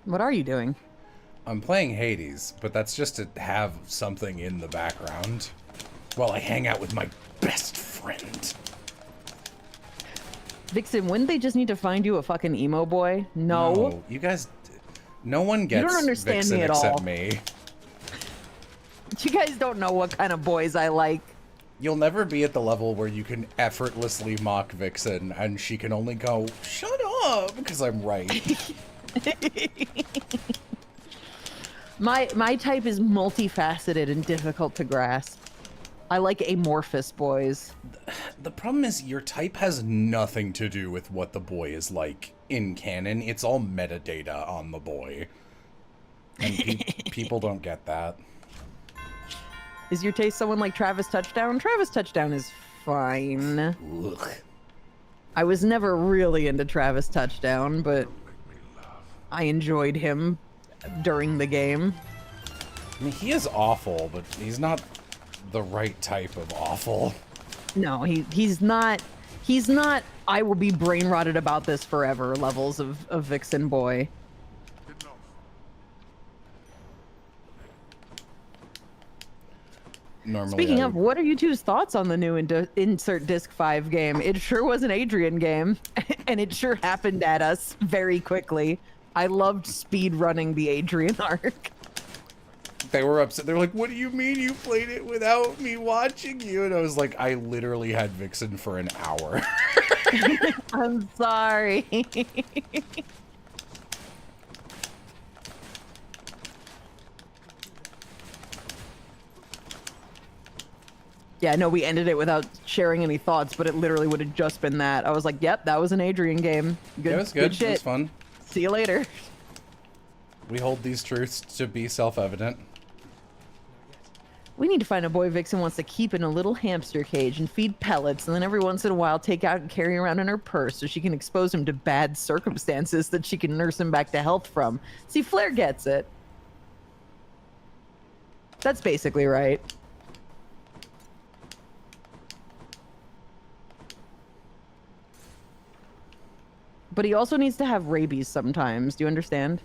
What are you doing? I'm playing Hades, but that's just to have something in the background while I hang out with my best friend. Vixen, wouldn't they just need to find you a fucking emo boy? No. No, you guys... No one You don't gets understand Vixen me at except all. me. You guys don't know what kind of boys I like. You'll never be at the level where you can effortlessly mock Vixen, and she can only go, shut up, because I'm right. My type is multifaceted and difficult to grasp. I like amorphous boys. The problem is your type has nothing to do with what the boy is like in canon. It's all metadata on the boy. And people don't get that. Is your taste someone like Travis Touchdown? Travis Touchdown is fine. Ugh. I was never really into Travis Touchdown, but I enjoyed him during the game. I mean, he is awful, but he's not the right type of awful. No, he's not I will be brain rotted about this forever levels of Vixen boy. Normally, Speaking of, what are you two's thoughts on the new Insert Disc 5 game? It sure was an Adrian game, and it sure happened at us very quickly. I loved speed running the Adrian arc. they were upset. They were like, what do you mean you played it without me watching you? And I was like, I literally had Vixen for an hour. I'm sorry. Yeah, no, we ended it without sharing any thoughts, but it literally would have just been that. I was like, yep, that was an Adrian game. Good, Yeah, it was good. shit. It was fun. See you later. We hold these truths to be self-evident. We need to find a boy Vixen wants to keep in a little hamster cage and feed pellets, and then every once in a while take out and carry around in her purse so she can expose him to bad circumstances that she can nurse him back to health from. See, Flair gets it. That's basically right. But he also needs to have rabies sometimes. Do you understand?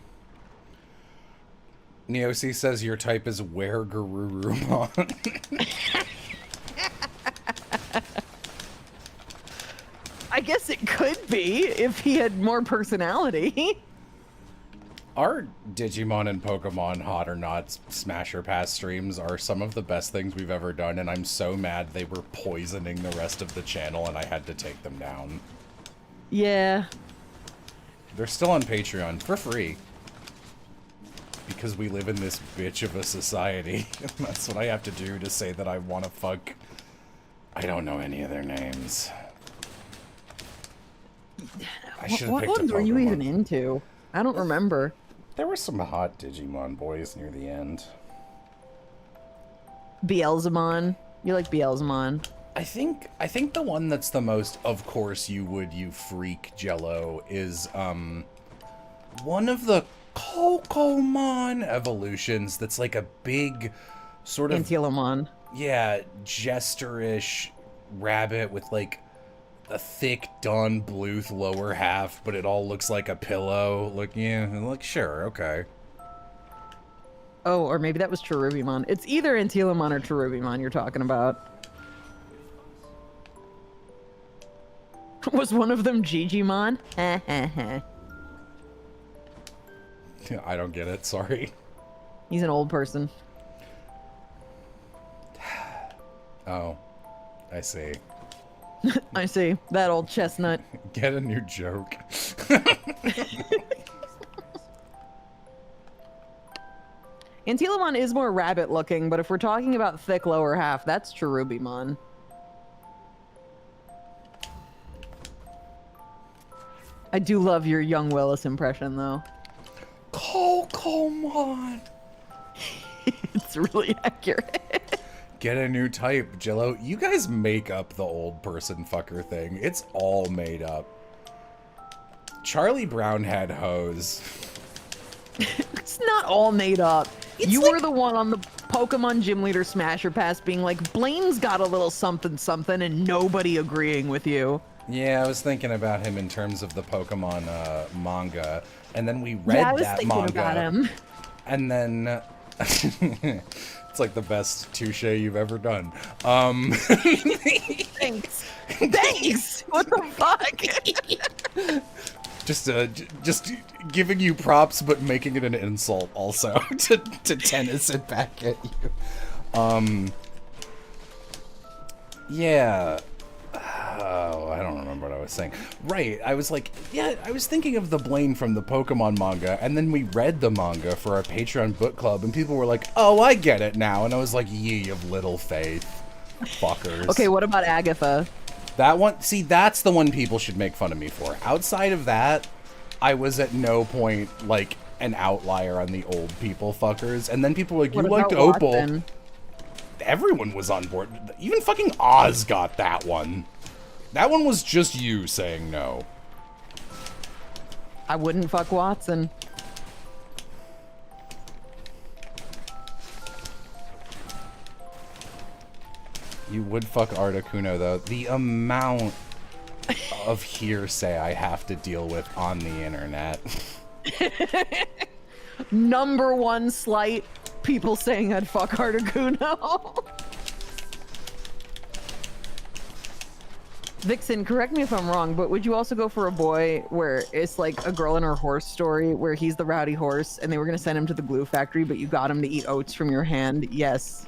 Neoc says your type is where Garurumon. I guess it could be if he had more personality. Our Digimon and Pokemon Hot or Not Smasher Pass streams are some of the best things we've ever done, and I'm so mad they were poisoning the rest of the channel and I had to take them down. Yeah. They're still on Patreon for free. Because we live in this bitch of a society. That's what I have to do to say that I want to fuck. I don't know any of their names. I should have What picked a ones were you Pokemon. even into? I don't remember. There were some hot Digimon boys near the end. Beelzemon. You like Beelzemon. I think the one that's the most, of course you would, you freak, Jello, is one of the Kokomon evolutions that's like a big sort of Antilomon. yeah, jester-ish rabbit with like a thick Don Bluth lower half, but it all looks like a pillow. Like, yeah, like sure, okay. Oh, or maybe that was Cherubimon. It's either Antilomon or Cherubimon you're talking about. Was one of them Gigimon? I don't get it, sorry. He's an old person. Oh, I see. I see. That old chestnut. Get a new joke. Antilomon is more rabbit looking, but if we're talking about thick lower half, that's Cherubimon. I do love your young Willis impression, though. Kokomon! It's really accurate. Get a new type, Jello. You guys make up the old person fucker thing. It's all made up. Charlie Brown had hoes. It's not all made up. You like- were the one on the Pokemon Gym Leader Smasher Pass being like, Blaine's got a little something something, and nobody agreeing with you. Yeah, I was thinking about him in terms of the Pokemon manga, and then we read Yeah, I was that thinking manga, about him. and then it's like the best touche you've ever done. Um, Thanks. Thanks. What the fuck? just giving you props, but making it an insult also to tennis it back at you. Yeah. Oh, I don't remember what I was saying. Right, I was like, yeah, I was thinking of the Blaine from the Pokemon manga, and then we read the manga for our Patreon book club, and people were like, oh, I get it now. And I was like, ye of little faith. Fuckers. Okay, what about Agatha? That one, see, that's the one people should make fun of me for. Outside of that, I was at no point, like, an outlier on the old people fuckers. And then people were like, you liked Opal. Watson? Everyone was on board. Even fucking Oz got that one. That one was just you saying no. I wouldn't fuck Watson. You would fuck Articuno, though. The amount of hearsay I have to deal with on the internet. Number one slight, people saying I'd fuck Articuno. Vixen, correct me if I'm wrong, but would you also go for a boy where it's like a girl and her horse story where he's the rowdy horse and they were going to send him to the glue factory, but you got him to eat oats from your hand? Yes.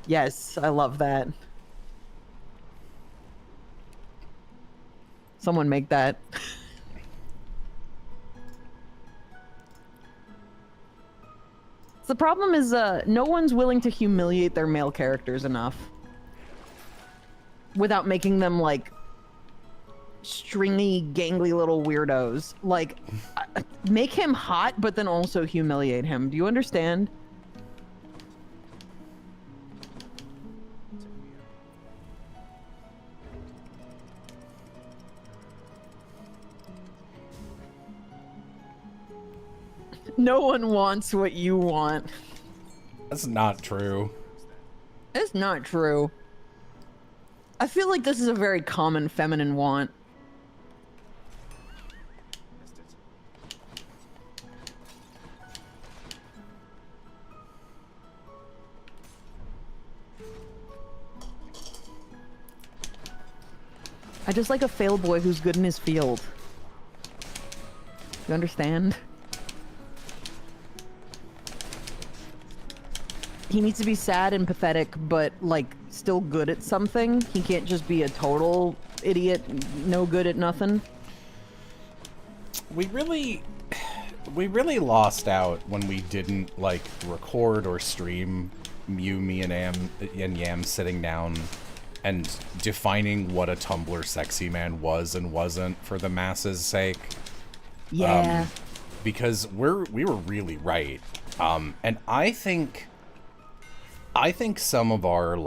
Yes, I love that. Someone make that. The problem is no one's willing to humiliate their male characters enough without making them like stringy, gangly little weirdos. Like, make him hot, but then also humiliate him. Do you understand? No one wants what you want. That's not true. It's not true. I feel like this is a very common feminine want. I just like a fail boy who's good in his field. You understand? He needs to be sad and pathetic, but like still good at something. He can't just be a total idiot, no good at nothing. We really lost out when we didn't like record or stream me and Yam sitting down and defining what a Tumblr sexy man was and wasn't for the masses' sake. Yeah. Because we were really right. And I think some of our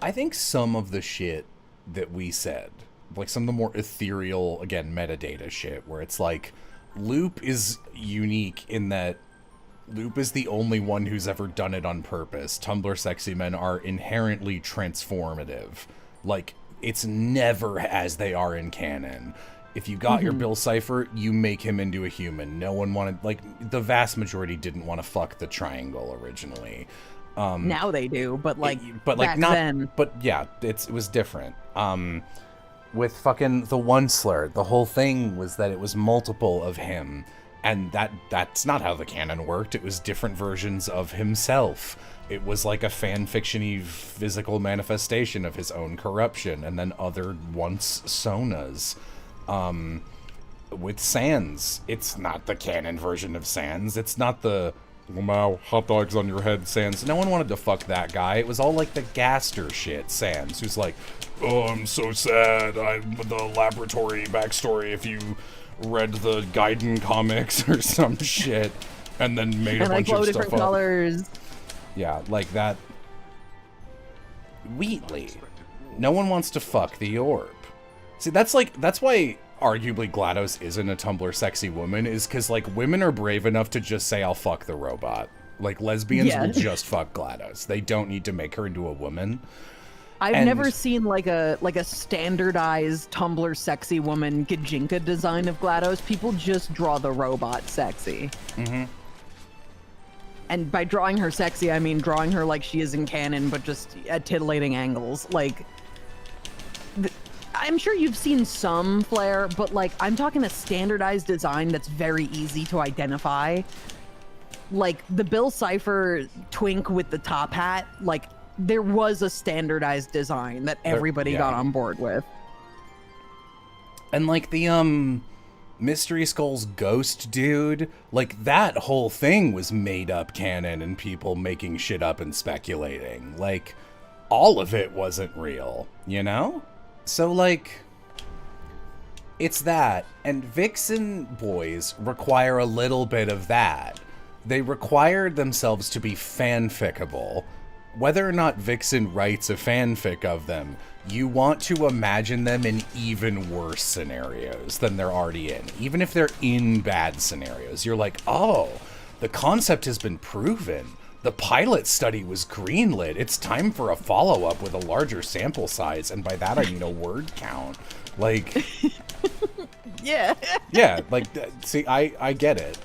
I think some of the shit that we said, like some of the more ethereal, again, metadata shit, where it's like, Loop is unique in that Loop is the only one who's ever done it on purpose. Tumblr sexy men are inherently transformative. Like, it's never as they are in canon. If you got your Bill Cipher, you make him into a human. No one wanted, like, the vast majority didn't want to fuck the triangle originally. Now they do, but like, but like back not. then. But yeah, it was different. With fucking the one slur, the whole thing was that it was multiple of him, and that's not how the canon worked. It was different versions of himself. It was like a fan fiction-y physical manifestation of his own corruption, and then other once Sonas. With Sans, it's not the canon version of Sans. It's not the wow, hot dogs on your head Sans. No one wanted to fuck that guy. It was all like the Gaster shit Sans, who's like, oh, I'm so sad. I'm the laboratory backstory if you read the Gaiden comics or some shit, and then made a bunch of stuff different up. colors. Yeah, like that. Wheatley. No one wants to fuck the orb. See, that's why arguably GLaDOS isn't a Tumblr sexy woman, is because, like, women are brave enough to just say, I'll fuck the robot. Like, lesbians will just fuck GLaDOS. They don't need to make her into a woman. I've And- never seen like a standardized Tumblr sexy woman Gajinka design of GLaDOS. People just draw the robot sexy. Mm-hmm. And by drawing her sexy, I mean drawing her like she is in canon, but just at titillating angles. Like, I'm sure you've seen some Flare, but like, I'm talking a standardized design that's very easy to identify. Like the Bill Cipher twink with the top hat, like there was a standardized design that everybody got on board with. And like the Mystery Skull's ghost dude, like that whole thing was made up canon and people making shit up and speculating. Like all of it wasn't real, you know? So like it's that, and Vixen boys require a little bit of that. They require themselves to be fanficable. Whether or not Vixen writes a fanfic of them, you want to imagine them in even worse scenarios than they're already in. Even if they're in bad scenarios, you're like, oh, the concept has been proven. The pilot study was greenlit. It's time for a follow-up with a larger sample size, and by that I mean a word count. Like, Yeah. yeah, like, see, I get it.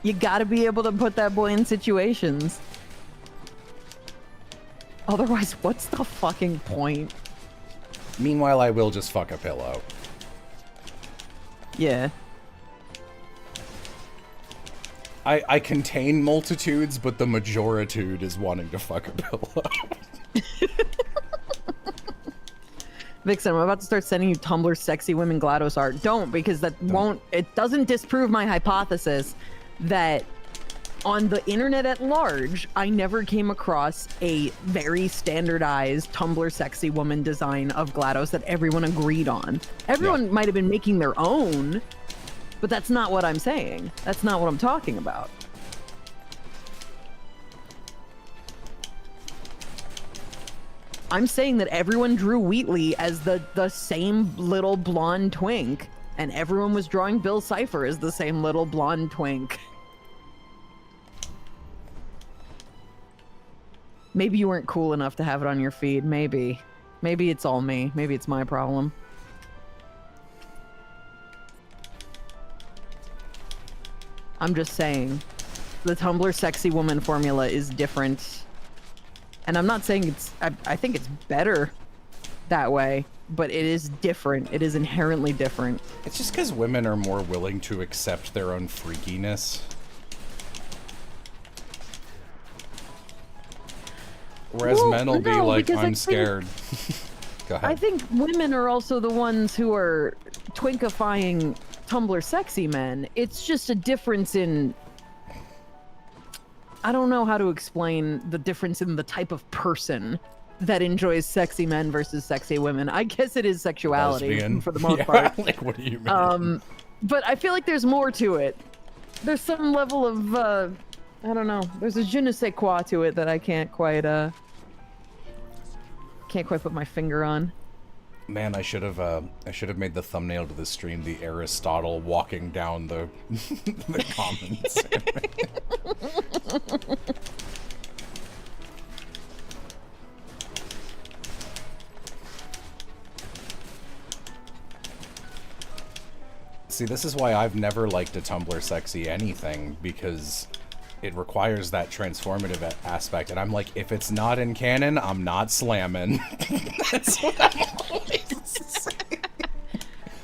You gotta be able to put that boy in situations. Otherwise, what's the fucking point? Meanwhile, I will just fuck a pillow. Yeah. I contain multitudes, but the majoritude is wanting to fuck a pillow. Vixen, I'm about to start sending you Tumblr sexy women GLaDOS art. Don't, because that won't, it doesn't disprove my hypothesis that on the internet at large, I never came across a very standardized Tumblr sexy woman design of GLaDOS that everyone agreed on. Everyone might have been making their own, but that's not what I'm saying. That's not what I'm talking about. I'm saying that everyone drew Wheatley as the same little blonde twink, and everyone was drawing Bill Cipher as the same little blonde twink. Maybe you weren't cool enough to have it on your feed. Maybe. Maybe it's all me. Maybe it's my problem. I'm just saying. The Tumblr sexy woman formula is different. And I'm not saying it's... I think it's better that way. But it is different. It is inherently different. It's just because women are more willing to accept their own freakiness. Whereas men will be like, I'm scared. Go ahead. I think women are also the ones who are twinkifying Tumblr sexy men. It's just a difference in... I don't know how to explain the difference in the type of person that enjoys sexy men versus sexy women. I guess it is sexuality Lesbian. for the most Yeah, part. like, what do you mean? But I feel like there's more to it. There's some level of, I don't know. There's a je ne sais quoi to it that I can't quite put my finger on. Man, I should have made the thumbnail to the stream the Aristotle walking down the the comments. See, this is why I've never liked a Tumblr sexy anything, because it requires that transformative aspect, and I'm like, if it's not in canon, I'm not slamming. That's what I'm always saying.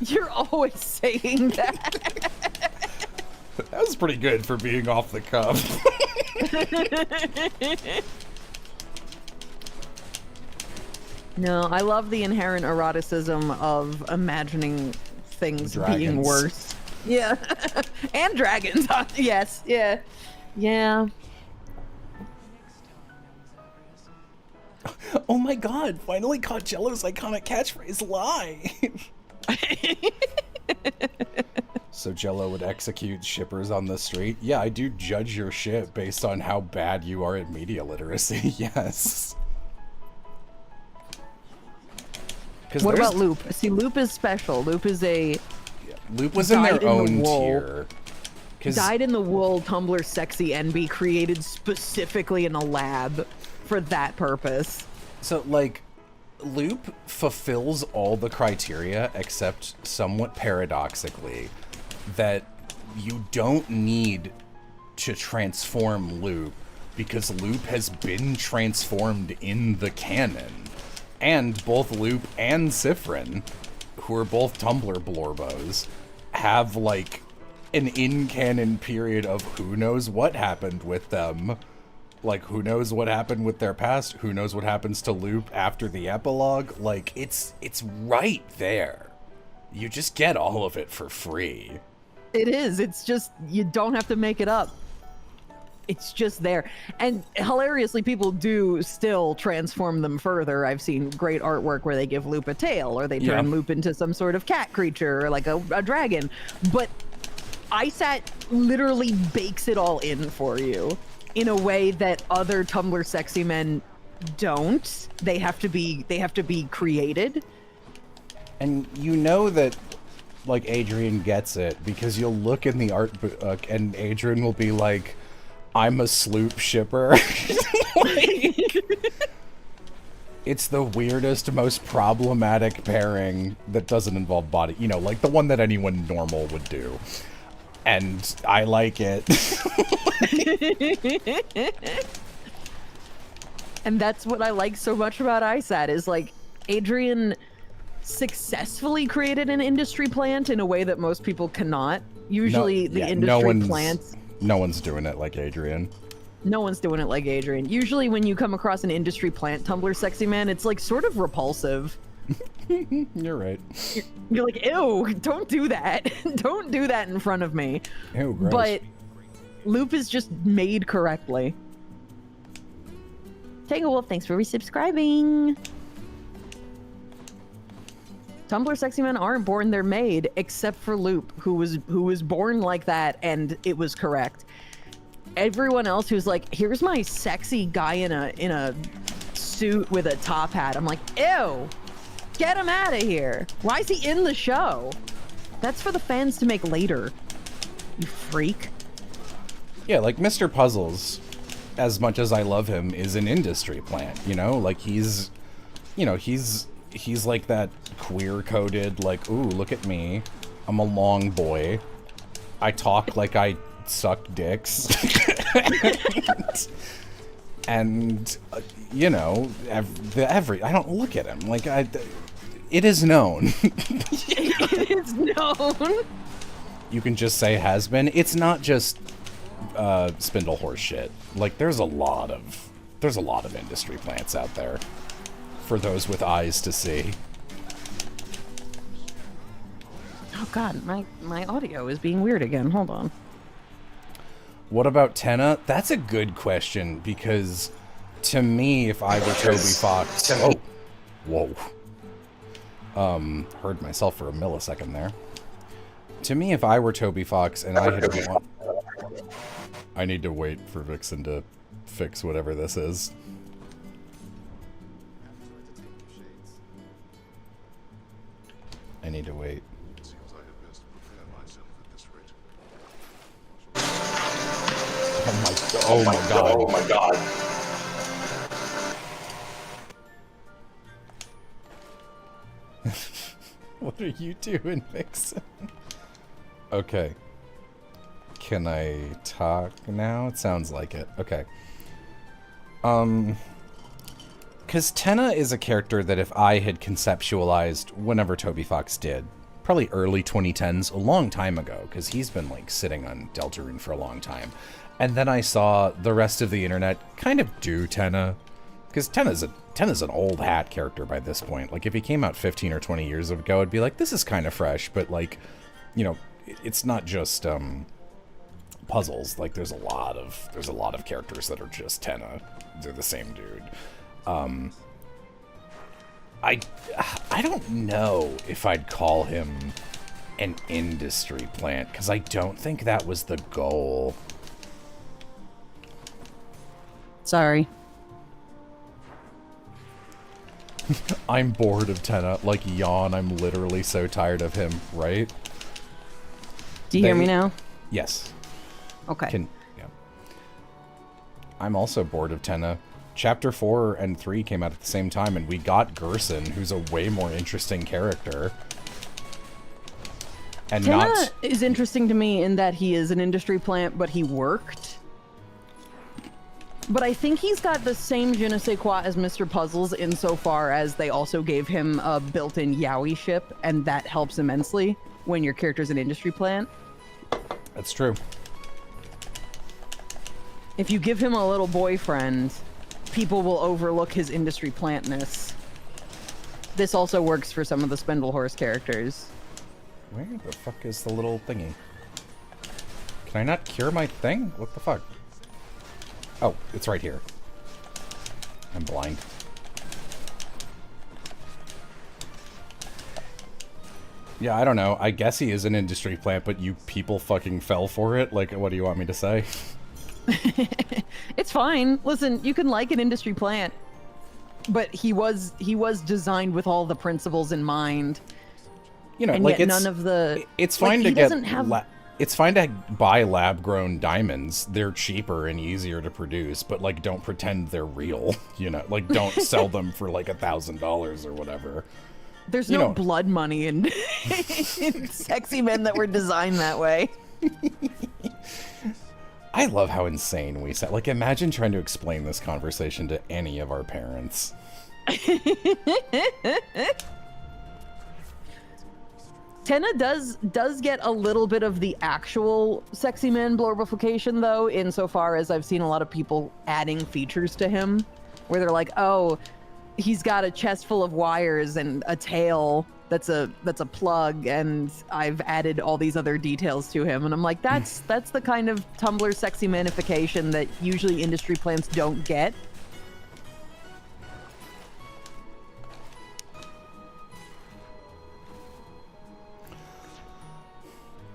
You're always saying that. That was pretty good for being off the cuff. No, I love the inherent eroticism of imagining things being Dragons. worse. Yeah. And dragons. Yes, yeah. Yeah. Oh my god, finally caught Jello's iconic catchphrase live! So Jello would execute shippers on the street? Yeah, I do judge your shit based on how bad you are at media literacy, yes. What about Loop? See, Loop is special. Loop is a... Loop was in their own wool. tier. Dyed in the wool Tumblr sexy NB created specifically in a lab. for that purpose. So, like, Loop fulfills all the criteria, except somewhat paradoxically, that you don't need to transform Loop because Loop has been transformed in the canon. And both Loop and Sifrin, who are both Tumblr Blorbos, have, like, an in-canon period of who knows what happened with them. Like, who knows what happened with their past? Who knows what happens to Loop after the epilogue? Like, it's right there. You just get all of it for free. It is. It's just, you don't have to make it up. It's just there. And hilariously, people do still transform them further. I've seen great artwork where they give Loop a tail, or they turn Loop into some sort of cat creature, or like a dragon. But ISAT literally bakes it all in for you in a way that other Tumblr sexy men don't. They have to be created. And you know that, like, Adrian gets it, because you'll look in the art book and Adrian will be like, I'm a sloop shipper. Like, it's the weirdest, most problematic pairing that doesn't involve body. You know, like the one that anyone normal would do. And I like it. And that's what I like so much about ISAT, is like Adrian successfully created an industry plant in a way that most people cannot. Usually industry plants... No one's doing it like Adrian. No one's doing it like Adrian. Usually when you come across an industry plant Tumblr sexy man, it's like sort of repulsive. You're right. You're like, ew, don't do that. Don't do that in front of me. Ew, gross. But Loop is just made correctly. Tango Wolf, thanks for resubscribing. Tumblr sexy men aren't born, they're made, except for Loop, who was born like that, and it was correct. Everyone else who's like, here's my sexy guy in a suit with a top hat. I'm like, ew, get him out of here. Why is he in the show? That's for the fans to make later. You freak. Yeah, like Mr. Puzzles, as much as I love him, is an industry plant, you know? Like, he's like that queer-coded, like, ooh, look at me. I'm a long boy. I talk like I suck dicks. And you know, I don't look at him. Like, it is known. It is known. You can just say has been. It's not just spindle horse shit. Like, there's a lot of industry plants out there. For those with eyes to see. Oh god, my audio is being weird again. Hold on. What about Tenna? That's a good question, because to me, if I were Toby Fox... Oh. Whoa. Heard myself for a millisecond there. To me, if I were Toby Fox and I had... I need to wait for Vixen to fix whatever this is. I need to wait. Oh my god. Oh my god. What are you doing, Vixen? Okay. Can I talk now? It sounds like it. Okay. Because Tenna is a character that if I had conceptualized whenever Toby Fox did, probably early 2010s, a long time ago, because he's been, like, sitting on Deltarune for a long time. And then I saw the rest of the internet kind of do Tenna, because Tenna's an old hat character by this point. Like, if he came out 15 or 20 years ago, I'd be like, this is kind of fresh, but, like, you know, it's not just, puzzles. Like, there's a lot of characters that are just Tenna. They're the same dude. I don't know if I'd call him an industry plant, because I don't think that was the goal. Sorry. I'm bored of Tenna. Like, yawn, I'm literally so tired of him, right? Do you hear me now? Yes. Okay. Yeah. I'm also bored of Tenna. Chapter 4 and 3 came out at the same time, and we got Gerson, who's a way more interesting character. And Tenna is interesting to me in that he is an industry plant, but he worked. But I think he's got the same je ne sais quoi as Mr. Puzzles insofar as they also gave him a built-in Yowie ship, and that helps immensely when your character's an industry plant. That's true. If you give him a little boyfriend, people will overlook his industry plantness. This also works for some of the Spindlehorse characters. Where the fuck is the little thingy? Can I not cure my thing? What the fuck? Oh, it's right here. I'm blind. Yeah, I don't know. I guess he is an industry plant, but you people fucking fell for it? Like, what do you want me to say? It's fine. Listen, you can like an industry plant, but he was designed with all the principles in mind. You know, and like yet none of the. It's fine like, to get. Doesn't have... It's fine to buy lab-grown diamonds. They're cheaper and easier to produce, but like, don't pretend they're real. You know, like, don't sell them for like $1,000 or whatever. There's no blood money in, in sexy men that were designed that way. I love how insane we sound. Like, imagine trying to explain this conversation to any of our parents. Tenna does get a little bit of the actual sexy man blurbification, though, insofar as I've seen a lot of people adding features to him, where they're like, oh, he's got a chest full of wires and a tail that's a plug, and I've added all these other details to him. And I'm like, that's the kind of Tumblr sexy manification that usually industry plants don't get.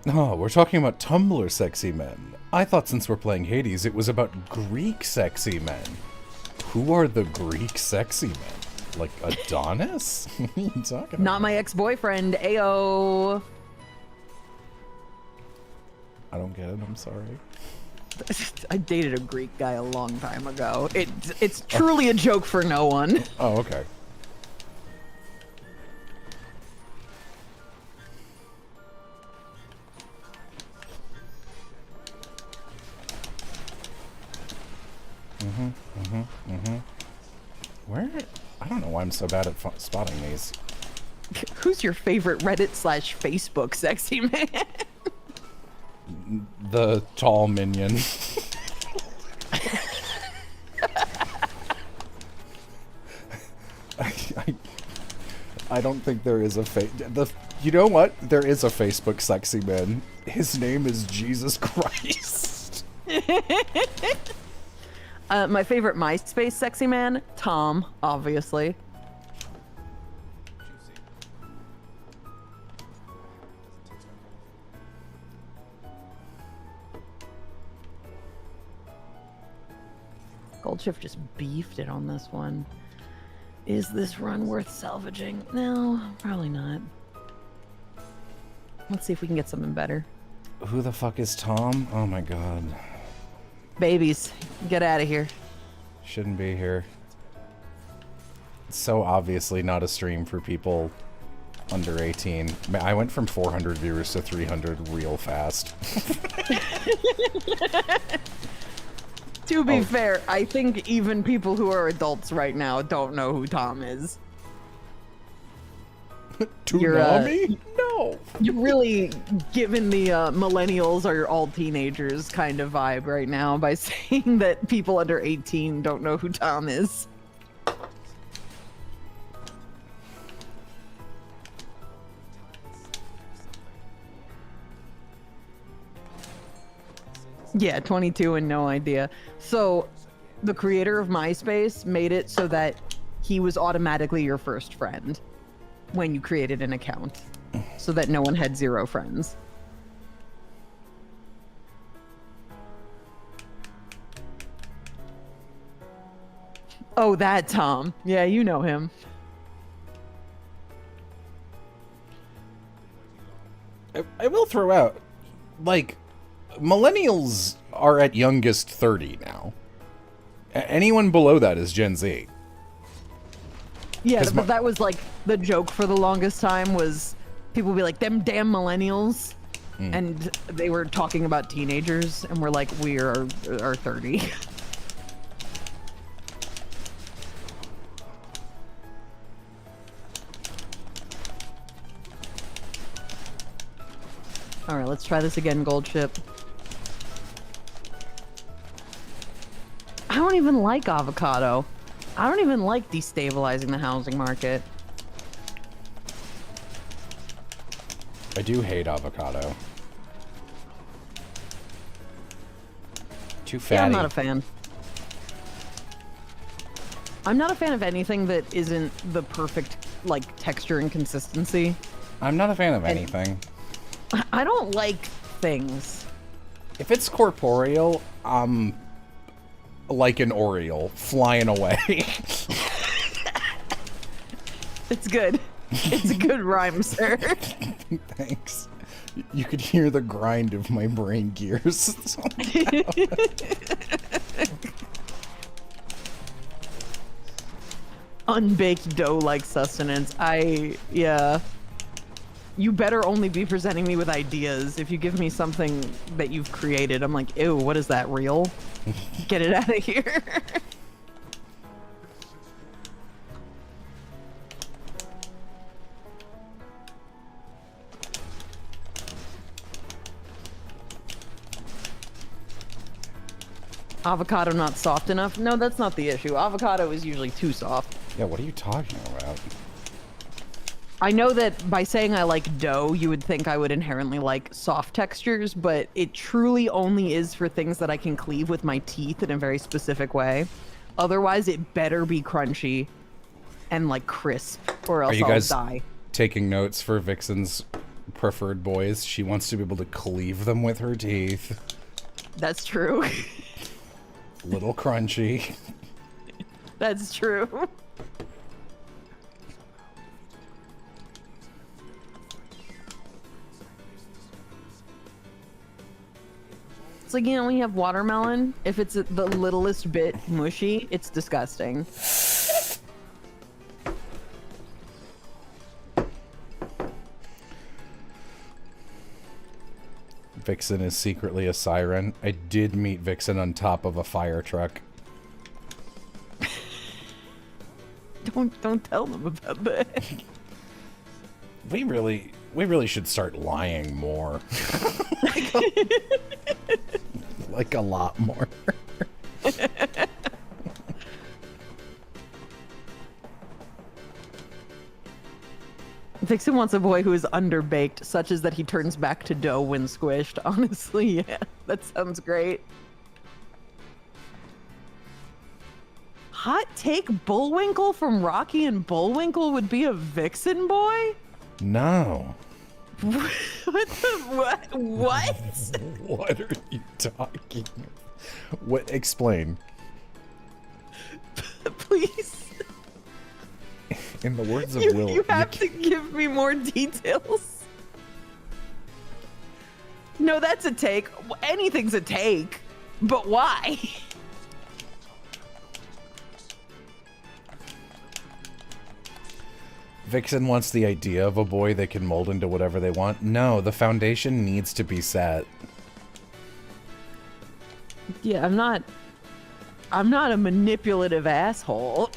Oh, we're talking about Tumblr sexy men. I thought since we're playing Hades, it was about Greek sexy men. Who are the Greek sexy men? Like Adonis? What are you talking about? Not my ex-boyfriend, Ayo. I don't get it, I'm sorry. I dated a Greek guy a long time ago. It's truly a joke for no one. Oh, okay. Where? I don't know why I'm so bad at spotting these. Who's your favorite Reddit/Facebook sexy man? The tall minion. I don't think there is a you know what? There is a Facebook sexy man. His name is Jesus Christ. My favorite MySpace sexy man, Tom, obviously. Goldshift just beefed it on this one. Is this run worth salvaging? No, probably not. Let's see if we can get something better. Who the fuck is Tom? Oh my god. Babies, get out of here. Shouldn't be here. It's so obviously not a stream for people under 18. I went from 400 viewers to 300 real fast. To be fair, I think even people who are adults right now don't know who Tom is. Toonami? No. You're really giving the millennials are all teenagers kind of vibe right now by saying that people under 18 don't know who Tom is. Yeah, 22 and no idea. So the creator of MySpace made it so that he was automatically your first friend when you created an account, so that no one had zero friends. Oh, that Tom. Yeah, you know him. I will throw out, like, millennials are at youngest 30 now. Anyone below that is Gen Z. Yeah, 'Cause but that was like the joke for the longest time was people would be like, them damn millennials. And they were talking about teenagers, and we're like, we are 30. All right, let's try this again, gold ship. I don't even like avocado. I don't even like destabilizing the housing market. I do hate avocado. Too fatty. Yeah, I'm not a fan. I'm not a fan of anything that isn't the perfect, like, texture and consistency. I'm not a fan of anything. I don't like things. If it's corporeal, I'm like an Oriole flying away. It's good. It's a good rhyme, sir. Thanks. You could hear the grind of my brain gears. Unbaked dough-like sustenance. Yeah. You better only be presenting me with ideas. If you give me something that you've created, I'm like, ew, what is that, real? Get it out of here. Avocado not soft enough? No, that's not the issue. Avocado is usually too soft. Yeah, what are you talking about? I know that by saying I like dough, you would think I would inherently like soft textures, but it truly only is for things that I can cleave with my teeth in a very specific way. Otherwise, it better be crunchy and like crisp, or else Are you I'll guys die. taking notes for Vixen's preferred boys? She wants to be able to cleave them with her teeth. That's true. Little crunchy. That's true. It's like, you know, when you have watermelon, if it's the littlest bit mushy, it's disgusting. Vixen is secretly a siren. I did meet Vixen on top of a fire truck. Don't tell them about that. We really should start lying more. Like a lot more. Vixen wants a boy who is underbaked, such as that he turns back to dough when squished. Honestly, yeah, that sounds great. Hot take: Bullwinkle from Rocky and Bullwinkle would be a Vixen boy? No. What the what? What? What are you talking? What? Explain. Please. In the words of Will, You have to give me more details. No, that's a take. Anything's a take, but why? Vixen wants the idea of a boy they can mold into whatever they want. No, the foundation needs to be set. Yeah, I'm not a manipulative asshole.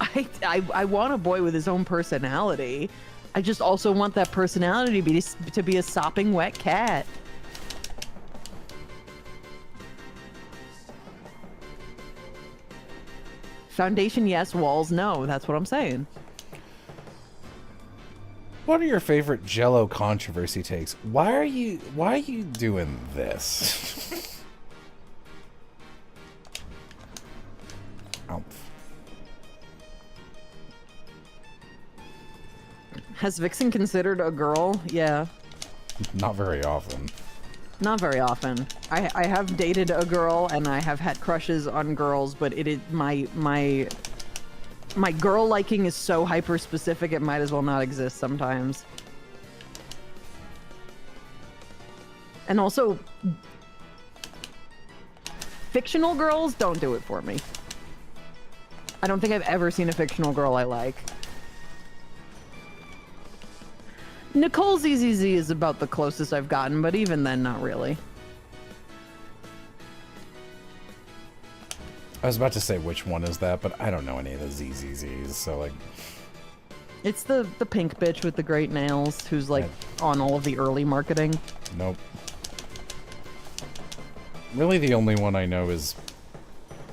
I want a boy with his own personality. I just also want that personality to be a sopping wet cat. Foundation, yes. Walls, no. That's what I'm saying. What are your favorite Jello controversy takes? Why are you doing this? Has Vixen considered a girl? Yeah. Not very often. Not very often. I have dated a girl and I have had crushes on girls, but it is my girl liking is so hyper specific it might as well not exist sometimes. And also, fictional girls don't do it for me. I don't think I've ever seen a fictional girl I like. Nicole ZZZ is about the closest I've gotten, but even then, not really. I was about to say which one is that, but I don't know any of the ZZZs, so like... It's the pink bitch with the great nails who's like on all of the early marketing. Nope. Really the only one I know is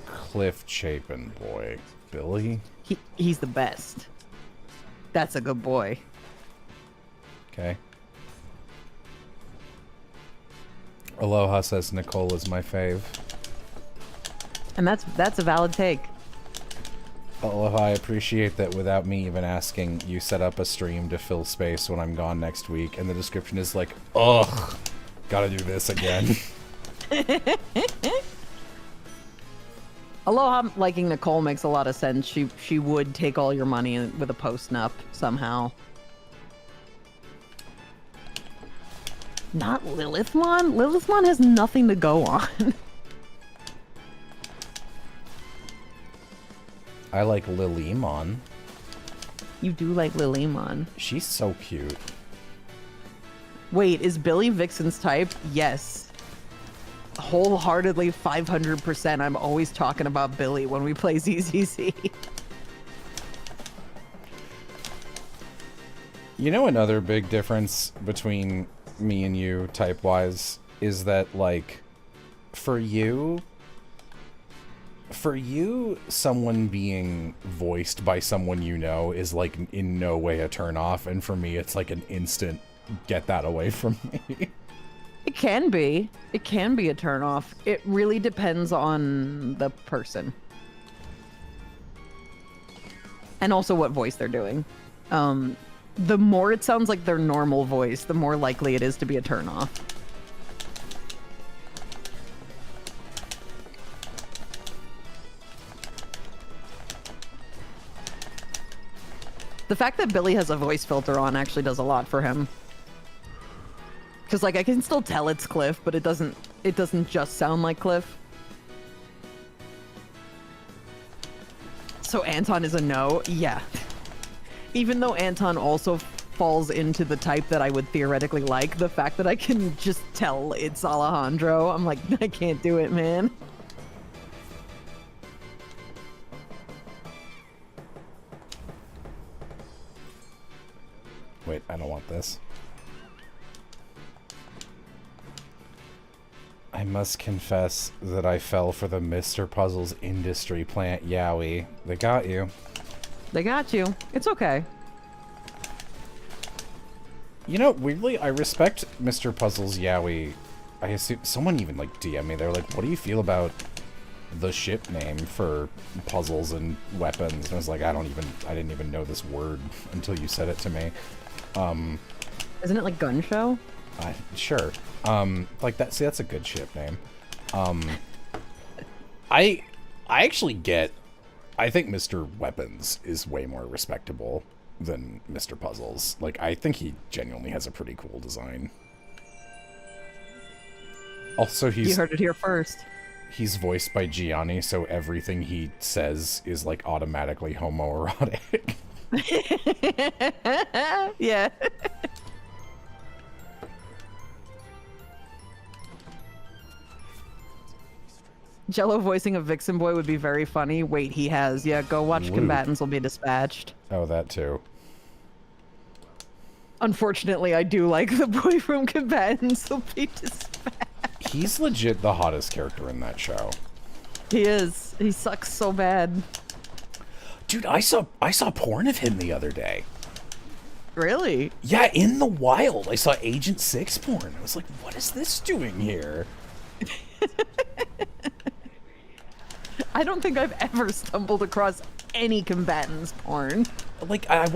Cliff Chapin boy. Billy? He's the best. That's a good boy. Okay. Aloha says Nicole is my fave. And that's a valid take. Aloha, I appreciate that without me even asking, you set up a stream to fill space when I'm gone next week, and the description is like, ugh, gotta do this again. Aloha liking Nicole makes a lot of sense. She would take all your money with a post-nup somehow. Not Lilithmon? Lilithmon has nothing to go on. I like Lilimon. You do like Lilymon. She's so cute. Wait, is Billy Vixen's type? Yes. Wholeheartedly 500%. I'm always talking about Billy when we play ZZZ. You know another big difference between me and you, type-wise, is that, like, for you, someone being voiced by someone you know is, like, in no way a turn-off, and for me, it's, like, an instant, get that away from me. It can be. It can be a turnoff. It really depends on the person. And also what voice they're doing. The more it sounds like their normal voice, the more likely it is to be a turnoff. The fact that Billy has a voice filter on actually does a lot for him. Because, like, I can still tell it's Cliff, but it doesn't just sound like Cliff. So Anton is a no? Yeah. Even though Anton also falls into the type that I would theoretically like, the fact that I can just tell it's Alejandro, I'm like, I can't do it, man. Wait, I don't want this. I must confess that I fell for the Mr. Puzzles industry plant Yowie. They got you. They got you. It's okay. You know, weirdly, I respect Mr. Puzzles Yowie. I assume someone even like DM me. They're like, "What do you feel about the ship name for puzzles and weapons?" And I was like, I didn't even know this word until you said it to me. Isn't it like Gun Show? Sure. Like that. See, that's a good ship name. I actually get. I think Mr. Weapons is way more respectable than Mr. Puzzles. Like, I think he genuinely has a pretty cool design. Also, You heard it here first. He's voiced by Gianni, so everything he says is, like, automatically homoerotic. Yeah. Jello voicing a Vixen boy would be very funny. Wait, he has. Yeah, go watch Woo. Combatants Will Be Dispatched. Oh, that too. Unfortunately, I do like the boy from Combatants Will Be Dispatched. He's legit the hottest character in that show. He is. He sucks so bad. Dude, I saw porn of him the other day. Really? Yeah, in the wild. I saw Agent 6 porn. I was like, what is this doing here? I don't think I've ever stumbled across any Combatants porn. Like, I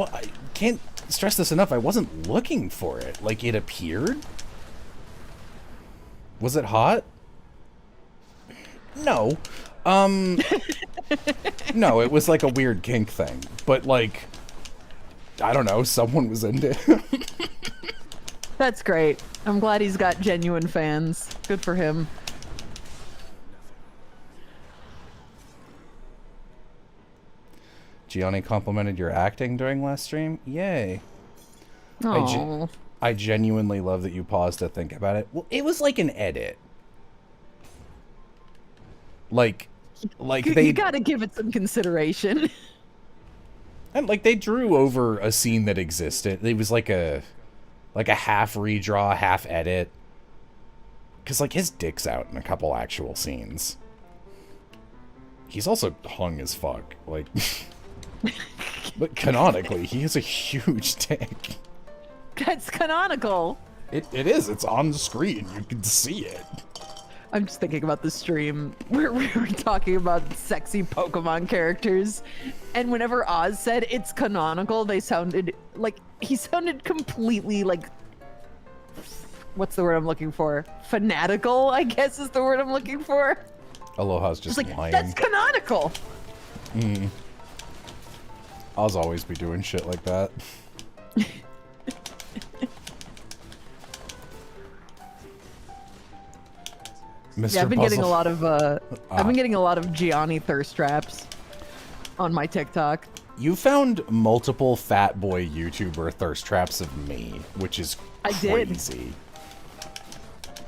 can't stress this enough. I wasn't looking for it. Like, it appeared. Was it hot? No. No, it was like a weird kink thing. But, like, I don't know. Someone was into it. That's great. I'm glad he's got genuine fans. Good for him. Gianni complimented your acting during last stream. Yay. Oh, I genuinely love that you paused to think about it. Well, it was like an edit. Like they... you gotta give it some consideration. And like they drew over a scene that existed. It was like a half redraw, half edit. Cause like his dick's out in a couple actual scenes. He's also hung as fuck. Like, but canonically, he has a huge dick. That's canonical. It is. It's on the screen. You can see it. I'm just thinking about the stream where we were talking about sexy Pokemon characters, and whenever Oz said it's canonical, they sounded like he sounded completely like, what's the word I'm looking for? Fanatical, I guess is the word I'm looking for. Aloha's just like, lying. that's canonical. Oz always be doing shit like that. Mr. Yeah, I've been Puzzle. getting a lot of I've been getting a lot of Gianni thirst traps on my TikTok. You found multiple fat boy YouTuber thirst traps of me, which is crazy. I did.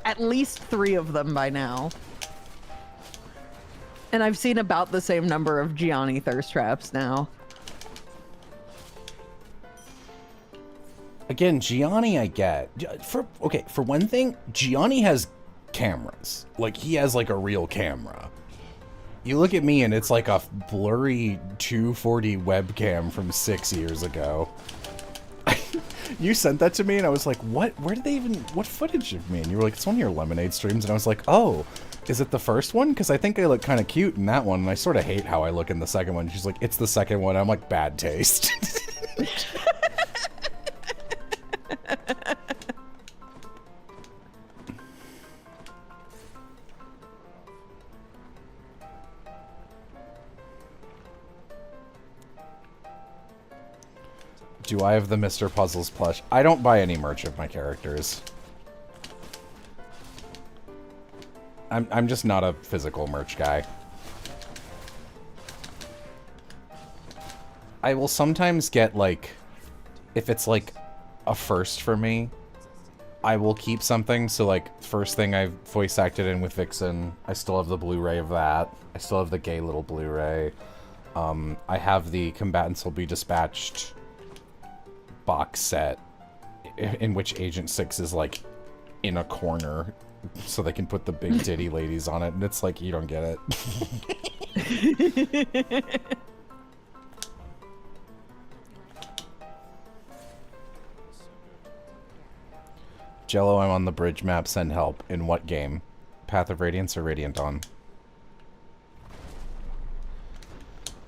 At least 3 of them by now. And I've seen about the same number of Gianni thirst traps now. Again, Gianni I get. For one thing, Gianni has cameras. Like, he has, like, a real camera. You look at me, and it's like a blurry 240 webcam from 6 years ago. You sent that to me, and I was like, what? Where did they even... What footage of me? And you were like, it's one of your Lemonade streams. And I was like, oh, is it the first one? Because I think I look kind of cute in that one, and I sort of hate how I look in the second one. She's like, it's the second one. I'm like, bad taste. Do I have the Mr. Puzzles plush? I don't buy any merch of my characters. I'm just not a physical merch guy. I will sometimes get, like, if it's, like, a first for me, I will keep something. So, like, first thing I voice acted in with Vixen, I still have the Blu-ray of that. I still have the gay little Blu-ray. I have the Combatants Will Be Dispatched box set in which Agent 6 is, like, in a corner so they can put the big titty ladies on it, and it's like, you don't get it. Jello, I'm on the bridge map, send help. In what game? Path of Radiance or Radiant Dawn?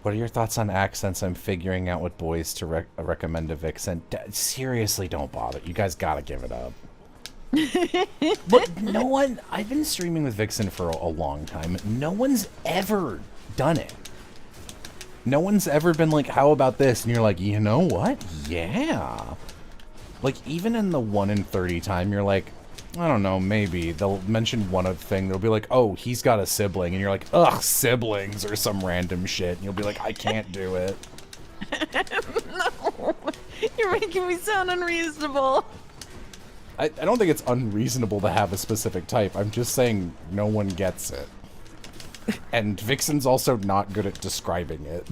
What are your thoughts on accents? I'm figuring out what boys to recommend to Vixen. Seriously, don't bother. You guys gotta give it up. But no one... I've been streaming with Vixen for a long time. No one's ever done it. No one's ever been like, how about this? And you're like, you know what? Yeah. Like, even in the 1 in 30 time, you're like, I don't know, maybe. They'll mention one other thing. They'll be like, oh, he's got a sibling. And you're like, ugh, siblings or some random shit. And you'll be like, I can't do it. No, you're making me sound unreasonable. I don't think it's unreasonable to have a specific type. I'm just saying no one gets it. And Vixen's also not good at describing it.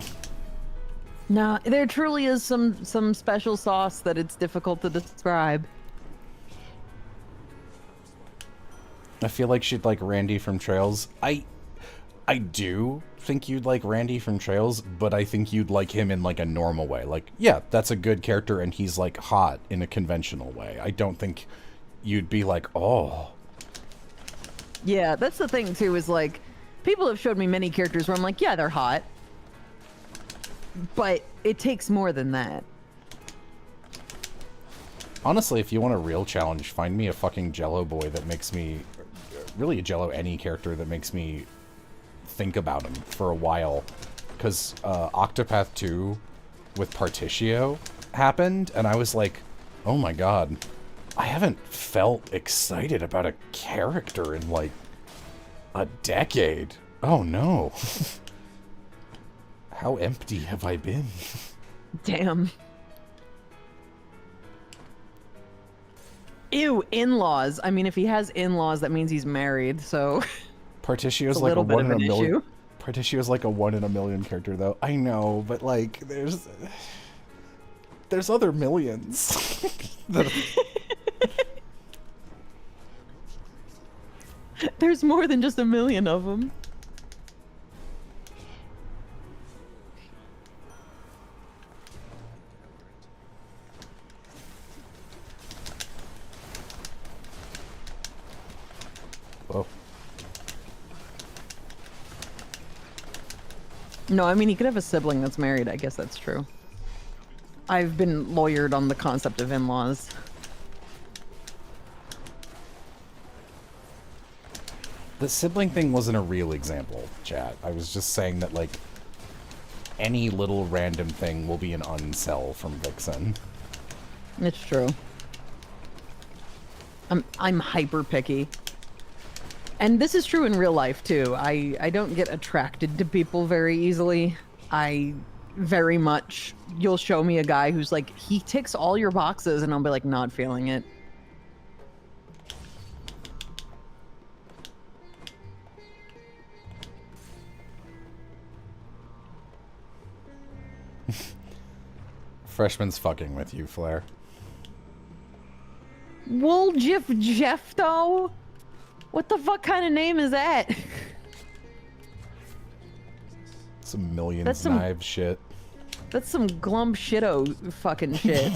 No, there truly is some special sauce that it's difficult to describe. I feel like she'd like Randy from Trails. I do think you'd like Randy from Trails, but I think you'd like him in like a normal way. Like, yeah, that's a good character and he's like hot in a conventional way. I don't think you'd be like, oh. Yeah, that's the thing too, is like, people have showed me many characters where I'm like, yeah, they're hot. But it takes more than that. Honestly, if you want a real challenge, find me a fucking Jello boy that makes me... Really a Jello any character that makes me think about him for a while. Because Octopath 2 with Particio happened, and I was like, oh my god, I haven't felt excited about a character in like a decade. Oh no. How empty have I been? Damn. Ew, in-laws. I mean, if he has in-laws, that means he's married, so... Partitio's a like a little bit 1 of in a an million. issue. Partitio's like a 1 in a million character, though. I know, but like, there's other millions. There's more than just a million of them. Whoa. No, I mean, he could have a sibling that's married. I guess that's true. I've been lawyered on the concept of in-laws. The sibling thing wasn't a real example, chat. I was just saying that, like, any little random thing will be an unsell from Vixen. It's true. I'm hyper picky. And this is true in real life, too. I don't get attracted to people very easily. I very much... You'll show me a guy who's like, he ticks all your boxes, and I'll be like, not feeling it. Freshman's fucking with you, Flair. Wool Jeff, though? What the fuck kind of name is that? Some millions That's some- knives shit. That's some glump shitto fucking shit.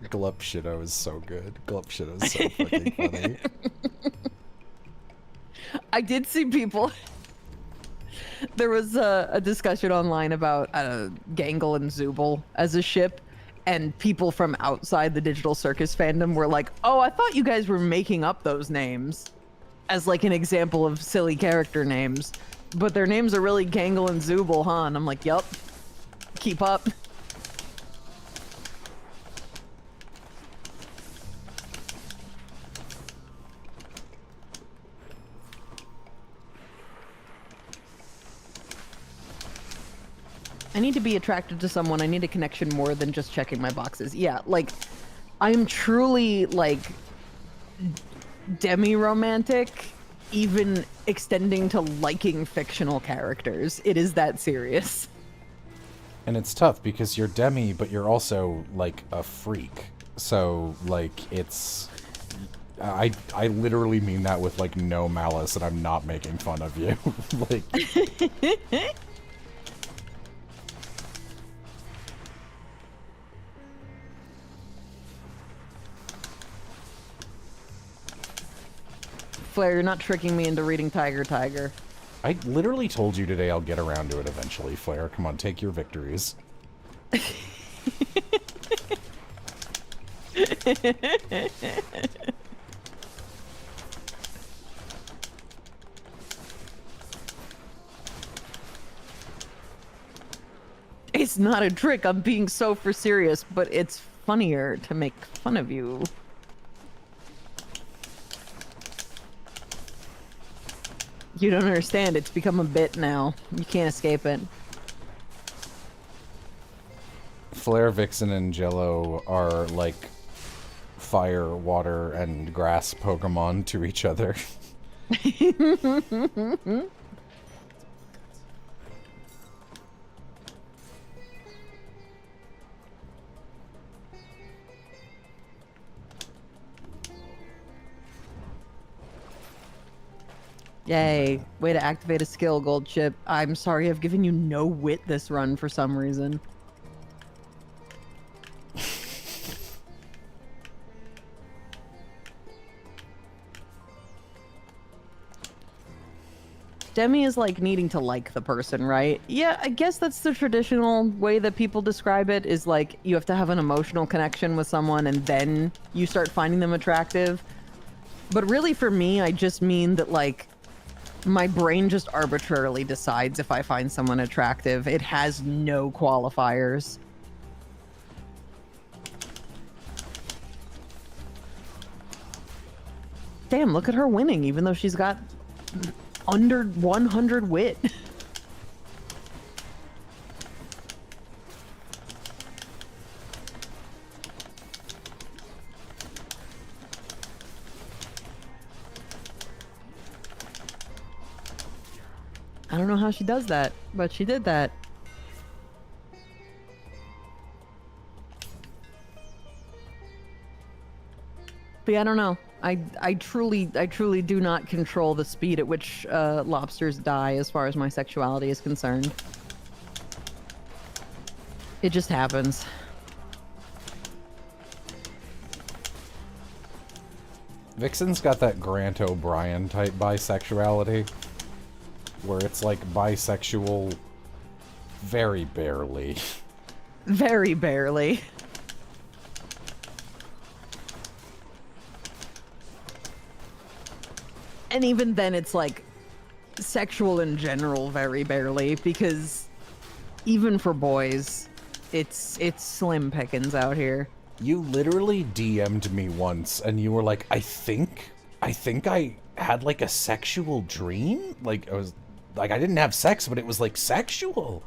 Glup shitto is so good. Glup shitto is so fucking funny. I did see people. There was a discussion online about Gangle and Zooble as a ship, and people from outside the Digital Circus fandom were like, "Oh, I thought you guys were making up those names as like an example of silly character names, but their names are really Gangle and Zooble, huh?" And I'm like, "Yup, keep up." I need to be attracted to someone. I need a connection more than just checking my boxes. Yeah, like, I'm truly, like, demi-romantic, even extending to liking fictional characters. It is that serious. And it's tough because you're demi, but you're also, like, a freak. So, like, it's... I literally mean that with, like, no malice, and I'm not making fun of you. Like... Flair, you're not tricking me into reading Tiger Tiger. I literally told you today I'll get around to it eventually, Flair. Come on, take your victories. It's not a trick. I'm being so for serious, but it's funnier to make fun of you. You don't understand. It's become a bit now. You can't escape it. Flare, Vixen, and Jello are like fire, water, and grass Pokemon to each other. Yay. Way to activate a skill, Gold Chip. I'm sorry I've given you no wit this run for some reason. Demi is like needing to like the person, right? Yeah, I guess that's the traditional way that people describe it, is like you have to have an emotional connection with someone and then you start finding them attractive. But really for me, I just mean that like my brain just arbitrarily decides if I find someone attractive. It has no qualifiers. Damn, look at her winning, even though she's got under 100 wit. I don't know how she does that, but she did that. But yeah, I don't know. I truly do not control the speed at which lobsters die as far as my sexuality is concerned. It just happens. Vixen's got that Grant O'Brien type bisexuality, where it's like bisexual very barely. Very barely. And even then it's like sexual in general very barely, because even for boys, it's slim pickings out here. You literally DM'd me once, and you were like, I think I had, like, a sexual dream? Like, I didn't have sex, but it was, like, sexual.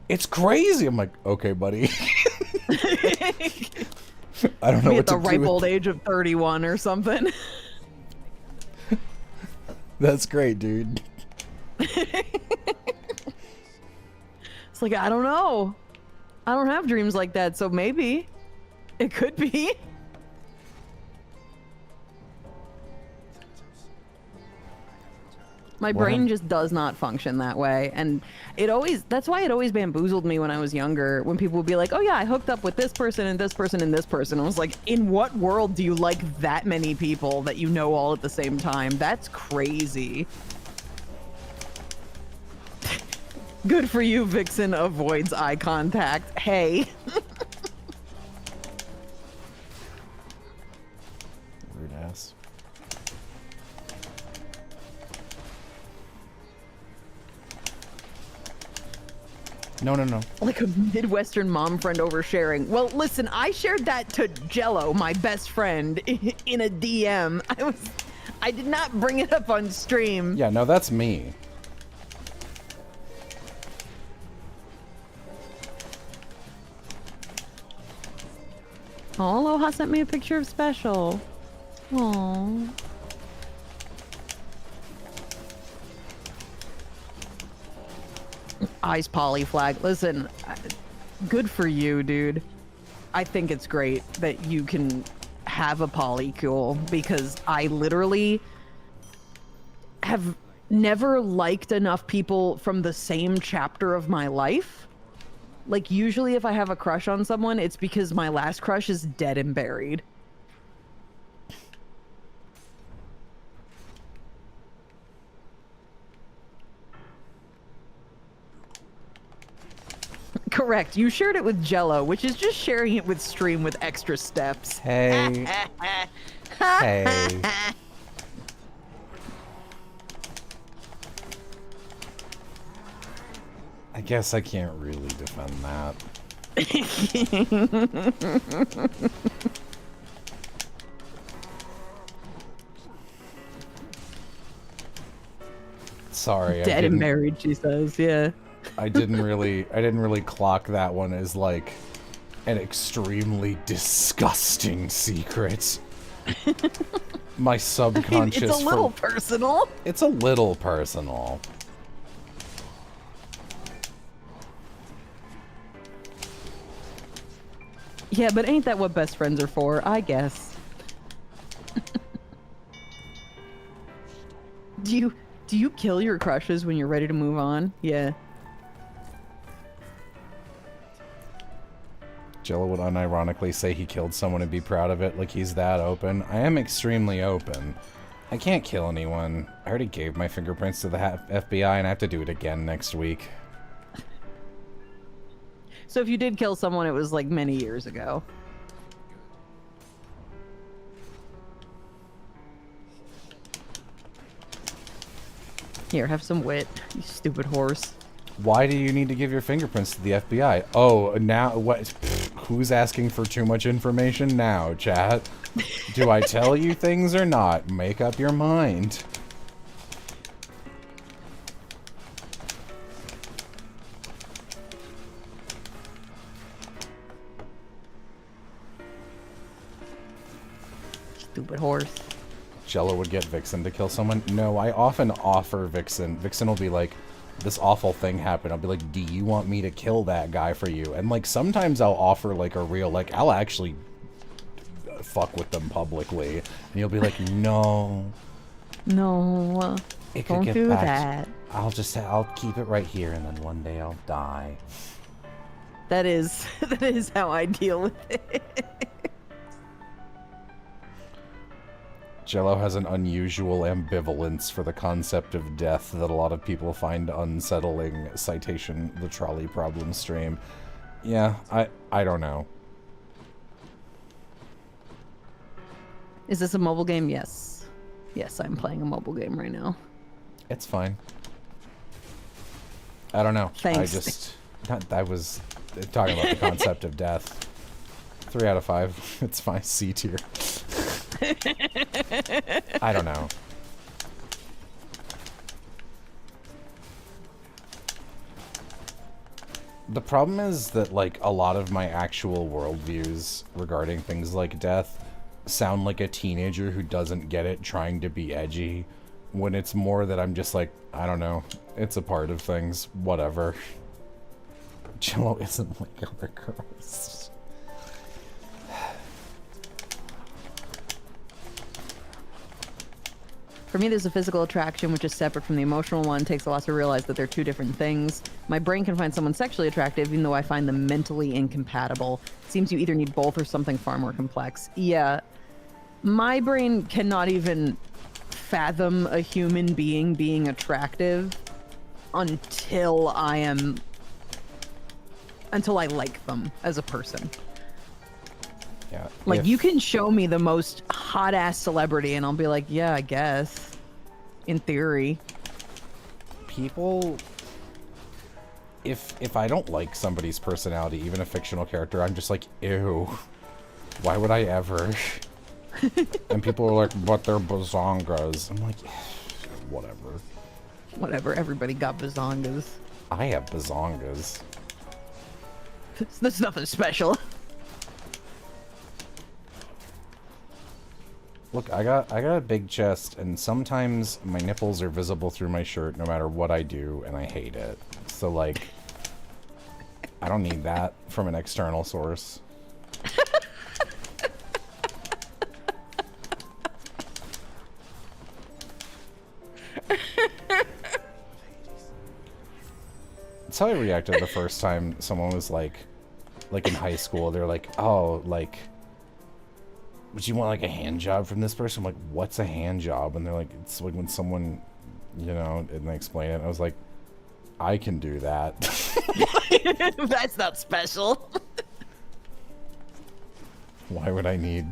It's crazy. I'm like, okay, buddy. I don't know Be what at the to ripe do old age of 31 or something. That's great, dude. It's like, I don't know. I don't have dreams like that, so maybe. It could be. My brain just does not function that way, and that's why it always bamboozled me when I was younger, when people would be like, oh yeah, I hooked up with this person and this person and this person. I was like, in what world do you like that many people that you know all at the same time? That's crazy. Good for you, Vixen avoids eye contact. Hey. Rude ass. No. Like a Midwestern mom friend oversharing. Well, listen, I shared that to Jello, my best friend, in a DM. I did not bring it up on stream. Yeah, no, that's me. Oh, Aloha sent me a picture of Special. Aww. Eyes poly flag. Listen, good for you, dude. I think it's great that you can have a polycule, because I literally have never liked enough people from the same chapter of my life. Like, usually if I have a crush on someone, it's because my last crush is dead and buried. Correct. You shared it with Jello, which is just sharing it with stream with extra steps. Hey. Hey. I guess I can't really defend that. Sorry. Dead and married, she says. Yeah. I didn't really clock that one as like an extremely disgusting secret. My subconscious. It's a little personal. It's a little personal. Yeah, but ain't that what best friends are for? I guess. Do you kill your crushes when you're ready to move on? Yeah. Jello would unironically say he killed someone and be proud of it, like he's that open. I am extremely open. I can't kill anyone. I already gave my fingerprints to the FBI, and I have to do it again next week. So if you did kill someone, it was like many years ago. Here, have some wit, you stupid horse. Why do you need to give your fingerprints to the FBI? Oh, now what? Pfft, who's asking for too much information now, chat? Do I tell you things or not? Make up your mind. Stupid horse. Jello would get Vixen to kill someone. No, I often offer Vixen. Vixen will be like, this awful thing happened, I'll be like, do you want me to kill that guy for you? And, like, sometimes I'll offer, like, a real, like, I'll actually fuck with them publicly. And you'll be like, no. No. It could Don't get do back. that. I'll keep it right here, and then one day I'll die. That is how I deal with it. Jello has an unusual ambivalence for the concept of death that a lot of people find unsettling. Citation, the trolley problem stream. Yeah, I don't know. Is this a mobile game? Yes. Yes, I'm playing a mobile game right now. It's fine. I don't know. Thanks. I was talking about the concept of death. 3 out of 5. It's fine. C tier. I don't know. The problem is that, like, a lot of my actual worldviews regarding things like death sound like a teenager who doesn't get it trying to be edgy, when it's more that I'm just like, I don't know, it's a part of things, whatever. Jello isn't like other girls. For me, there's a physical attraction, which is separate from the emotional one. It takes a lot to realize that they're two different things. My brain can find someone sexually attractive, even though I find them mentally incompatible. It seems you either need both or something far more complex. Yeah. My brain cannot even fathom a human being attractive until I like them as a person. Yeah. Like, you can show me the most hot-ass celebrity, and I'll be like, yeah, I guess. In theory. People... If I don't like somebody's personality, even a fictional character, I'm just like, ew. Why would I ever? And people are like, but they're bazongas. I'm like, whatever. Whatever, everybody got bazongas. I have bazongas. That's nothing special. Look, I got a big chest, and sometimes my nipples are visible through my shirt no matter what I do, and I hate it. So, like, I don't need that from an external source. That's how I reacted the first time someone was like in high school, they're like, oh, like, would you want like a hand job from this person? I'm like, what's a hand job? And they're like, it's like when someone, you know, and they explain it. I was like, I can do that. That's not special. Why would I need?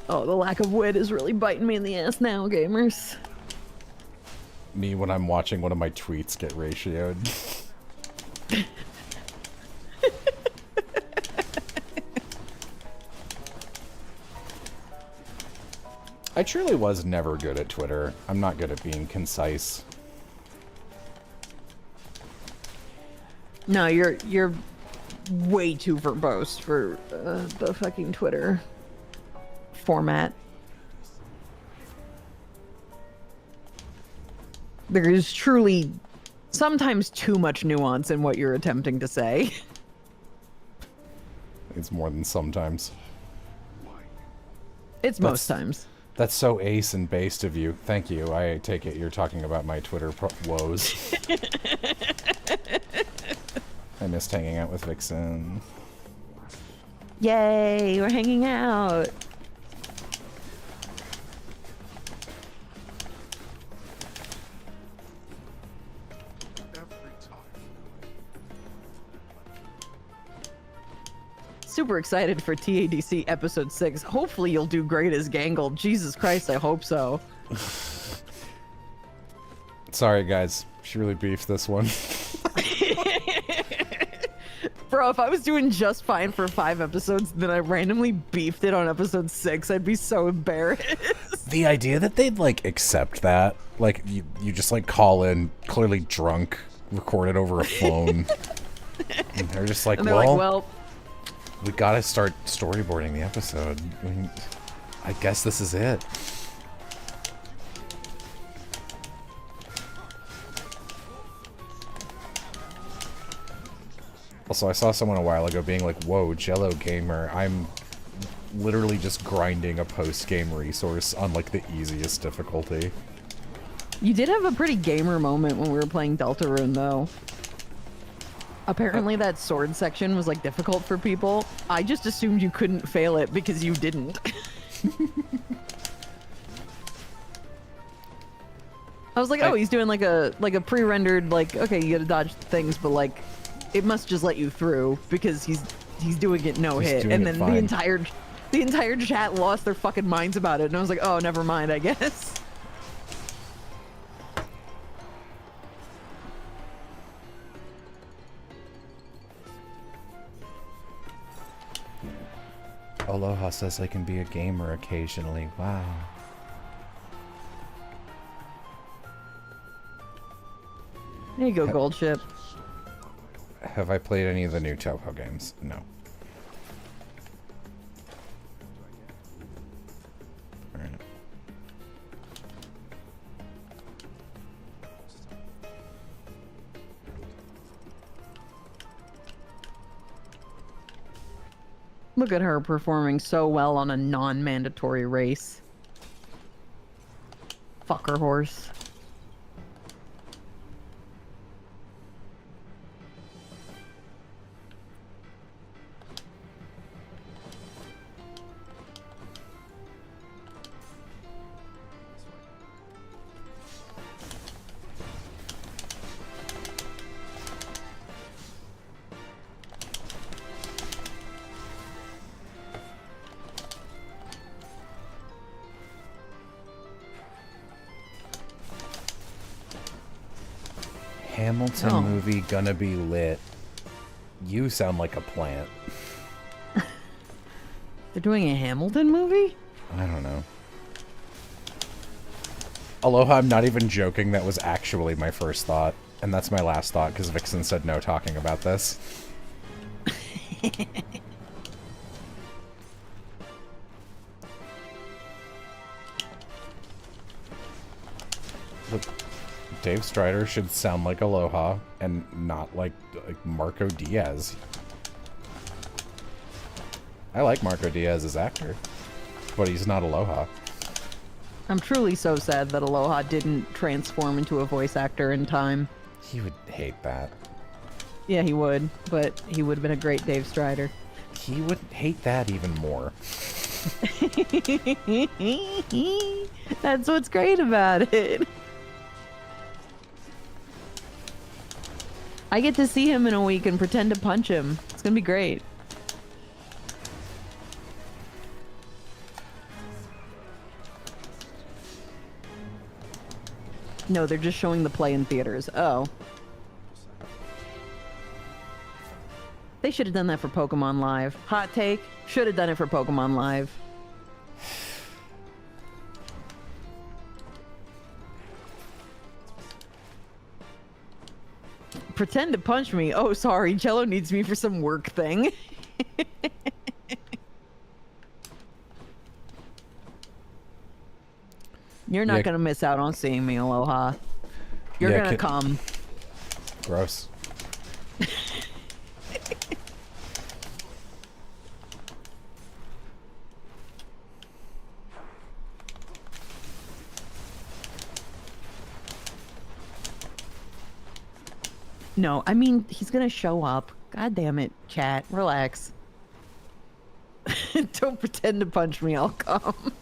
Oh, the lack of wit is really biting me in the ass now, gamers. Me when I'm watching one of my tweets get ratioed. I truly was never good at Twitter. I'm not good at being concise. No, you're way too verbose for the fucking Twitter format. There is truly sometimes too much nuance in what you're attempting to say. It's more than sometimes. It's most times. That's so ace and based of you. Thank you. I take it you're talking about my Twitter woes. I missed hanging out with Vixen. Yay, we're hanging out. Super excited for TADC episode 6. Hopefully you'll do great as Gangle. Jesus Christ, I hope so. Sorry, guys. She really beefed this one. Bro, if I was doing just fine for 5 episodes, then I randomly beefed it on episode 6, I'd be so embarrassed. The idea that they'd, like, accept that, like, you just, like, call in, clearly drunk, record it over a phone, and they're just like, and they're well, like, well, We gotta start storyboarding the episode. I mean, I guess this is it. Also, I saw someone a while ago being like, whoa, Jello Gamer, I'm literally just grinding a post-game resource on, like, the easiest difficulty. You did have a pretty gamer moment when we were playing Deltarune, though. Apparently that sword section was, like, difficult for people. I just assumed you couldn't fail it because you didn't. I was like, oh, he's doing, like a pre-rendered, like, okay, you gotta dodge things, but, like, it must just let you through because he's doing it no hit. And then the entire chat lost their fucking minds about it, and I was like, oh, never mind, I guess. Aloha says I can be a gamer occasionally. Wow. There you go, Gold Ship. Have I played any of the new Toho games? No. Alright. Look at her performing so well on a non-mandatory race. Fucker horse. Hamilton movie gonna be lit. You sound like a plant. They're doing a Hamilton movie? I don't know. Aloha, I'm not even joking. That was actually my first thought. And that's my last thought, because Vixen said no talking about this. Look, Dave Strider should sound like Aloha, and not like Marco Diaz. I like Marco Diaz as actor, but he's not Aloha. I'm truly so sad that Aloha didn't transform into a voice actor in time. He would hate that. Yeah, he would, but he would have been a great Dave Strider. He would hate that even more. That's what's great about it. I get to see him in a week and pretend to punch him. It's gonna be great. No, they're just showing the play in theaters. Oh. They should have done that for Pokemon Live. Hot take. Should have done it for Pokemon Live. Pretend to punch me. Oh, sorry. Jello needs me for some work thing. You're not gonna miss out on seeing me, Aloha. You're gonna come. Gross. No, I mean, he's gonna show up. God damn it, chat. Relax. Don't pretend to punch me, I'll come.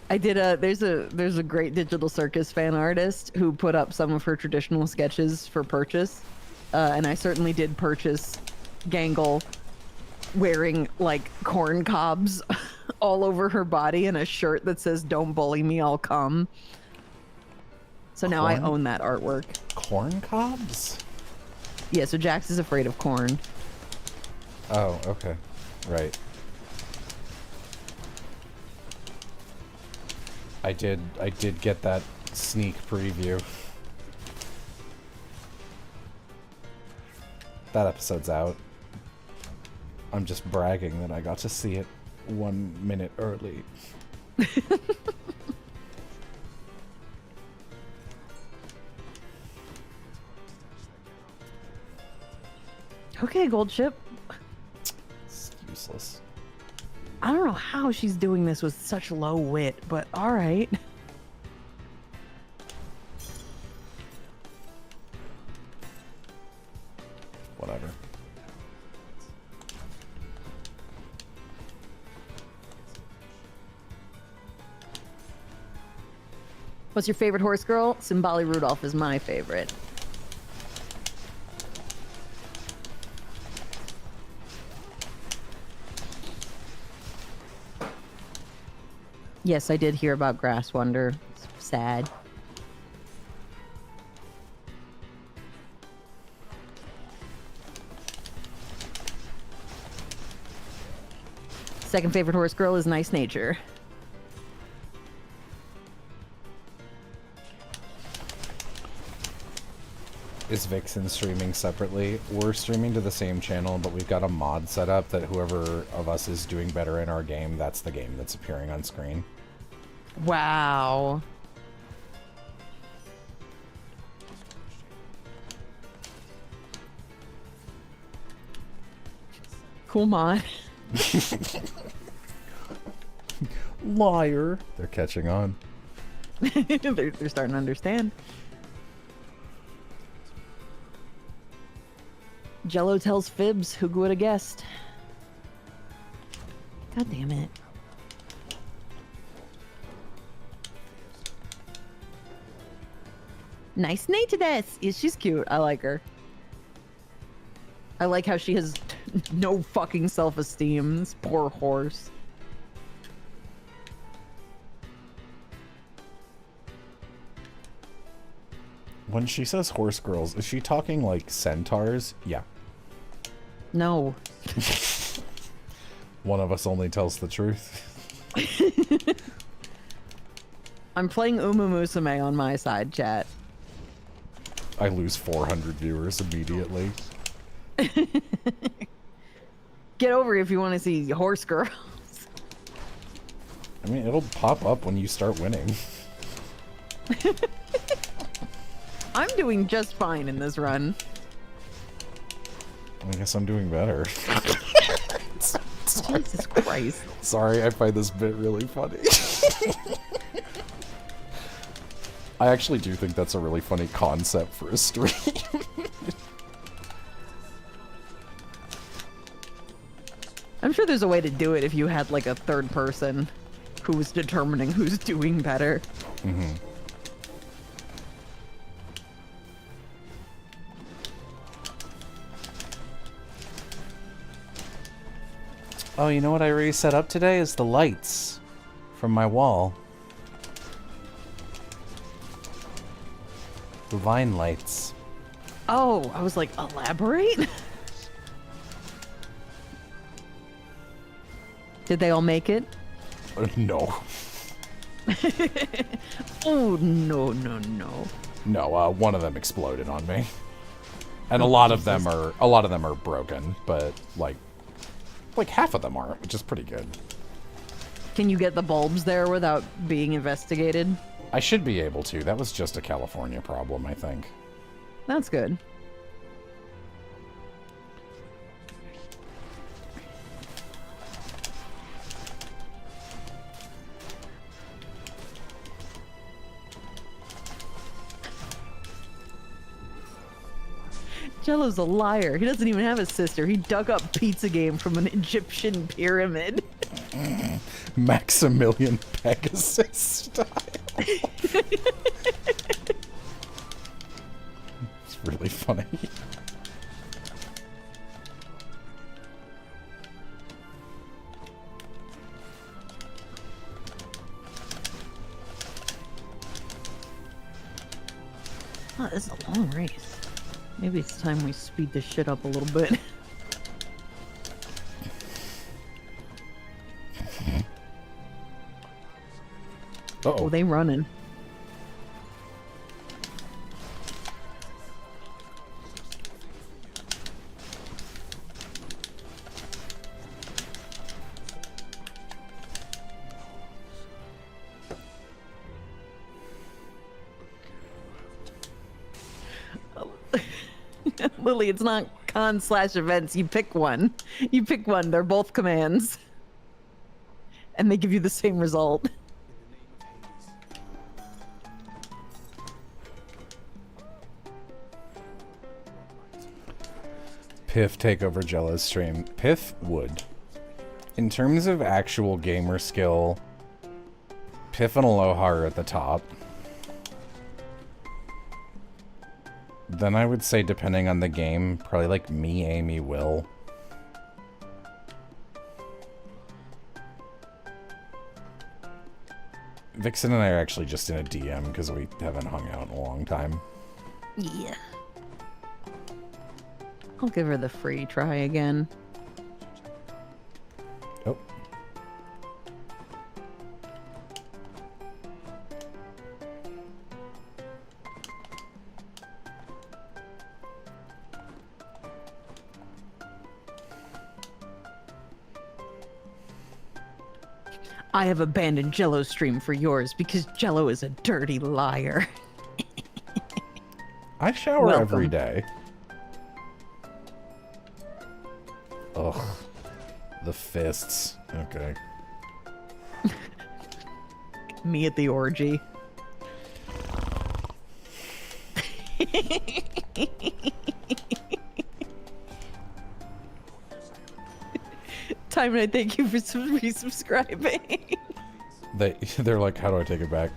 I did there's a great Digital Circus fan artist who put up some of her traditional sketches for purchase. And I certainly did purchase Gangle wearing like corn cobs all over her body and a shirt that says "Don't bully me, I'll come." So now I own that artwork. Corn cobs? Yeah, so Jax is afraid of corn. Oh, okay. Right. I did get that sneak preview. That episode's out. I'm just bragging that I got to see it 1 minute early. Okay, gold ship. It's useless. I don't know how she's doing this with such low wit, but all right. Whatever. What's your favorite horse girl? Simbali Rudolph is my favorite. Yes, I did hear about Grass Wonder. It's sad. Second favorite horse girl is Nice Nature. Is Vixen streaming separately? We're streaming to the same channel, but we've got a mod set up that whoever of us is doing better in our game, that's the game that's appearing on screen. Wow. Cool mod. Liar. They're catching on. they're starting to understand. Jello tells fibs. Who would have guessed? God damn it. Nice nature this. Yeah, she's cute. I like her. I like how she has no fucking self-esteem. This poor horse. When she says horse girls, is she talking like centaurs? Yeah. No. One of us only tells the truth. I'm playing Uma Musume on my side, chat. I lose 400 viewers immediately. Get over it if you want to see horse girls. I mean, it'll pop up when you start winning. I'm doing just fine in this run. I guess I'm doing better. Jesus Christ. Sorry, I find this bit really funny. I actually do think that's a really funny concept for a stream. I'm sure there's a way to do it if you had like a third person who was determining who's doing better. Mm-hmm. Oh, you know what I already set up today is the lights from my wall. The vine lights. Oh, I was like, elaborate? Did they all make it? No. Oh, no, no, no. No, one of them exploded on me. And a lot of them are broken, but like half of them aren't, which is pretty good. Can you get the bulbs there without being investigated? I should be able to. That was just a California problem, I think. That's good. Jello's a liar. He doesn't even have a sister. He dug up pizza game from an Egyptian pyramid. Maximilian Pegasus style. It's really funny. Oh, this is a long race. Maybe it's time we speed this shit up a little bit. Uh-oh. Oh, they running. Lily, it's not con/events. You pick one. You pick one. They're both commands. And they give you the same result. Piff take over Jello's stream. Piff would. In terms of actual gamer skill, Piff and Aloha are at the top. Then I would say, depending on the game, probably like me, Amy, Will. Vixen and I are actually just in a DM because we haven't hung out in a long time. Yeah. I'll give her the free try again. Oh. I have abandoned Jello's stream for yours because Jello is a dirty liar. I shower every day. Ugh. The fists. Okay. Me at the orgy. Time and I thank you for resubscribing. They're like, how do I take it back?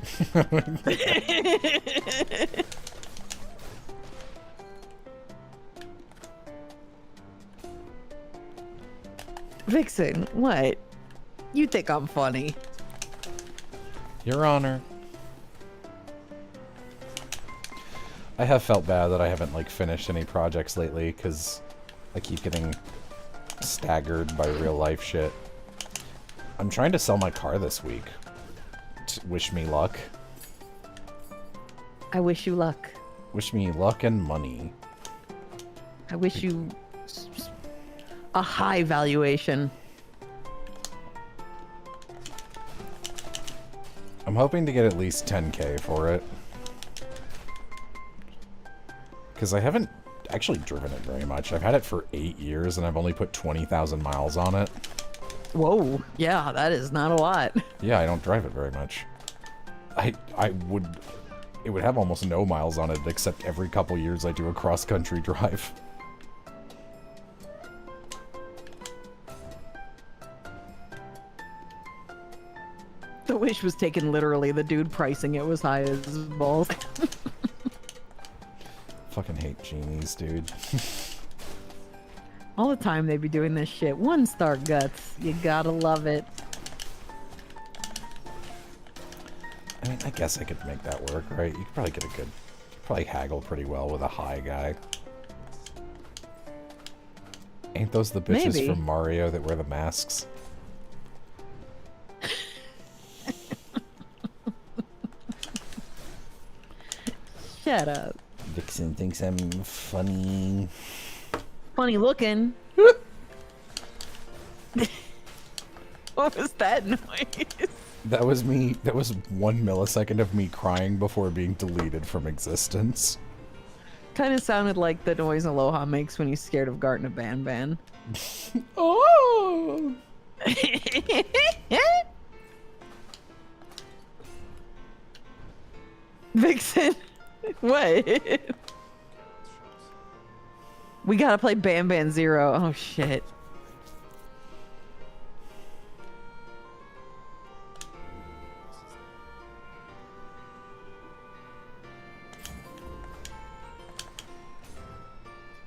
Vixen, what? You think I'm funny? Your Honor. I have felt bad that I haven't like finished any projects lately because I keep getting staggered by real life shit. I'm trying to sell my car this week. Wish me luck. I wish you luck. Wish me luck and money. I wish you a high valuation. I'm hoping to get at least 10K for it. Because I haven't actually driven it very much. I've had it for 8 years and I've only put 20,000 miles on it. Whoa, yeah, that is not a lot. Yeah, I don't drive it very much. It would have almost no miles on it, except every couple years I do a cross-country drive. The wish was taken literally. The dude pricing it was high as balls. Fucking hate genies, dude. All the time they be doing this shit. 1-star guts. You gotta love it. I mean, I guess I could make that work, right? You could probably get a good... Probably haggle pretty well with a high guy. Ain't those the bitches Maybe. from Mario that wear the masks? Shut up. Vixen thinks I'm funny. Funny looking. What was that noise? That was me. That was 1 millisecond of me crying before being deleted from existence. Kind of sounded like the noise Aloha makes when he's scared of Garten of Ban. Oh! Vixen, what? We gotta play Ban 0. Oh shit.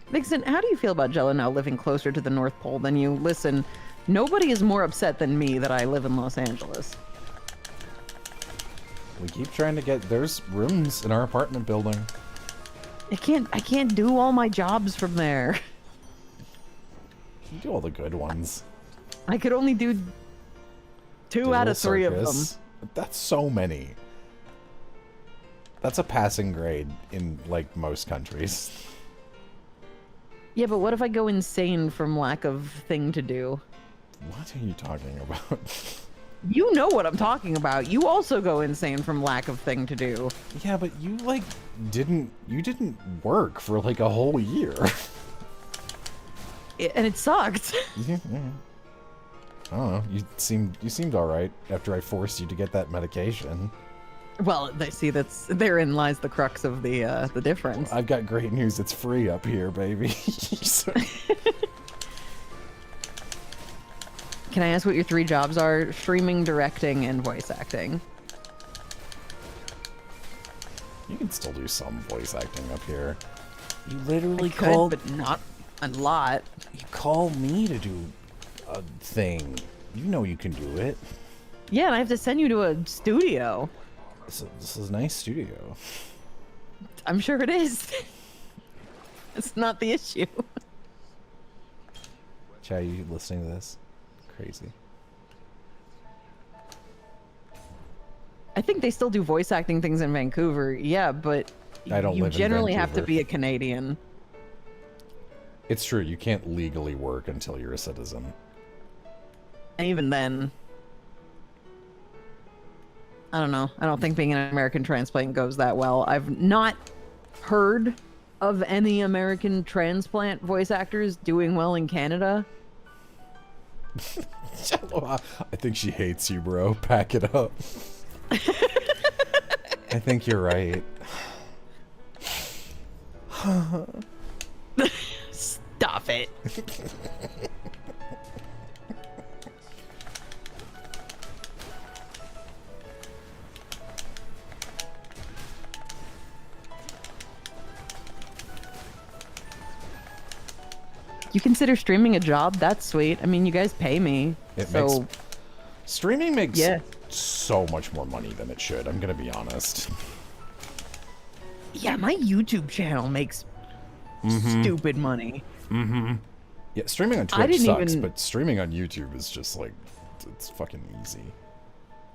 Vixen, how do you feel about Jello now living closer to the North Pole than you? Listen, nobody is more upset than me that I live in Los Angeles. We keep trying to get... There's rooms in our apartment building. I can't do all my jobs from there. You do all the good ones. I could only do 2 out of 3 of them. Circus. That's so many. That's a passing grade in, like, most countries. Yeah, but what if I go insane from lack of thing to do? What are you talking about? You know what I'm talking about. You also go insane from lack of thing to do. Yeah, but you, like, didn't work for, like, a whole year. And it sucked. Yeah. I don't know. You seemed all right after I forced you to get that medication. Well, they see therein lies the crux of the difference. I've got great news. It's free up here, baby. So... Can I ask what your 3 jobs are? Streaming, directing, and voice acting. You can still do some voice acting up here. You literally could, but not a lot. You call me to do a thing. You know you can do it. Yeah, and I have to send you to a studio. This is a nice studio. I'm sure it is. It's not the issue. Chad, you listening to this? Crazy. I think they still do voice acting things in Vancouver. Yeah, but you generally have to be a Canadian. It's true. You can't legally work until you're a citizen. And even then, I don't know. I don't think being an American transplant goes that well. I've not heard of any American transplant voice actors doing well in Canada. I think she hates you, bro. Pack it up. I think you're right. Stop it. You consider streaming a job? That's sweet. I mean, you guys pay me. Streaming makes so much more money than it should. I'm gonna be honest. Yeah, my YouTube channel makes stupid money. Yeah, streaming on Twitch sucks, but streaming on YouTube is just like, it's fucking easy.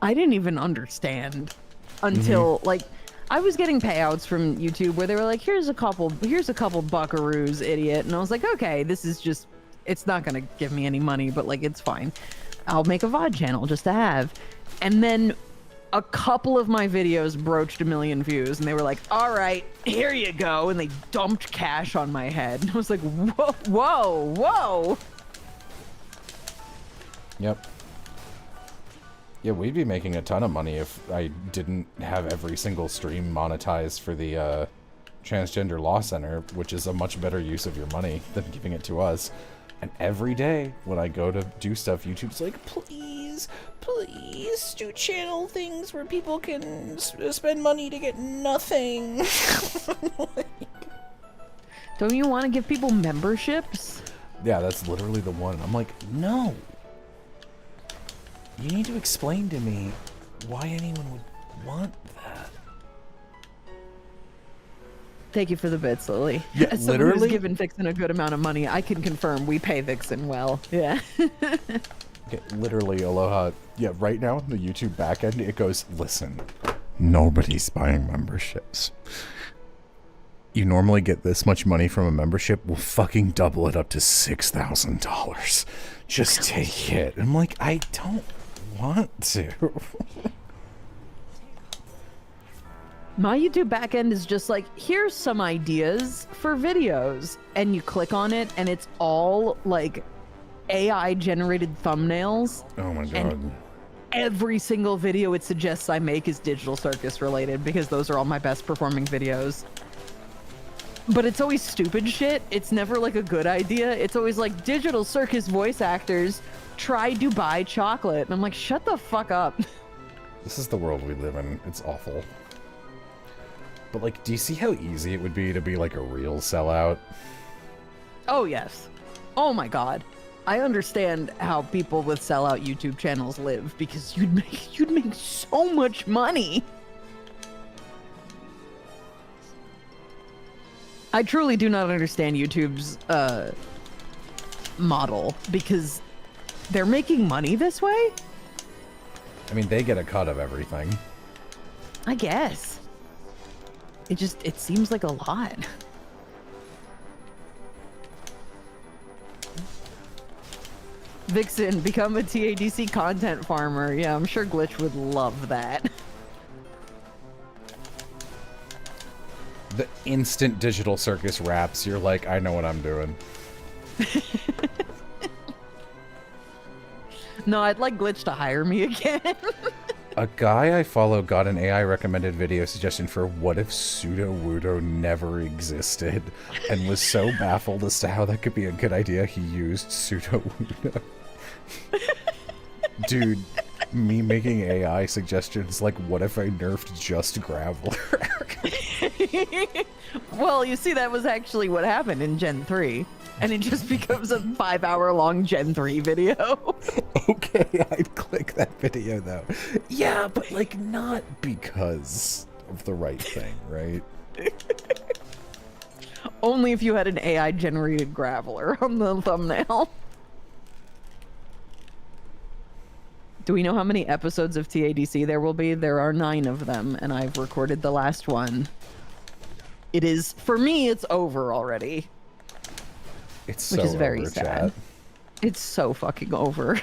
I didn't even understand until like I was getting payouts from YouTube where they were like, here's a couple buckaroos, idiot. And I was like, okay, this is just, it's not going to give me any money, but like, it's fine. I'll make a VOD channel just to have. And then a couple of my videos broached 1 million views and they were like, all right, here you go. And they dumped cash on my head. And I was like, whoa, whoa, whoa. Yep. Yeah, we'd be making a ton of money if I didn't have every single stream monetized for the Transgender Law Center, which is a much better use of your money than giving it to us. And every day when I go to do stuff, YouTube's like, please do channel things where people can spend money to get nothing. Don't you want to give people memberships? Yeah, that's literally the one. I'm like, no. You need to explain to me why anyone would want that. Thank you for the bits, Lily. Yeah, as literally. Someone who's given Vixen a good amount of money, I can confirm we pay Vixen well. Yeah. Okay, literally, Aloha. Yeah, right now, the YouTube backend, it goes, listen, nobody's buying memberships. You normally get this much money from a membership, we'll fucking double it up to $6,000. Just take it. I'm like, I don't want to. My YouTube backend is just like, here's some ideas for videos. And you click on it, and it's all like AI generated thumbnails. Oh my God. And every single video it suggests I make is Digital Circus related because those are all my best performing videos. But it's always stupid shit. It's never like a good idea. It's always like Digital Circus voice actors try Dubai chocolate. And I'm like, shut the fuck up. This is the world we live in. It's awful. But like, do you see how easy it would be to be like a real sellout? Oh, yes. Oh my God. I understand how people with sellout YouTube channels live because you'd make so much money. I truly do not understand YouTube's model because they're making money this way? I mean, they get a cut of everything. I guess. It seems like a lot. Vixen, become a TADC content farmer. Yeah, I'm sure Glitch would love that. The instant Digital Circus raps, you're like, I know what I'm doing. No, I'd like Glitch to hire me again. A guy I follow got an AI recommended video suggestion for what if Pseudo-Wudo never existed, and was so baffled as to how that could be a good idea he used Pseudo-Wudo. Dude, me making AI suggestions like what if I nerfed just Graveler? Well, you see, that was actually what happened in Gen 3. And it just becomes a 5-hour-long Gen 3 video. Okay, I'd click that video though. Yeah, but like not because of the right thing, right? Only if you had an AI-generated Graveler on the thumbnail. Do we know how many episodes of TADC there will be? There are 9 of them, and I've recorded the last one. It is, for me, it's over already. It's so which is very over, sad. chat. It's so fucking over.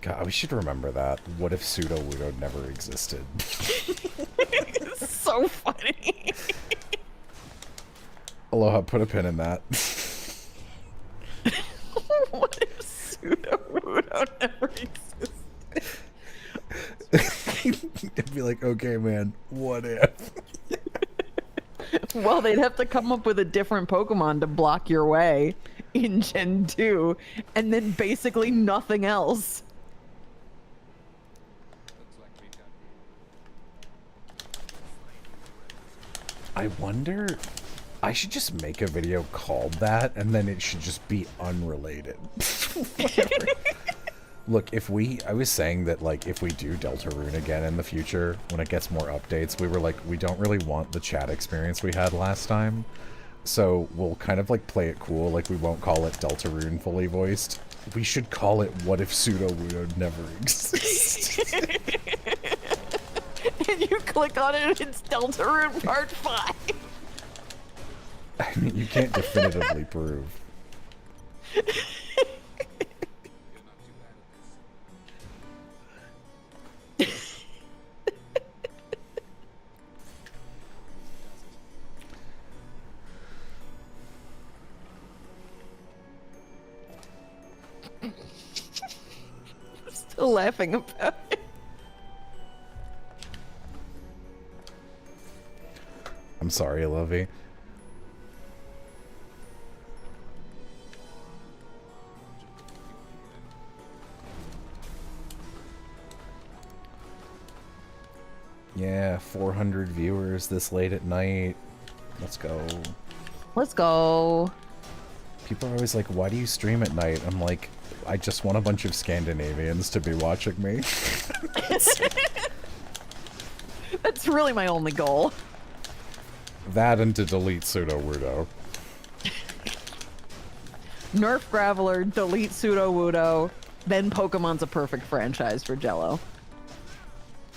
God, we should remember that. What if Pseudo-Wudo never existed? It's so funny. Aloha, put a pin in that. What if Pseudo-Wudo never existed? It'd be like, okay, man, what if? Well, they'd have to come up with a different Pokemon to block your way in Gen 2, and then basically nothing else. I wonder... I should just make a video called that, and then it should just be unrelated. Whatever. Look, if we... I was saying that, like, if we do Deltarune again in the future, when it gets more updates, we were like, we don't really want the chat experience we had last time. So we'll kind of, like, play it cool. Like, we won't call it Deltarune fully voiced. We should call it What If Pseudo-Wudo Never Exists. And you click on it, and it's Deltarune Part 5. I mean, you can't definitively prove. Still laughing about it. I'm sorry, Lovey. Yeah, 400 viewers this late at night. Let's go. Let's go. People are always like, why do you stream at night? I'm like, I just want a bunch of Scandinavians to be watching me. That's really my only goal. That and to delete Pseudo-Wudo. Nerf Graveler, delete Pseudo-Wudo, then Pokemon's a perfect franchise for Jello.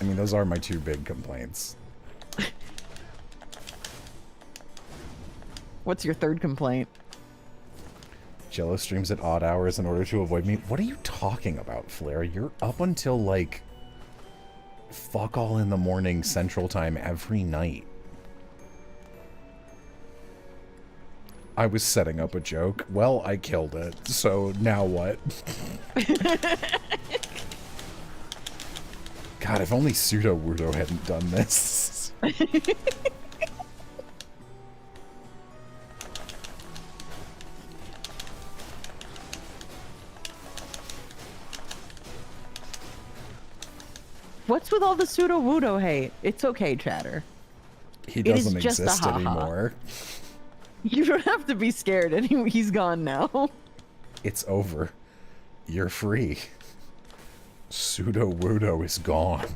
I mean, those are my 2 big complaints. What's your third complaint? Jello streams at odd hours in order to avoid me. What are you talking about, Flair? You're up until, like, fuck all in the morning Central Time every night. I was setting up a joke. Well, I killed it, so now what? God, if only Pseudo-Wudo hadn't done this. What's with all the Pseudo-Wudo hate? It's okay, chatter. He It is doesn't just a exist haha. anymore. You don't have to be scared. Anyway, he's gone now. It's over. You're free. Pseudo-Wudo is gone.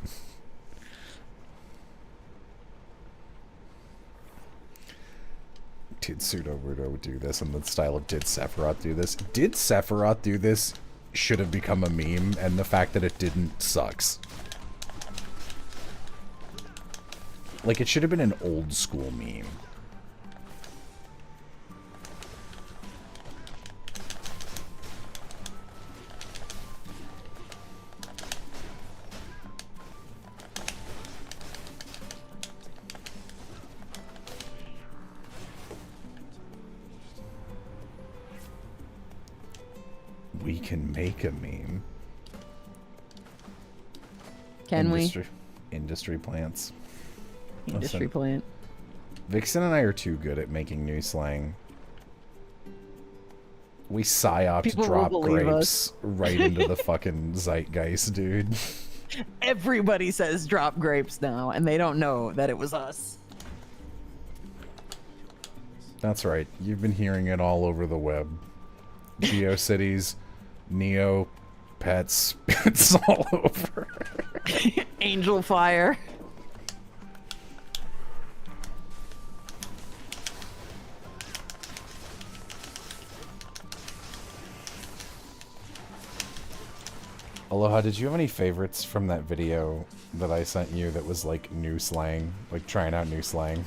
Did Pseudo-Wudo do this in the style of did Sephiroth do this? Did Sephiroth do this should have become a meme, and the fact that it didn't sucks. Like, it should have been an old school meme. We can make a meme. Can Industry plants. Industry plant. Vixen and I are too good at making new slang. We psyoped People drop will believe grapes right into the fucking zeitgeist, dude. Everybody says drop grapes now, and they don't know that it was us. That's right. You've been hearing it all over the web. GeoCities, Neo, Pets, it's all over. Angel Fire. Aloha, did you have any favorites from that video that I sent you that was like new slang? Like trying out new slang?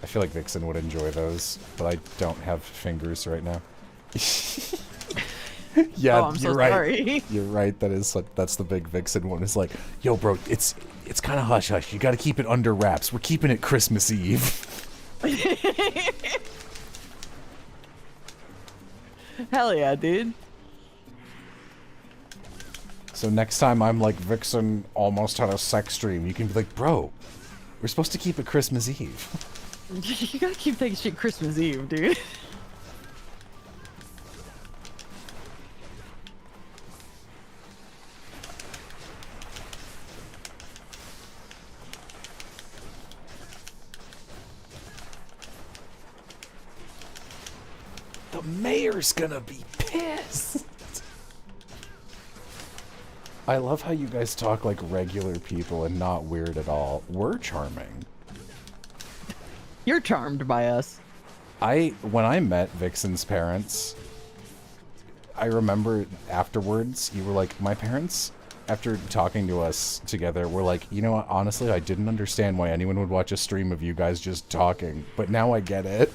I feel like Vixen would enjoy those, but I don't have fingers right now. Yeah, oh, I'm you're so right. Sorry. You're right. That is like that's the big Vixen one. It's like, yo, bro, it's kind of hush hush. You got to keep it under wraps. We're keeping it Christmas Eve. Hell yeah, dude. So next time I'm like, Vixen almost had a sex dream, you can be like, bro, we're supposed to keep it Christmas Eve. You gotta keep taking shit Christmas Eve, dude. The mayor's gonna be pissed. I love how you guys talk like regular people and not weird at all. We're charming. You're charmed by us. When I met Vixen's parents, I remember afterwards, you were like, my parents, after talking to us together, were like, you know what, honestly, I didn't understand why anyone would watch a stream of you guys just talking, but now I get it.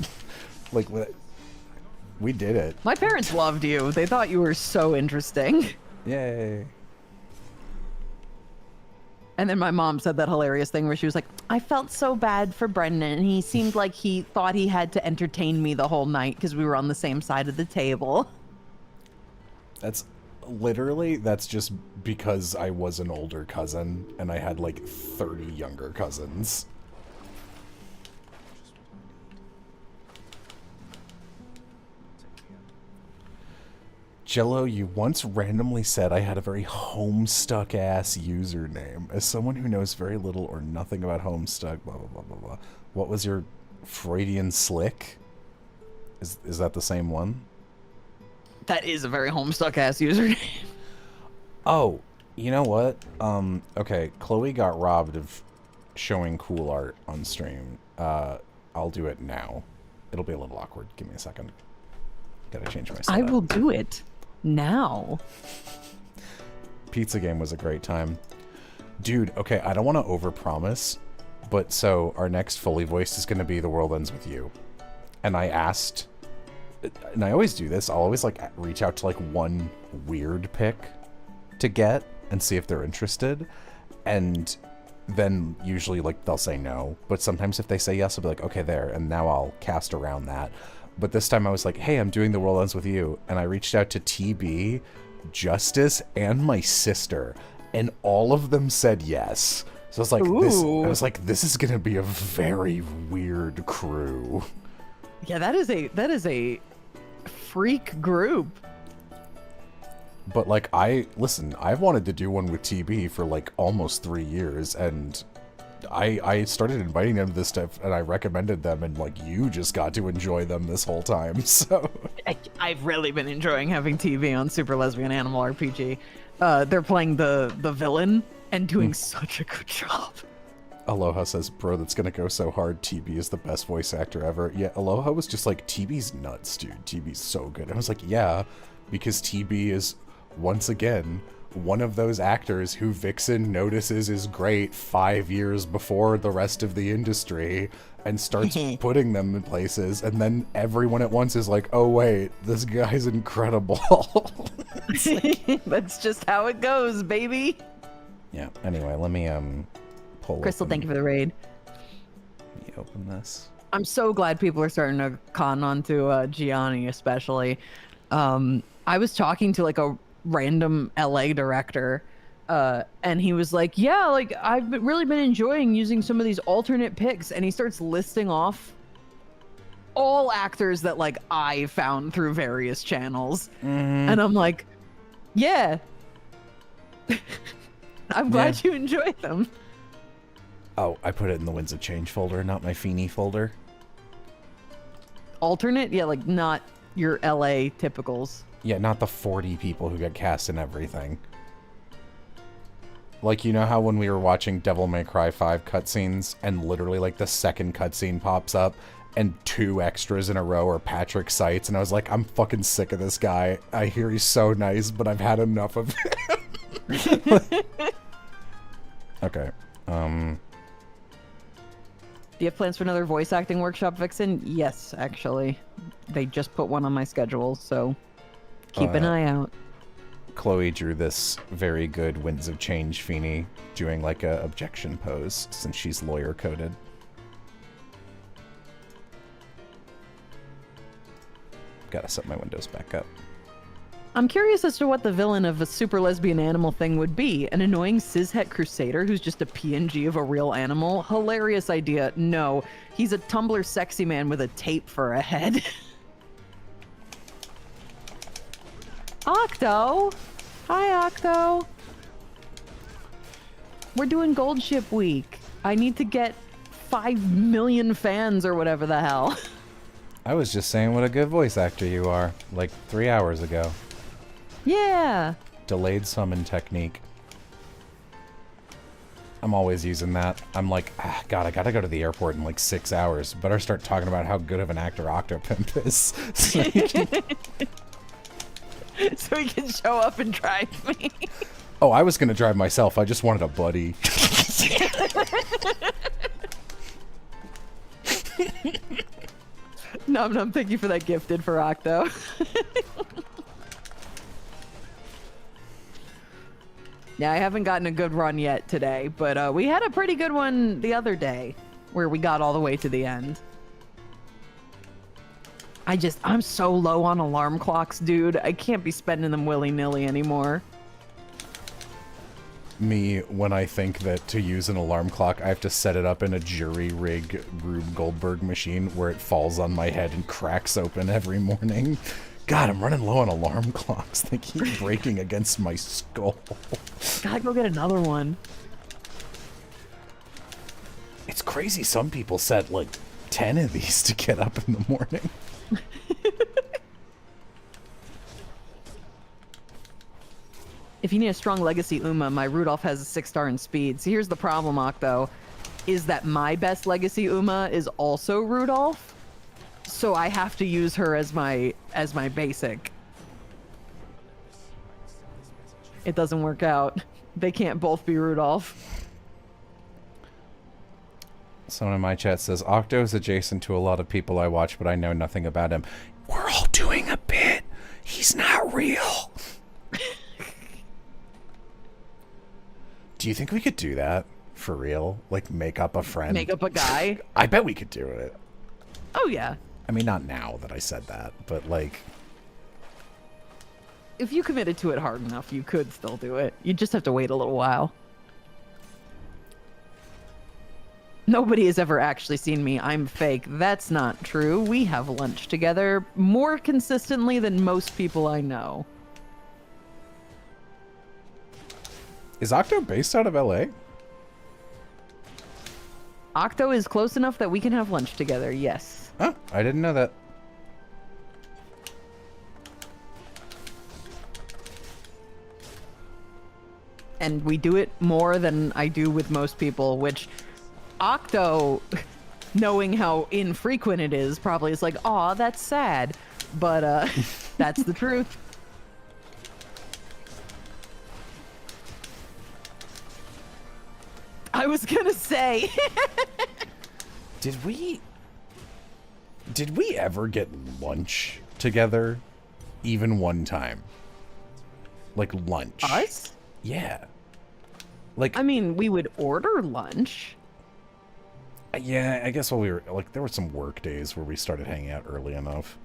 Like, we did it. My parents loved you. They thought you were so interesting. Yay. And then my mom said that hilarious thing where she was like, I felt so bad for Brendan. He seemed like he thought he had to entertain me the whole night because we were on the same side of the table. That's just because I was an older cousin and I had like 30 younger cousins. Jello, you once randomly said I had a very Homestuck-ass username. As someone who knows very little or nothing about Homestuck, blah, blah, blah, blah, blah. What was your Freudian slick? Is that the same one? That is a very Homestuck-ass username. Oh, you know what? Okay, Chloe got robbed of showing cool art on stream. I'll do it now. It'll be a little awkward. Give me a second. Gotta change my setup. I will do it now. Pizza game was a great time. Dude, okay, I don't want to overpromise, but so our next fully voiced is going to be The World Ends With You. And I asked, and I always do this, I'll always like reach out to like one weird pick to get and see if they're interested. And then usually like they'll say no, but sometimes if they say yes, I'll be like, okay, there. And now I'll cast around that. But this time I was like, hey, I'm doing The World Ends With You. And I reached out to TB, Justice, and my sister. And all of them said yes. So I was like, this is going to be a very weird crew. Yeah, that is a freak group. But like, I've wanted to do one with TB for like almost 3 years. And I started inviting them to this stuff and I recommended them and like you just got to enjoy them this whole time. So I've really been enjoying having TV on Super Lesbian Animal RPG. They're playing the villain and doing such a good job. Aloha says, bro, that's gonna go so hard. TB is the best voice actor ever. Yeah, Aloha was just like, TB's nuts, dude. TB's so good. I was like, yeah, because TB is once again one of those actors who Vixen notices is great 5 years before the rest of the industry and starts putting them in places, and then everyone at once is like, oh wait, this guy's incredible. Like, that's just how it goes, baby. Yeah, anyway, let me pull Crystal, thank you for the raid. Let me open this. I'm so glad people are starting to con onto Gianni especially. I was talking to like a random LA director, and he was like, "Yeah, like really been enjoying using some of these alternate picks," and he starts listing off all actors that like I found through various channels, and I'm like, "Yeah, I'm glad you enjoy them." Oh, I put it in the Winds of Change folder, not my Feeny folder. Alternate, yeah, like not your LA typicals. Yeah, not the 40 people who get cast in everything. Like, you know how when we were watching Devil May Cry 5 cutscenes, and literally, like, the second cutscene pops up, and 2 extras in a row are Patrick Seitz, and I was like, I'm fucking sick of this guy. I hear he's so nice, but I've had enough of him. Okay. Do you have plans for another voice acting workshop, Vixen? Yes, actually. They just put one on my schedule, so keep an eye out. Chloe drew this very good Winds of Change Feeny doing like a objection pose since she's lawyer coded. Gotta set my windows back up. I'm curious as to what the villain of a super lesbian animal thing would be. An annoying cishet crusader who's just a PNG of a real animal? Hilarious idea. No, he's a Tumblr sexy man with a tape for a head. Octo! Hi, Octo! We're doing Gold Ship Week. I need to get 5 million fans or whatever the hell. I was just saying what a good voice actor you are, like 3 hours ago. Yeah! Delayed summon technique. I'm always using that. I'm like, God, I gotta go to the airport in like 6 hours. Better start talking about how good of an actor Octopimp is. So he can show up and drive me. Oh, I was gonna drive myself. I just wanted a buddy. Nom nom, thank you for that gifted for Octo. Yeah, I haven't gotten a good run yet today, but we had a pretty good one the other day where we got all the way to the end. I'm so low on alarm clocks, dude. I can't be spending them willy-nilly anymore. Me, when I think that to use an alarm clock, I have to set it up in a jury rig Rube Goldberg machine where it falls on my head and cracks open every morning. God, I'm running low on alarm clocks. They keep breaking against my skull. Gotta go get another one. It's crazy. Some people set like 10 of these to get up in the morning. If you need a strong legacy Uma, my Rudolph has a 6-star in speed. So here's the problem, Octo, is that my best legacy Uma is also Rudolph. So I have to use her as my basic. It doesn't work out. They can't both be Rudolph. Someone in my chat says, Octo is adjacent to a lot of people I watch, but I know nothing about him. We're all doing a bit. He's not real. Do you think we could do that for real? Like, make up a friend? Make up a guy? I bet we could do it. Oh, yeah. I mean, not now that I said that, but like... If you committed to it hard enough, you could still do it. You just have to wait a little while. Nobody has ever actually seen me. I'm fake. That's not true. We have lunch together more consistently than most people I know. Is Octo based out of LA? Octo is close enough that we can have lunch together, yes. Huh, I didn't know that. And we do it more than I do with most people, which Octo, knowing how infrequent it is, probably is like, aw, that's sad. But that's the truth. I was gonna say. Did we ever get lunch together? Even one time? Like lunch? Us? Yeah. Like, I mean, we would order lunch. yeah, I guess while we were, like, there were some work days where we started hanging out early enough.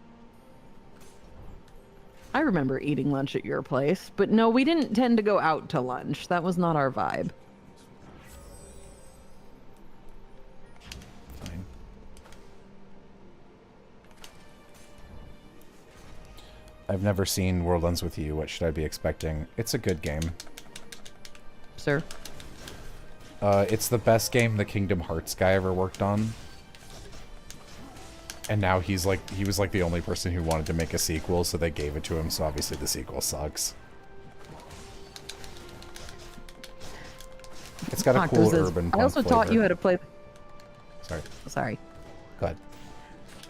I remember eating lunch at your place, but no, we didn't tend to go out to lunch. That was not our vibe. Fine. I've never seen World Ends With You. What should I be expecting? It's a good game. Sir? It's the best game the Kingdom Hearts guy ever worked on. And now he was like the only person who wanted to make a sequel, so they gave it to him, so obviously the sequel sucks. It's got a cool urban punk I also taught you how to play... Sorry. Go ahead.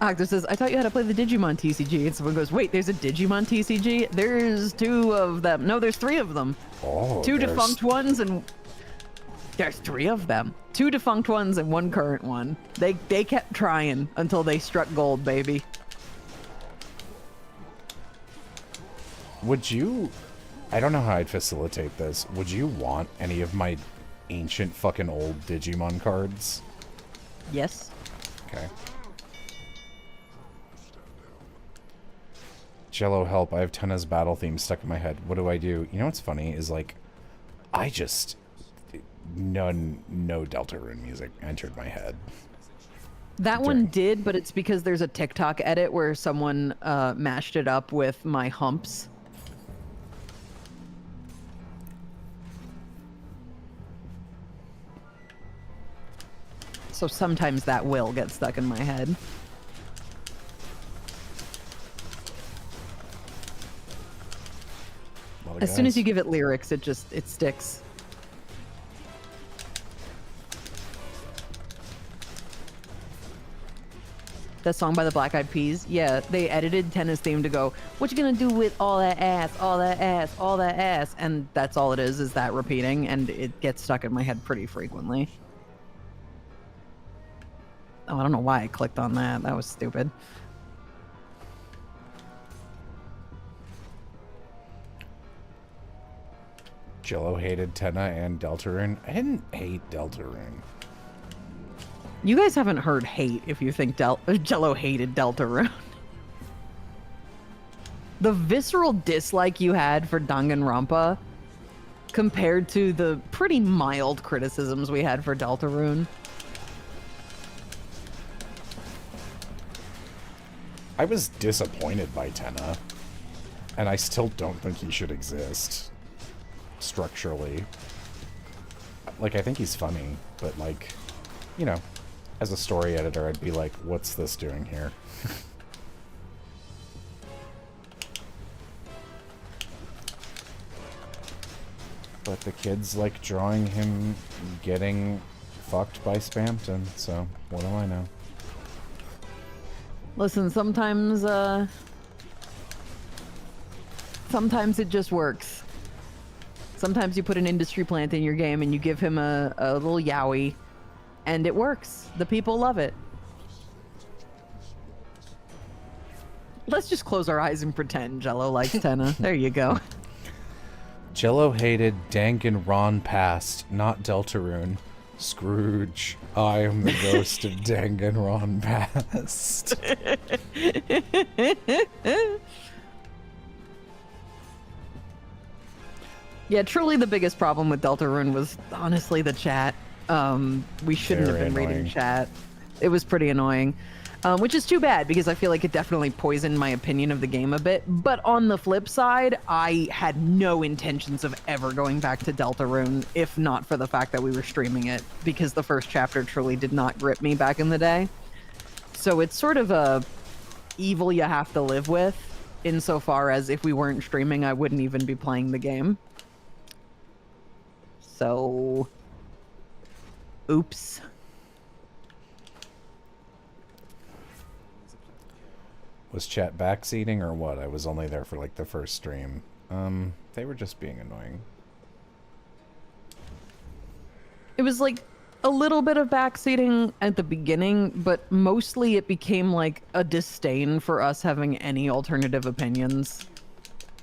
Octo says, I taught you how to play the Digimon TCG, and someone goes, wait, there's a Digimon TCG? There's 2 of them. No, there's 3 of them. Oh, 2 defunct ones and... There's 3 of them. 2 defunct ones and 1 current one. They kept trying until they struck gold, baby. Would you... I don't know how I'd facilitate this. Would you want any of my ancient fucking old Digimon cards? Yes. Okay. Jello, help. I have Tenna's battle theme stuck in my head. What do I do? You know what's funny is, like, I just... No Deltarune music entered my head. That one did, but it's because there's a TikTok edit where someone mashed it up with my humps. So sometimes that will get stuck in my head. As soon as you give it lyrics, it sticks. That song by the Black Eyed Peas, yeah, they edited Tenna's theme to go, what you gonna do with all that ass, all that ass, all that ass? And that's all it is that repeating, and it gets stuck in my head pretty frequently. Oh, I don't know why I clicked on that. That was stupid. Jello hated Tenna and Deltarune. I didn't hate Deltarune. You guys haven't heard hate if you think Jello hated Deltarune. The visceral dislike you had for Danganronpa compared to the pretty mild criticisms we had for Deltarune. I was disappointed by Tenna, and I still don't think he should exist. Structurally. Like, I think he's funny, but, like, you know, as a story editor, I'd be like, what's this doing here? But the kids like drawing him getting fucked by Spamton, so what do I know? Listen, sometimes it just works. Sometimes you put an industry plant in your game and you give him a little yaoi, and it works. The people love it. Let's just close our eyes and pretend Jello likes Tenna. There you go. Jello hated Danganron past, not Deltarune. Scrooge, I am the ghost of Danganron past. Yeah, truly the biggest problem with Deltarune was honestly the chat. We shouldn't have been reading chat. It was pretty annoying. Which is too bad, because I feel like it definitely poisoned my opinion of the game a bit. But on the flip side, I had no intentions of ever going back to Deltarune, if not for the fact that we were streaming it, because the first chapter truly did not grip me back in the day. So it's sort of a evil you have to live with, insofar as if we weren't streaming, I wouldn't even be playing the game. So... oops. Was chat backseating or what? I was only there for like the first stream. They were just being annoying. It was like a little bit of backseating at the beginning, but mostly it became like a disdain for us having any alternative opinions.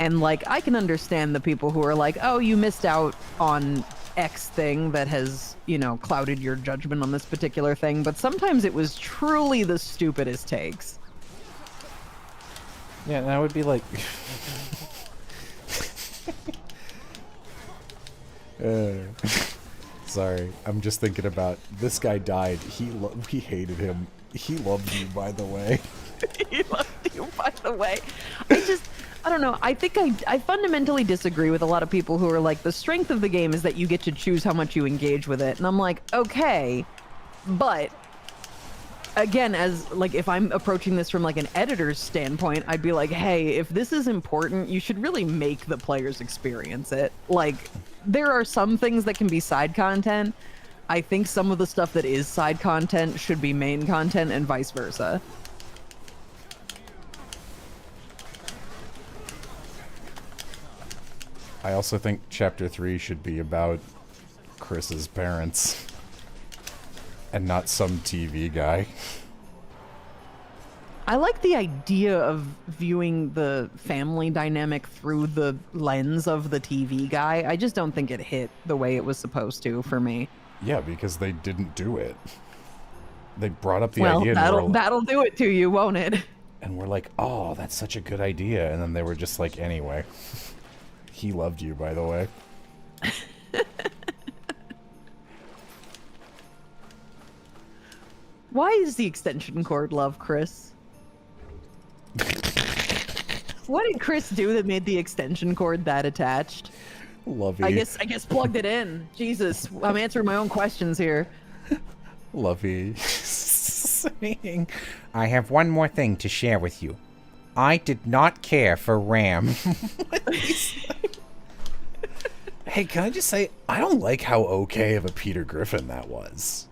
And like, I can understand the people who are like, oh, you missed out on X thing that has, you know, clouded your judgment on this particular thing, but sometimes it was truly the stupidest takes. Yeah, and I would be like... Sorry, I'm just thinking about this guy died. We hated him. He loved you, by the way. He loved you, by the way. I don't know. I think I fundamentally disagree with a lot of people who are like, the strength of the game is that you get to choose how much you engage with it. And I'm like, okay, but again, as like, if I'm approaching this from like an editor's standpoint, I'd be like, hey, if this is important, you should really make the players experience it. Like, there are some things that can be side content. I think some of the stuff that is side content should be main content and vice versa. I also think Chapter 3 should be about Chris's parents. And not some TV guy. I like the idea of viewing the family dynamic through the lens of the TV guy. I just don't think it hit the way it was supposed to for me. Yeah, because they didn't do it. They brought up the well, idea. That'll do it to you, won't it? And we're like, oh, that's such a good idea. And then they were just like, anyway. He loved you, by the way. Why is the extension cord love Chris? What did Chris do that made the extension cord that attached? Lovey. I guess plugged it in. Jesus, I'm answering my own questions here. Lovey saying, I have one more thing to share with you. I did not care for Ram. Hey, can I just say, I don't like how okay of a Peter Griffin that was.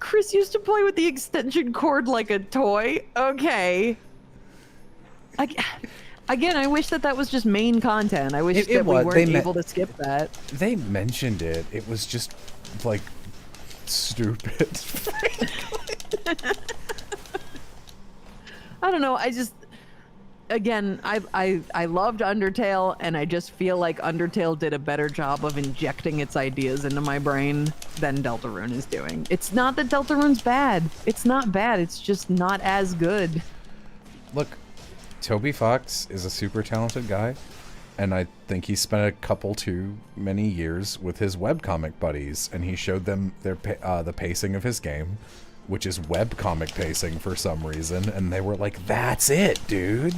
Chris used to play with the extension cord like a toy. Okay. Again, I wish that was just main content. I wish that we weren't able to skip that. They mentioned it. It was just, like, stupid. I don't know. Again, I loved Undertale, and I just feel like Undertale did a better job of injecting its ideas into my brain than Deltarune is doing. It's not that Deltarune's bad. It's not bad. It's just not as good. Look, Toby Fox is a super talented guy, and I think he spent a couple too many years with his webcomic buddies, and he showed them the pacing of his game, which is webcomic pacing for some reason, and they were like, that's it, dude.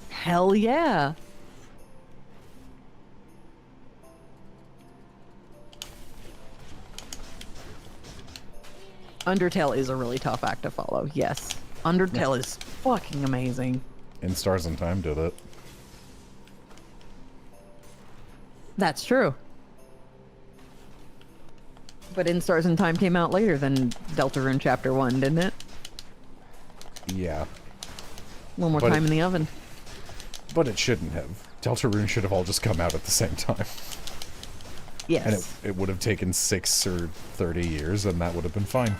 Hell yeah. Undertale is a really tough act to follow, yes. Undertale is fucking amazing. In Stars in Time did it. That's true. But In Stars in Time came out later than Deltarune Chapter 1, didn't it? Yeah. A little more time in the oven. But it shouldn't have. Deltarune should have all just come out at the same time. Yes. And it would have taken 6 or 30 years, and that would have been fine.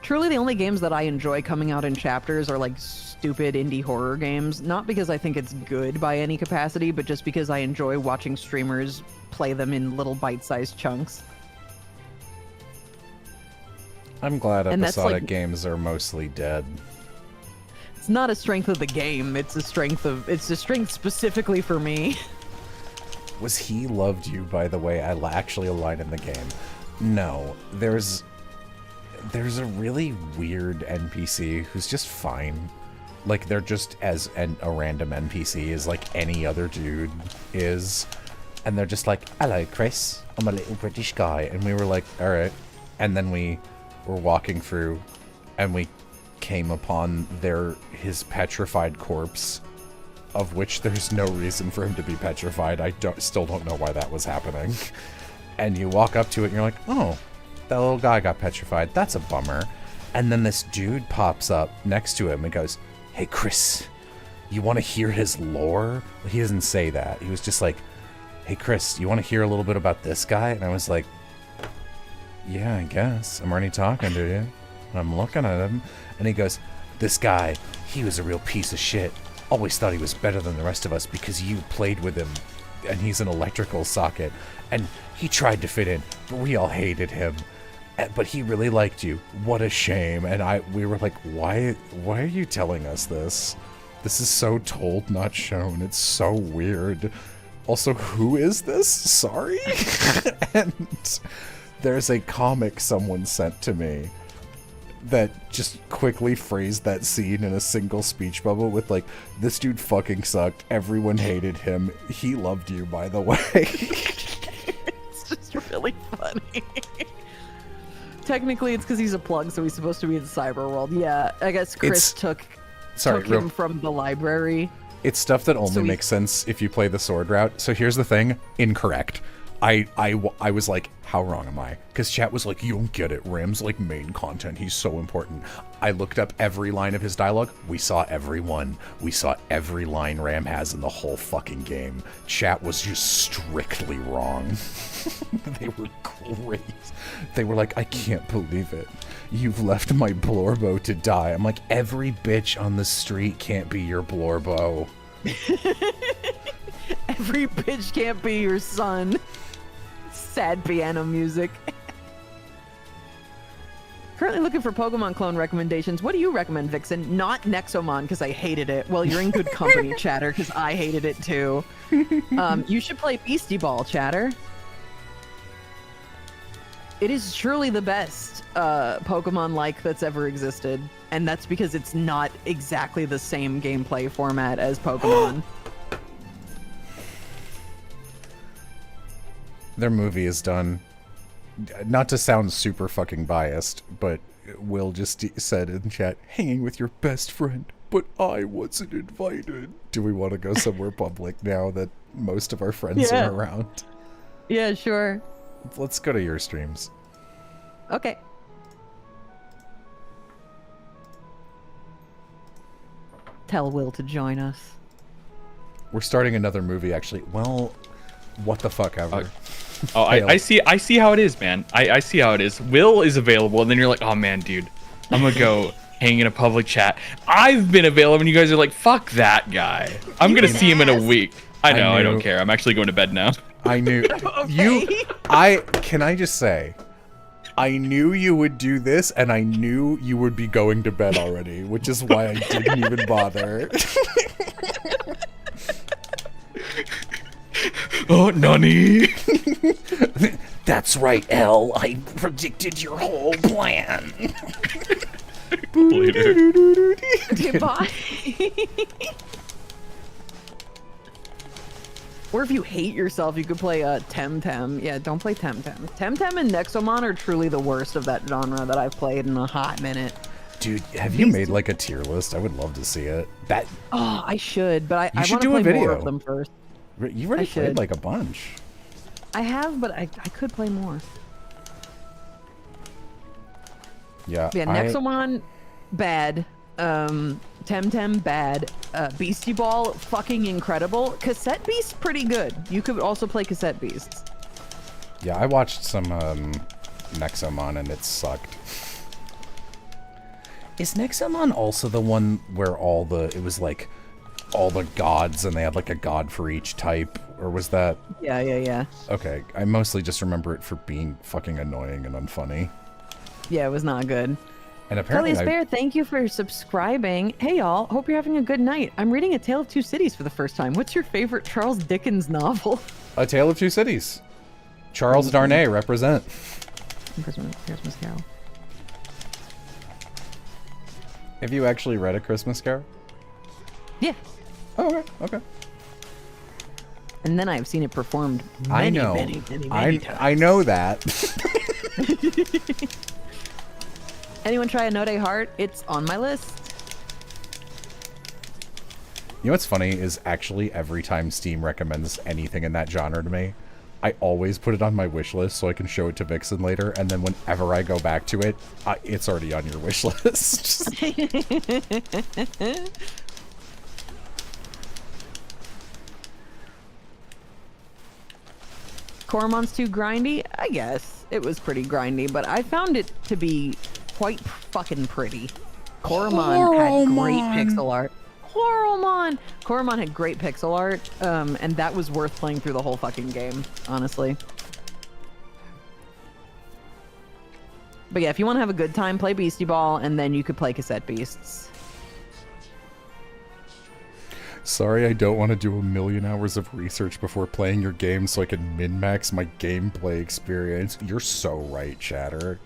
Truly the only games that I enjoy coming out in chapters are like stupid indie horror games. Not because I think it's good by any capacity, but just because I enjoy watching streamers play them in little bite-sized chunks. I'm glad And that's, episodic like, games are mostly dead. It's not a strength of the game, it's a strength specifically for me. Was He Loved You, by the way, actually a line in the game? No. There's a really weird NPC who's just fine. Like, they're just as a random NPC as, like, any other dude is. And they're just like, hello, Chris. I'm a little British guy. And we were like, alright. And then we were walking through, and we came upon his petrified corpse, of which there's no reason for him to be petrified. I still don't know why that was happening. And you walk up to it, and you're like, oh, that little guy got petrified. That's a bummer. And then this dude pops up next to him and goes, hey, Chris, you want to hear his lore? He doesn't say that. He was just like, hey, Chris, you want to hear a little bit about this guy? And I was like, yeah, I guess. I'm already talking to you. And I'm looking at him. And he goes, this guy, he was a real piece of shit. Always thought he was better than the rest of us because you played with him and he's an electrical socket, and he tried to fit in, but we all hated him. But he really liked you. What a shame. And we were like, why are you telling us this? This is so told, not shown. It's so weird. Also, who is this? Sorry? And there's a comic someone sent to me that just quickly phrased that scene in a single speech bubble with like, this dude fucking sucked. Everyone hated him. He loved you, by the way. It's just really funny. Technically, it's because he's a plug, so he's supposed to be in the cyber world. Yeah, I guess Chris took him from the library. It's stuff that only makes sense if you play the sword route. So here's the thing. Incorrect. I was like, how wrong am I? Because chat was like, you don't get it. Ram's like main content. He's so important. I looked up every line of his dialogue. We saw every one. We saw every line Ram has in the whole fucking game. Chat was just strictly wrong. They were great. They were like, I can't believe it. You've left my Blorbo to die. I'm like, every bitch on the street can't be your Blorbo. Every bitch can't be your son. Sad piano music. Currently looking for Pokemon clone recommendations. What do you recommend, Vixen? Not Nexomon, because I hated it. Well, you're in good company, Chatter, because I hated it too. You should play Beastie Ball, Chatter. It is truly the best Pokemon-like that's ever existed. And that's because it's not exactly the same gameplay format as Pokemon. Their movie is done. Not to sound super fucking biased, but Will just said in chat, hanging with your best friend, but I wasn't invited. Do we want to go somewhere public now that most of our friends are around? Yeah, sure. Let's go to your streams. Okay. Tell Will to join us. We're starting another movie, actually. Well, what the fuck ever. I see how it is, man. I see how it is. Will is available, and then you're like, oh man, dude, I'm gonna go hang in a public chat. I've been available, and you guys are like, fuck that guy. I'm gonna see him in a week. I know, I don't care. I'm actually going to bed now. I knew can I just say, I knew you would do this, and I knew you would be going to bed already, which is why I didn't even bother. Oh, Nani! That's right, Elle. I predicted your whole plan. Later. Goodbye. Or if you hate yourself, you could play Temtem. Yeah, don't play Temtem. Temtem and Nexomon are truly the worst of that genre that I've played in a hot minute. Dude, have you made like a tier list? I would love to see it. Oh, I should, but I should want to do a play more video of them first. You already played like a bunch. I have, but I could play more. Yeah. Yeah, Nexomon, bad. Temtem, bad. Beastie Ball, fucking incredible. Cassette Beast, pretty good. You could also play Cassette Beasts. Yeah, I watched some Nexomon and it sucked. Is Nexomon also the one where it was like all the gods and they had like a god for each type, or was that? Yeah. Okay, I mostly just remember it for being fucking annoying and unfunny. Yeah, it was not good. And apparently Kelly's Bear, thank you for subscribing. Hey y'all, hope you're having a good night. I'm reading A Tale of Two Cities for the first time. What's your favorite Charles Dickens novel? A Tale of Two Cities. Charles Darnay, represent. Christmas Carol. Have you actually read A Christmas Carol? Yeah. Oh, okay. And then I've seen it performed many times. I know that. Anyone try a Note Heart? It's on my list. You know what's funny is actually every time Steam recommends anything in that genre to me, I always put it on my wish list so I can show it to Vixen later, and then whenever I go back to it, it's already on your wish list. Coromon's too grindy? I guess. It was pretty grindy, but I found it to be quite fucking pretty. Coromon had great pixel art. Coromon! Coromon had great pixel art, and that was worth playing through the whole fucking game, honestly. But yeah, if you want to have a good time, play Beastie Ball, and then you could play Cassette Beasts. Sorry, I don't want to do a million hours of research before playing your game so I can min-max my gameplay experience. You're so right, Chatter.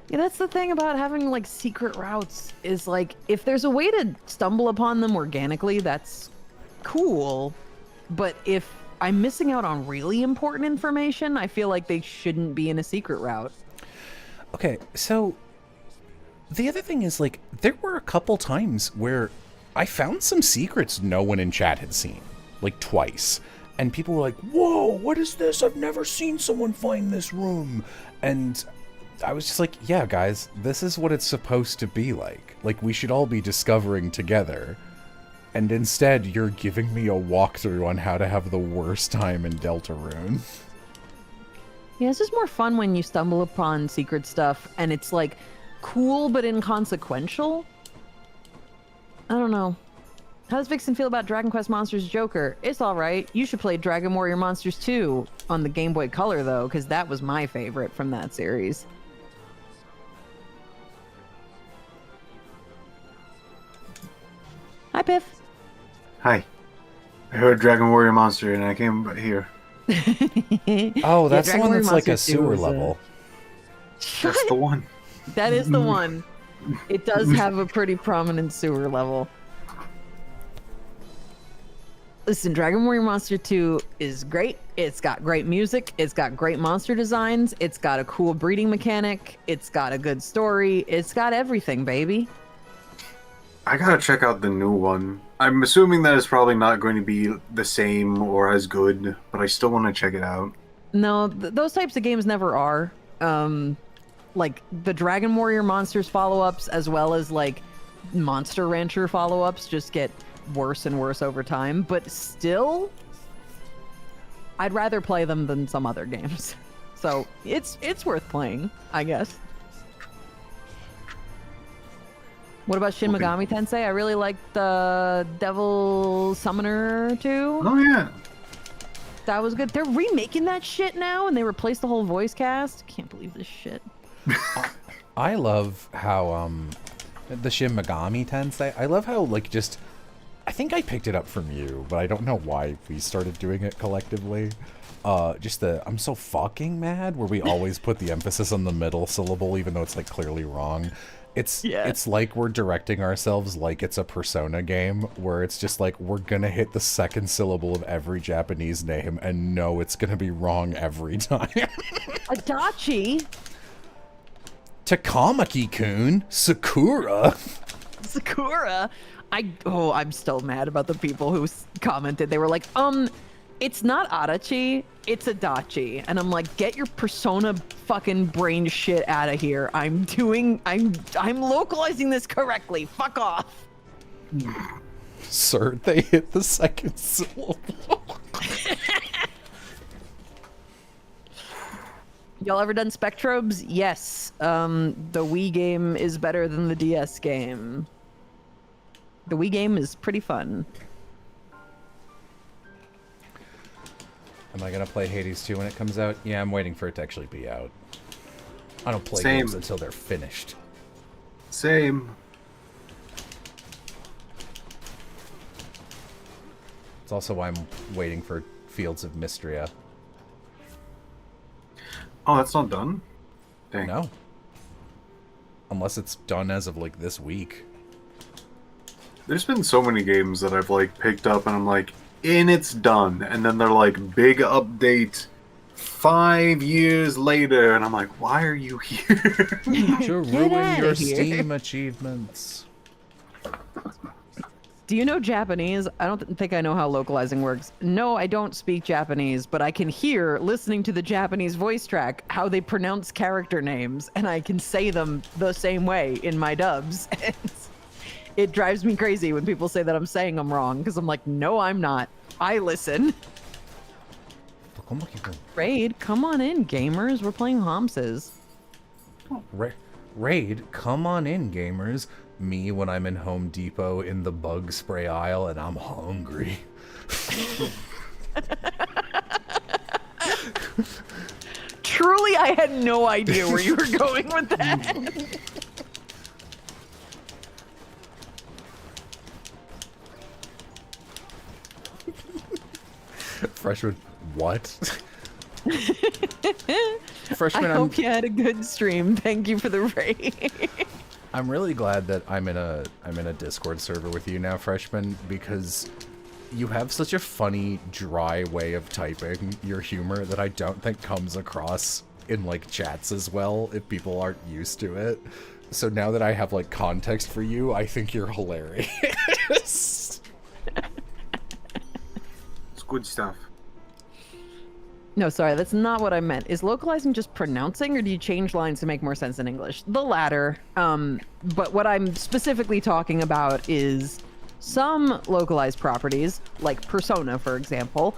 Yeah, that's the thing about having, like, secret routes, is, like, if there's a way to stumble upon them organically, that's cool. But if I'm missing out on really important information, I feel like they shouldn't be in a secret route. Okay, so the other thing is, like, there were a couple times where I found some secrets no one in chat had seen, like twice. And people were like, whoa, what is this? I've never seen someone find this room. And I was just like, yeah, guys, this is what it's supposed to be like. Like, we should all be discovering together. And instead, you're giving me a walkthrough on how to have the worst time in Deltarune. Yeah, it's just more fun when you stumble upon secret stuff and it's, like, cool but inconsequential. I don't know. How does Vixen feel about Dragon Quest Monsters Joker? It's alright. You should play Dragon Warrior Monsters 2 on the Game Boy Color, though, because that was my favorite from that series. Hi, Piff. Hi. I heard Dragon Warrior Monster and I came here. Oh, that's the Dragon one Warrior that's like a Monsters 2 sewer was, level. That's the one. That is the one. It does have a pretty prominent sewer level. Listen, Dragon Warrior Monster 2 is great. It's got great music. It's got great monster designs. It's got a cool breeding mechanic. It's got a good story. It's got everything, baby. I gotta check out the new one. I'm assuming that it's probably not going to be the same or as good, but I still want to check it out. No, those types of games never are. Like the Dragon Warrior Monsters follow-ups, as well as like Monster Rancher follow-ups, just get worse and worse over time. But still, I'd rather play them than some other games. So it's worth playing, I guess. What about Shin Megami Tensei? I really liked the Devil Summoner 2. Oh yeah. That was good. They're remaking that shit now, and they replaced the whole voice cast. Can't believe this shit. I love how, the Shin Megami Tensei, I love how, like, just, I think I picked it up from you, but I don't know why we started doing it collectively. Just the, I'm so fucking mad, where we always put the emphasis on the middle syllable, even though it's, like, clearly wrong. It's like we're directing ourselves like it's a Persona game, where it's just like, we're gonna hit the second syllable of every Japanese name and know it's gonna be wrong every time. Adachi. Takamaki-kun, Sakura. Sakura. I'm still mad about the people who commented. They were like, it's not Adachi, it's Adachi. And I'm like, get your Persona fucking brain shit out of here. I'm localizing this correctly. Fuck off. Sir, they hit the second syllable. Y'all ever done Spectrobes? Yes. The Wii game is better than the DS game. The Wii game is pretty fun. Am I gonna play Hades 2 when it comes out? Yeah, I'm waiting for it to actually be out. I don't play Same. games until they're finished. Same. It's also why I'm waiting for Fields of Mystria. Oh, that's not done? Dang. No. Unless it's done as of, like, this week. There's been so many games that I've, like, picked up and I'm like, and it's done. And then they're like, big update 5 years later. And I'm like, why are you here? To ruin outta your here. Steam achievements. Do you know Japanese? I don't think I know how localizing works. No, I don't speak Japanese, but I can hear, listening to the Japanese voice track, how they pronounce character names, and I can say them the same way in my dubs. It drives me crazy when people say that I'm saying them wrong, because I'm like, no, I'm not. I listen. Raid, come on in, gamers. We're playing Homses. Raid, come on in, gamers. Me when I'm in Home Depot in the bug spray aisle and I'm hungry. Truly, I had no idea where you were going with that. Freshman, what? Freshman, I hope you had a good stream. Thank you for the raid. I'm really glad that I'm in a Discord server with you now, Freshman, because you have such a funny, dry way of typing your humor that I don't think comes across in like chats as well if people aren't used to it. So now that I have like context for you, I think you're hilarious. It's good stuff. No, sorry, that's not what I meant. Is localizing just pronouncing, or do you change lines to make more sense in English? The latter. But what I'm specifically talking about is some localized properties, like Persona, for example,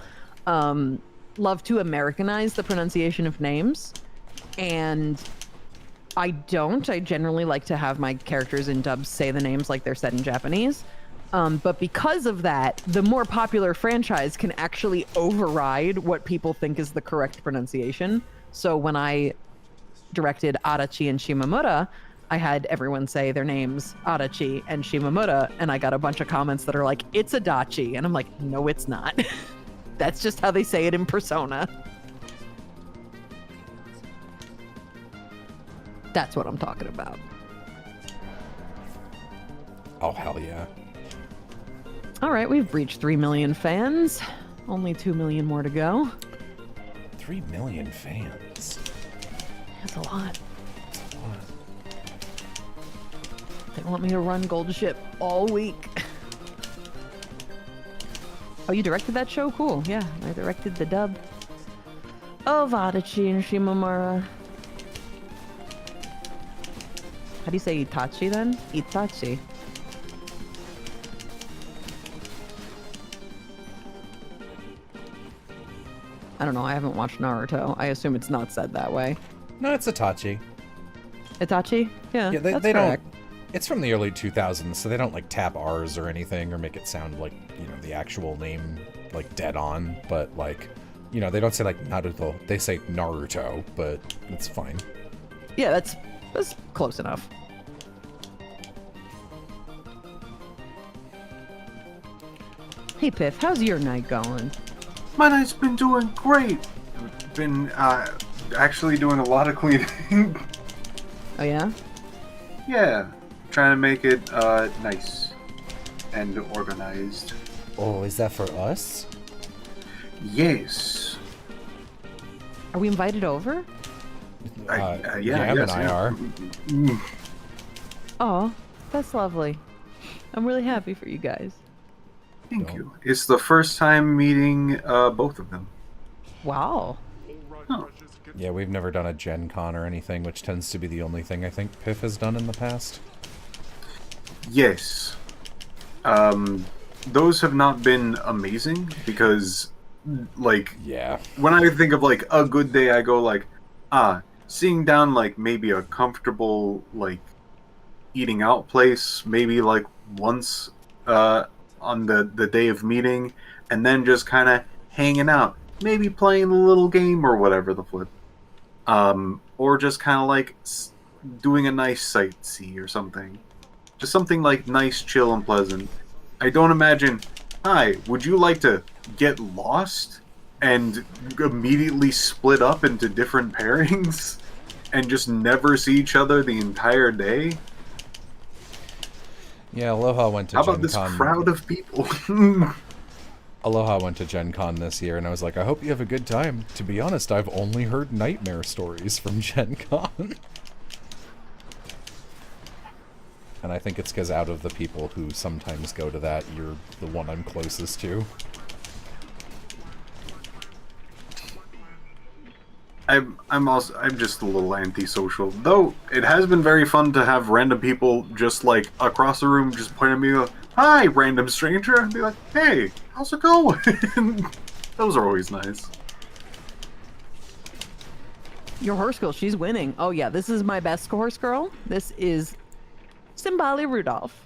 love to Americanize the pronunciation of names. And I don't. I generally like to have my characters in dubs say the names like they're said in Japanese. But because of that, the more popular franchise can actually override what people think is the correct pronunciation. So when I directed Adachi and Shimamura, I had everyone say their names, Adachi and Shimamura, and I got a bunch of comments that are like, it's Adachi. And I'm like, no, it's not. That's just how they say it in Persona. That's what I'm talking about. Oh, hell yeah. All right, we've reached 3 million fans. Only 2 million more to go. 3 million fans. That's a lot. They want me to run Gold Ship all week. Oh, you directed that show? Cool. Yeah, I directed the dub of Adachi and Shimamura. How do you say Itachi then? Itachi. I don't know. I haven't watched Naruto. I assume it's not said that way. No, it's Itachi. Itachi? Yeah, Yeah, that's they correct. don't. It's from the early 2000s, so they don't like tap R's or anything or make it sound like, you know, the actual name like dead on. But like, you know, they don't say like Naruto. They say Naruto, but it's fine. Yeah, that's close enough. Hey Piff, how's your night going? My night's been doing great. Been actually doing a lot of cleaning. Oh yeah? Yeah, trying to make it nice and organized. Oh, is that for us? Yes. Are we invited over? Yeah, Yam yes, and I yeah. are. Oh, that's lovely. I'm really happy for you guys. Thank you. It's the first time meeting both of them. Wow. Oh. Yeah, we've never done a Gen Con or anything, which tends to be the only thing I think Piff has done in the past. Yes. Those have not been amazing because, like, Yeah. when I think of like a good day, I go like, sitting down like maybe a comfortable like eating out place, maybe like once on the day of meeting, and then just kind of hanging out, maybe playing a little game or whatever the flip, or just kind of like doing a nice sightsee or something, just something like nice, chill, and pleasant. I don't imagine. Hi, would you like to get lost and immediately split up into different pairings and just never see each other the entire day? Yeah, Aloha went to How Gen about this Con. crowd of people? Aloha went to Gen Con this year, and I was like, I hope you have a good time. To be honest, I've only heard nightmare stories from Gen Con. And I think it's because out of the people who sometimes go to that, you're the one I'm closest to. I'm just a little antisocial. Though it has been very fun to have random people just like across the room just point at me like, "Hi, random stranger," and be like, "Hey, how's it going?" Those are always nice. Your horse girl, she's winning. Oh yeah, this is my best horse girl. This is Simbali Rudolph.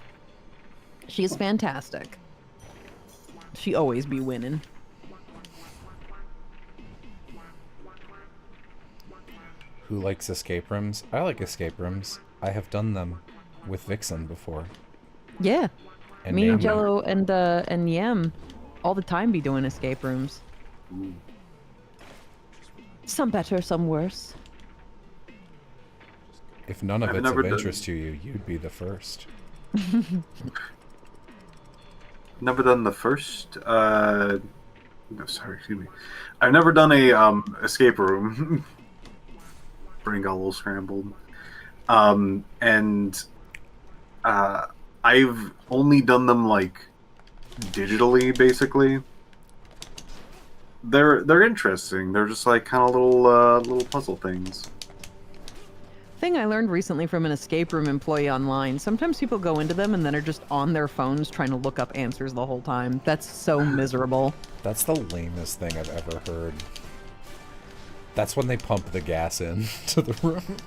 She is fantastic. She always be winning. Who likes escape rooms? I like escape rooms. I have done them with Vixen before. Yeah. And Me and Naomi. Jello and Yem all the time be doing escape rooms. Some better, some worse. If none of I've it's never of done- interest to you, you'd be the first. Never done the first. No, sorry, excuse me. I've never done a escape room. Brain got a little scrambled. And I've only done them like digitally, basically. They're interesting. They're just like kind of little puzzle things. Thing I learned recently from an escape room employee online, sometimes people go into them and then are just on their phones trying to look up answers the whole time. That's so miserable. That's the lamest thing I've ever heard. That's when they pump the gas in to the room.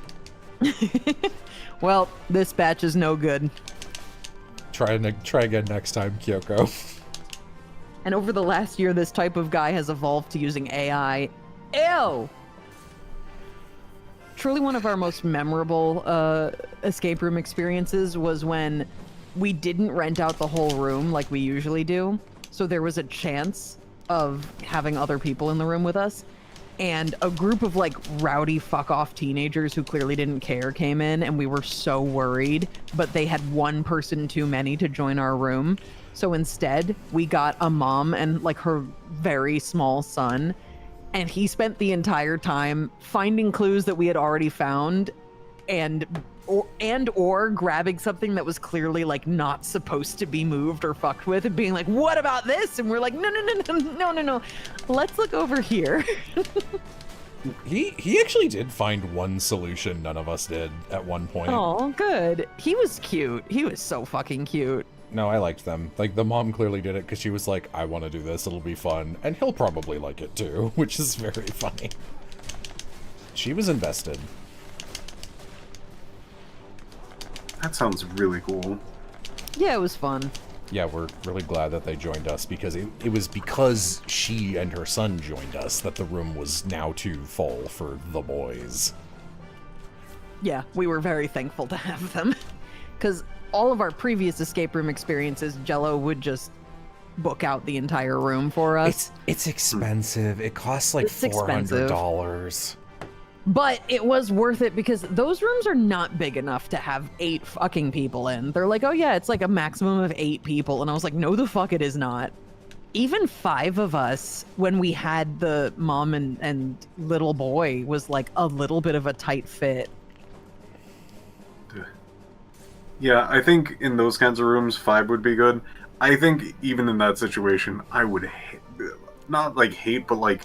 Well, this batch is no good. Try again next time, Kyoko. And over the last year, this type of guy has evolved to using AI. Ew! Truly one of our most memorable escape room experiences was when we didn't rent out the whole room like we usually do. So there was a chance of having other people in the room with us. And a group of like rowdy fuck off teenagers who clearly didn't care came in, and we were so worried, but they had one person too many to join our room. So instead, we got a mom and like her very small son, and he spent the entire time finding clues that we had already found or grabbing something that was clearly like not supposed to be moved or fucked with and being like, what about this? And we're like, no. Let's look over here. He actually did find one solution none of us did at one point. Oh, good. He was cute. He was so fucking cute. No, I liked them. Like, the mom clearly did it because she was like, I want to do this, it'll be fun. And he'll probably like it too, which is very funny. She was invested. That sounds really cool. Yeah, it was fun. Yeah, we're really glad that they joined us because it was because she and her son joined us that the room was now too full for the boys. Yeah, we were very thankful to have them. Because all of our previous escape room experiences, Jello would just book out the entire room for us. It's expensive. It costs like It's expensive. $400. But it was worth it because those rooms are not big enough to have 8 fucking people in. They're like, oh yeah, it's like a maximum of 8 people. And I was like, no, the fuck it is not. Even 5 of us, when we had the mom and little boy, was like a little bit of a tight fit. Yeah, I think in those kinds of rooms, 5 would be good. I think even in that situation, I would not like hate, but like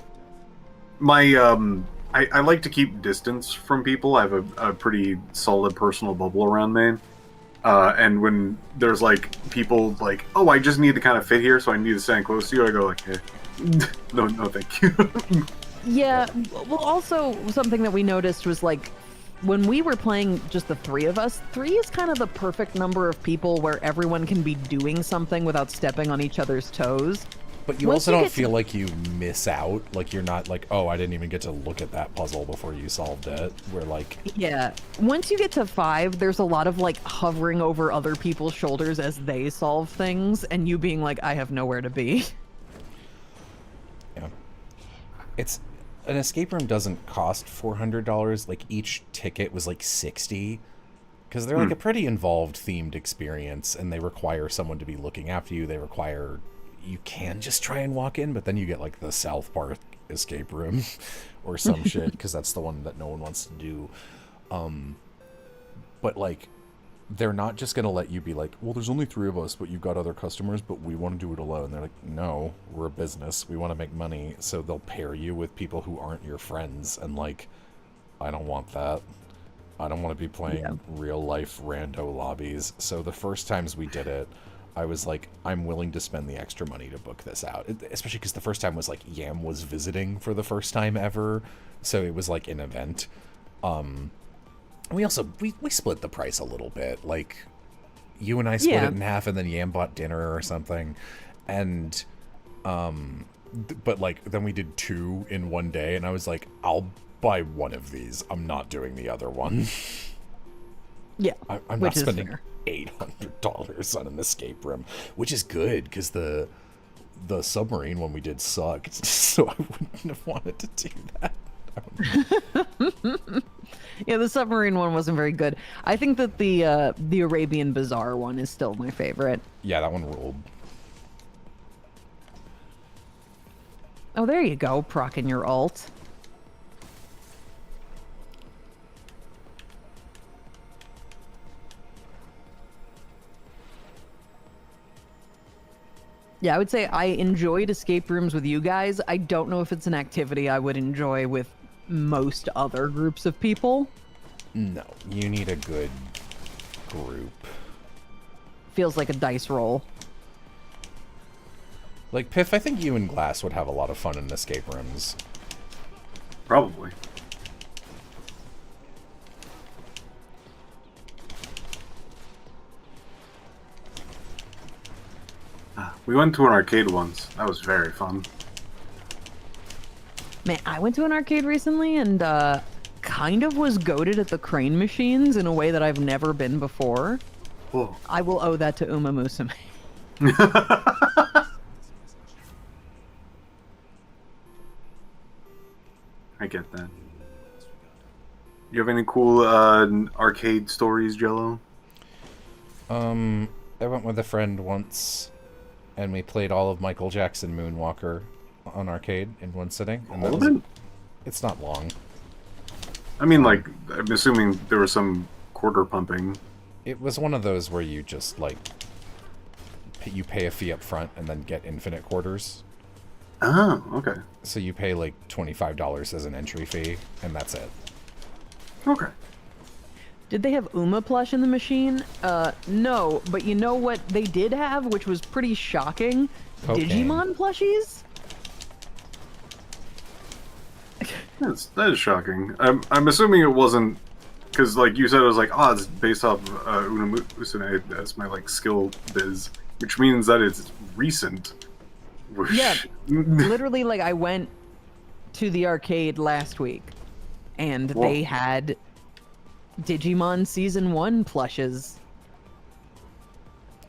my I like to keep distance from people. I have a pretty solid personal bubble around me. And when there's like people like, oh, I just need to kind of fit here, so I need to stand close to you, I go like, hey, no, thank you. Yeah, well, also something that we noticed was like, when we were playing just the 3 of us, 3 is kind of the perfect number of people where everyone can be doing something without stepping on each other's toes. But you Once also you don't get feel like you miss out. Like, you're not like, oh, I didn't even get to look at that puzzle before you solved it. We're like... Yeah. Once you get to 5, there's a lot of like hovering over other people's shoulders as they solve things, and you being like, I have nowhere to be. Yeah. It's... An escape room doesn't cost $400. Like, each ticket was like $60. Because they're like a pretty involved themed experience, and they require someone to be looking after you. They require... You can just try and walk in, but then you get like the South Park escape room or some shit, because that's the one that no one wants to do. But like, they're not just gonna let you be like, well, there's only 3 of us, but you've got other customers, but we want to do it alone. They're like, no, we're a business, we want to make money, so they'll pair you with people who aren't your friends, and like, I don't want that. I don't want to be playing real life rando lobbies. So the first times we did it, I was like, I'm willing to spend the extra money to book this out. Especially because the first time was like Yam was visiting for the first time ever. So it was like an event. We also, we split the price a little bit. Like, you and I split it in half and then Yam bought dinner or something. And, but like, then we did 2 in one day and I was like, I'll buy one of these. I'm not doing the other one. Yeah, I'm not spending $800 on an escape room, which is good because the submarine one we did sucked, so I wouldn't have wanted to do that. Yeah, the submarine one wasn't very good. I think that the Arabian Bazaar one is still my favorite. Yeah, that one ruled. Oh, there you go, procking your ult. Yeah, I would say I enjoyed escape rooms with you guys. I don't know if it's an activity I would enjoy with most other groups of people. No, you need a good group. Feels like a dice roll. Like, Piff, I think you and Glass would have a lot of fun in escape rooms. Probably. We went to an arcade once. That was very fun. Man, I went to an arcade recently and kind of was goated at the crane machines in a way that I've never been before. Whoa. I will owe that to Uma Musume. I get that. You have any cool arcade stories, Jello? I went with a friend once, and we played all of Michael Jackson Moonwalker on arcade in one sitting. And All of it? It's not long. I mean, like, I'm assuming there was some quarter pumping. It was one of those where you just, like, you pay a fee up front and then get infinite quarters. Oh, okay. So you pay, like, $25 as an entry fee, and that's it. Okay. Did they have Uma plush in the machine? No, but you know what they did have, which was pretty shocking? Cocaine. Digimon plushies? That is shocking. I'm assuming it wasn't, because like you said, it was like, oh, it's based off Una Musume as my like skill biz, which means that it's recent. Which... Yeah, literally, like, I went to the arcade last week, and they had Digimon Season 1 plushes.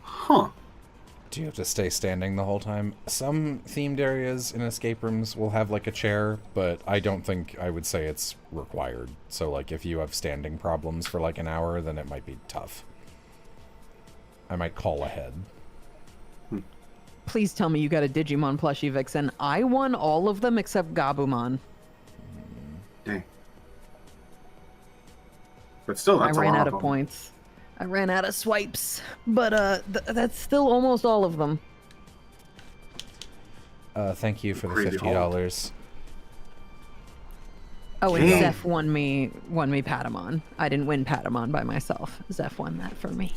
Huh. Do you have to stay standing the whole time? Some themed areas in escape rooms will have, like, a chair, but I don't think I would say it's required. So, like, if you have standing problems for, like, an hour, then it might be tough. I might call ahead. Please tell me you got a Digimon plushie, Vixen. I won all of them except Gabumon. Dang. But still, that's I ran a lot out of of them. points. I ran out of swipes, but that's still almost all of them. Thank you for the Crazy $50. Oh, and Dang. Zeph won me Patamon. I didn't win Patamon by myself. Zeph won that for me.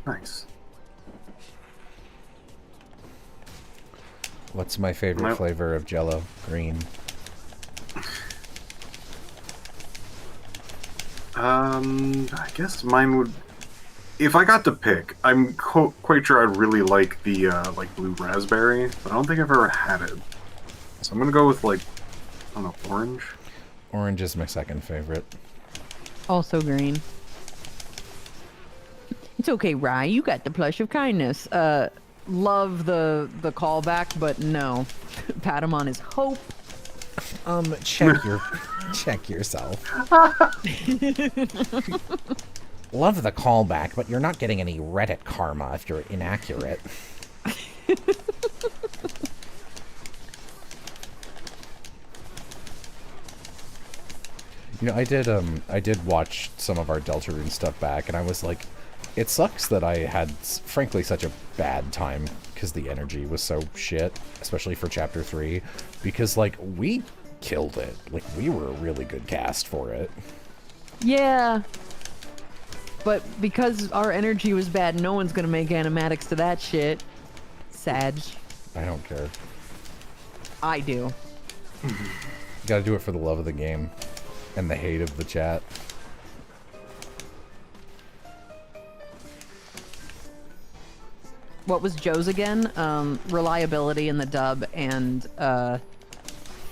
Nice. What's my favorite flavor of Jell-O? Green. I guess mine would. If I got to pick, I'm quite sure I'd really like the like blue raspberry, but I don't think I've ever had it. So I'm gonna go with like, I don't know, orange. Orange is my second favorite. Also green. It's okay, Rye. You got the plush of kindness. Love the callback, but no. Patamon is hope. Check yourself. Love the callback, but you're not getting any Reddit karma if you're inaccurate. You know, I did watch some of our Deltarune stuff back, and I was like, it sucks that I had, frankly, such a bad time because the energy was so shit, especially for Chapter 3, because, like, we killed it. Like, we were a really good cast for it. Yeah. But because our energy was bad, no one's gonna make animatics to that shit. Sad. I don't care. I do. You gotta do it for the love of the game and the hate of the chat. What was Joe's again? Reliability in the dub and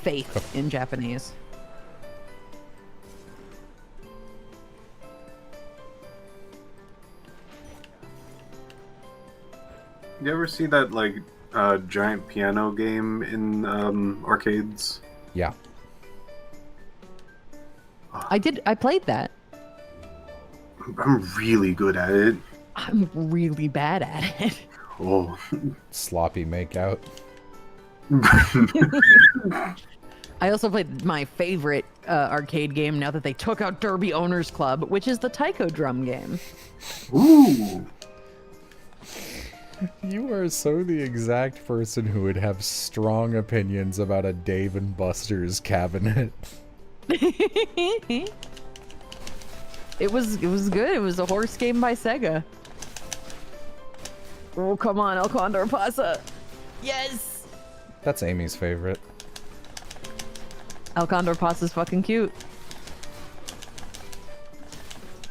faith in Japanese. You ever see that like giant piano game in arcades? Yeah. I played that. I'm really good at it. I'm really bad at it. Oh. Sloppy makeout. I also played my favorite arcade game now that they took out Derby Owners Club, which is the taiko drum game. Ooh. You are so the exact person who would have strong opinions about a Dave and Buster's cabinet. It was good. It was a horse game by Sega. Oh, come on, El Condor Pasa. Yes! That's Amy's favorite. El Condor Pasa's fucking cute.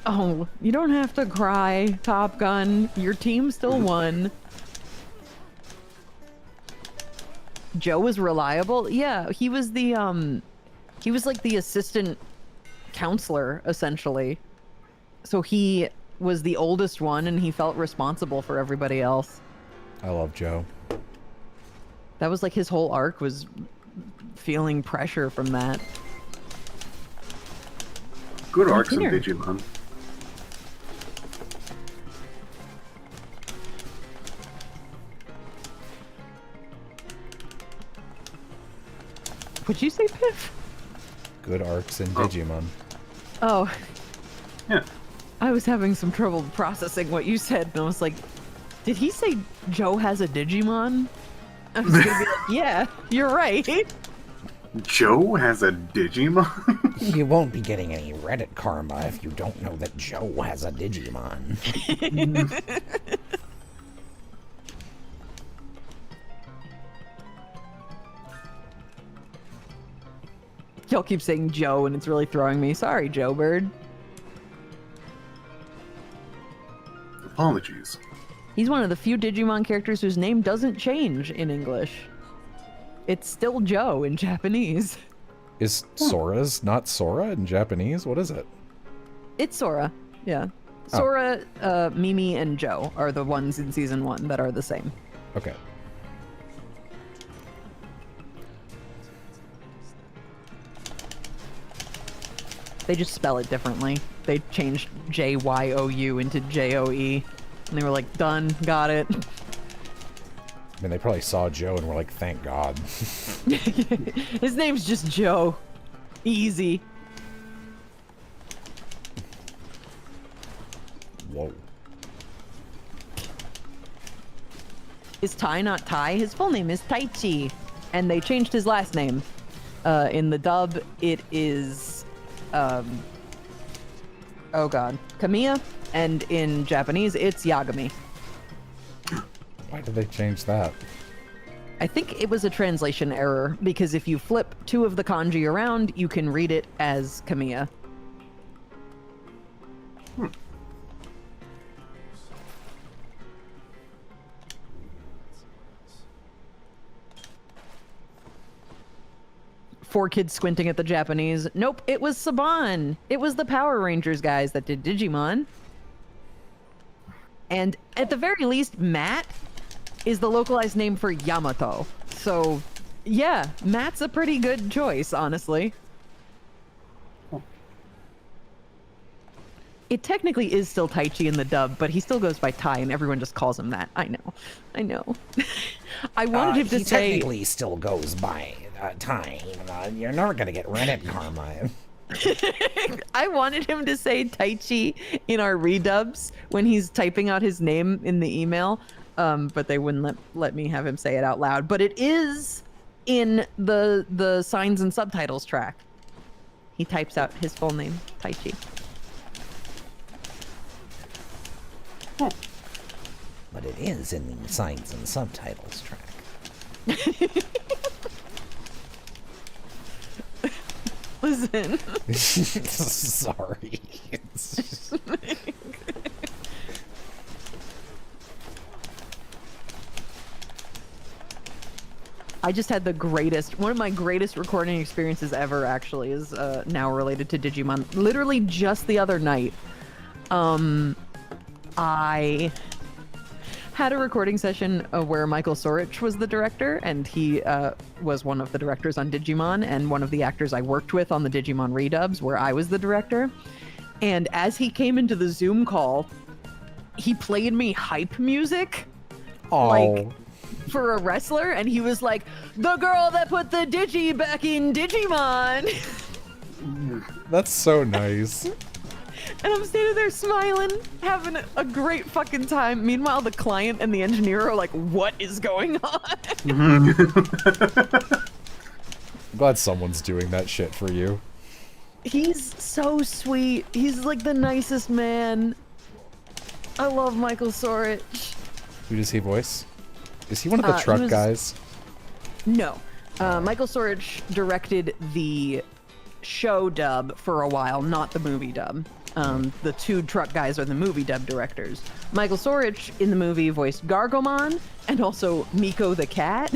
Oh, you don't have to cry, Top Gun. Your team still won. Joe was reliable. Yeah, he was the he was like the assistant counselor essentially. So he was the oldest one and he felt responsible for everybody else. I love Joe. That was like his whole arc, was feeling pressure from that. Good arcs in here. Digimon. What'd you say, Piff? Good arcs in Digimon. Oh, Yeah. I was having some trouble processing what you said, and I was like, did he say Joe has a Digimon? I was gonna be like, yeah, you're right. Joe has a Digimon? You won't be getting any Reddit karma if you don't know that Joe has a Digimon. Y'all keep saying Joe, and it's really throwing me. Sorry, Joe Bird. Apologies. He's one of the few Digimon characters whose name doesn't change in English. It's still Joe in Japanese. Is Sora's not Sora in Japanese? What is it? It's Sora, yeah. Oh. Sora, Mimi, and Joe are the ones in Season 1 that are the same. Okay. They just spell it differently. They changed J-Y-O-U into J-O-E. And they were like, done, got it. I mean, they probably saw Joe and were like, thank God. His name's just Joe. Easy. Whoa. Is Tai not Tai? His full name is Taichi. And they changed his last name. In the dub, it is... oh god. Kamiya. And in Japanese, it's Yagami. Why did they change that? I think it was a translation error, because if you flip two of the kanji around, you can read it as Kamiya. Four kids squinting at the Japanese. Nope, it was Saban. It was the Power Rangers guys that did Digimon. And at the very least, Matt is the localized name for Yamato. So, yeah, Matt's a pretty good choice, honestly. It technically is still Taichi in the dub, but he still goes by Tai, and everyone just calls him that. I know. I wanted him to he say... technically still goes by time. You're never gonna get Reddit karma. I wanted him to say Taichi in our redubs when he's typing out his name in the email, but they wouldn't let me have him say it out loud. But it is in the signs and subtitles track. He types out his full name, Taichi. But it is in the signs and subtitles track. Listen. Sorry. I just had one of my greatest recording experiences ever, actually, is now related to Digimon. Literally just the other night, I had a recording session where Michael Sorich was the director, and he was one of the directors on Digimon, and one of the actors I worked with on the Digimon redubs, where I was the director. And as he came into the Zoom call, he played me hype music. Oh. Like, for a wrestler, and he was like, the girl that put the Digi back in Digimon. That's so nice. And I'm standing there smiling, having a great fucking time. Meanwhile, the client and the engineer are like, what is going on? I'm glad someone's doing that shit for you. He's so sweet. He's like the nicest man. I love Michael Sorich. Who does he voice? Is he one of the truck guys? No. Michael Sorich directed the show dub for a while, not the movie dub. The two truck guys are the movie dub directors. Michael Sorich in the movie voiced Gargomon and also Miko the cat.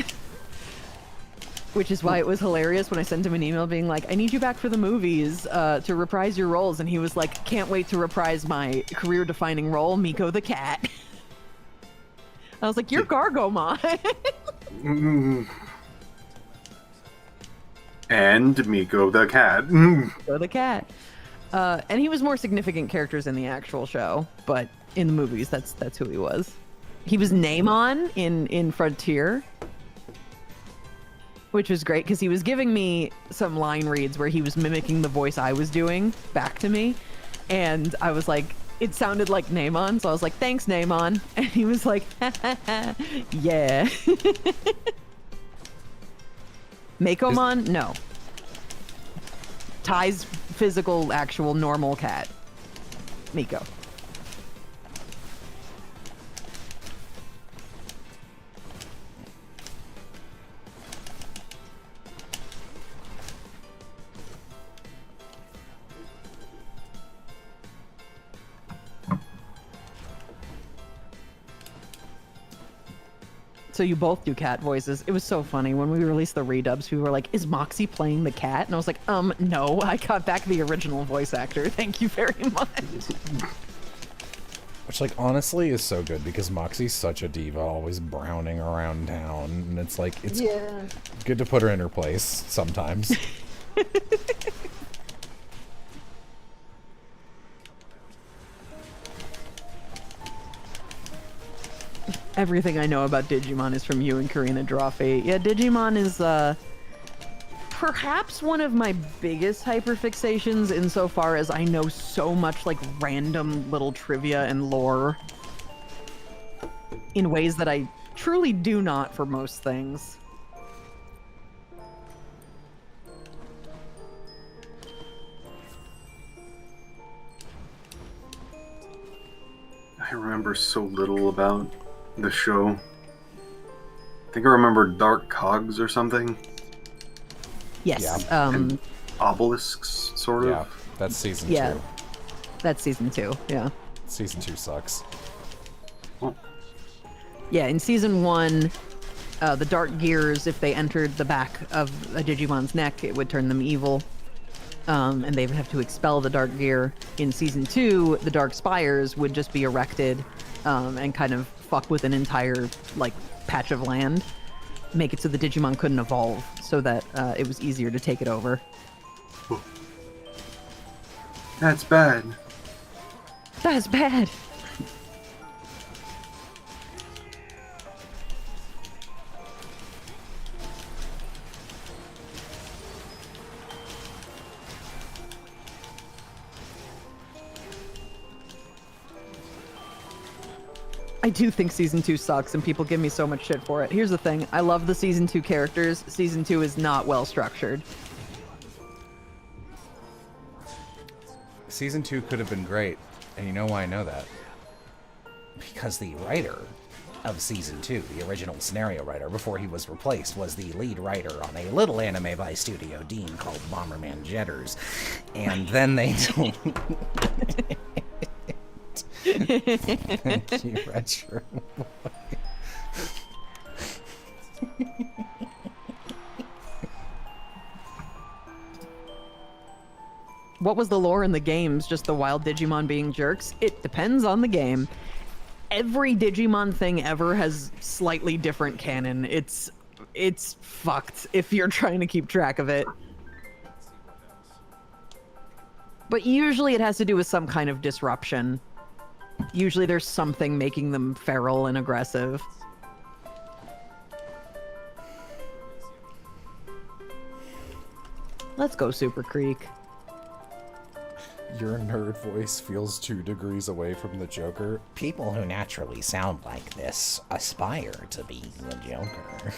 Which is why it was hilarious when I sent him an email being like, I need you back for the movies to reprise your roles. And he was like, can't wait to reprise my career-defining role, Miko the cat. I was like, you're Gargomon. And Miko the cat. Miko the cat. And he was more significant characters in the actual show, but in the movies, that's who he was. He was Namon in Frontier, which was great because he was giving me some line reads where he was mimicking the voice I was doing back to me, and I was like, it sounded like Namon, so I was like, thanks, Namon. And he was like, yeah. Makomon? No. Ty's physical, actual, normal cat. Miko. So you both do cat voices. It was so funny when we released the redubs. We were like, "Is Moxie playing the cat?" And I was like, no, I got back the original voice actor. Thank you very much." Which, like, honestly is so good because Moxie's such a diva, always browning around town, and it's like, it's good to put her in her place sometimes. Everything I know about Digimon is from you and Karina Drawfee. Yeah, Digimon is perhaps one of my biggest hyperfixations insofar as I know so much like random little trivia and lore in ways that I truly do not for most things. I remember so little about the show. I think I remember Dark Cogs or something. Yes. And obelisks, sort of. Yeah, that's season 2. Yeah. That's season 2, yeah. Season 2 sucks. Oh. Yeah, in season 1, the dark gears, if they entered the back of a Digimon's neck, it would turn them evil. And they would have to expel the dark gear. In season 2, the dark spires would just be erected and kind of fuck with an entire like patch of land, make it so the Digimon couldn't evolve, so that it was easier to take it over. That's bad. That's bad. I do think season 2 sucks and people give me so much shit for it. Here's the thing, I love the season 2 characters. Season 2 is not well structured. Season 2 could have been great, and you know why I know that? because the writer of Season 2, the original scenario writer, before he was replaced, was the lead writer on a little anime by Studio Dean called Bomberman Jetters. And then they told... Thank you, Retro Boy. What was the lore in the games? Just the wild Digimon being jerks? It depends on the game. Every Digimon thing ever has slightly different canon. It's fucked if you're trying to keep track of it. But usually it has to do with some kind of disruption. Usually there's something making them feral and aggressive. Let's go, Super Creek. Your nerd voice feels 2 degrees away from the Joker. People who naturally sound like this aspire to be the Joker.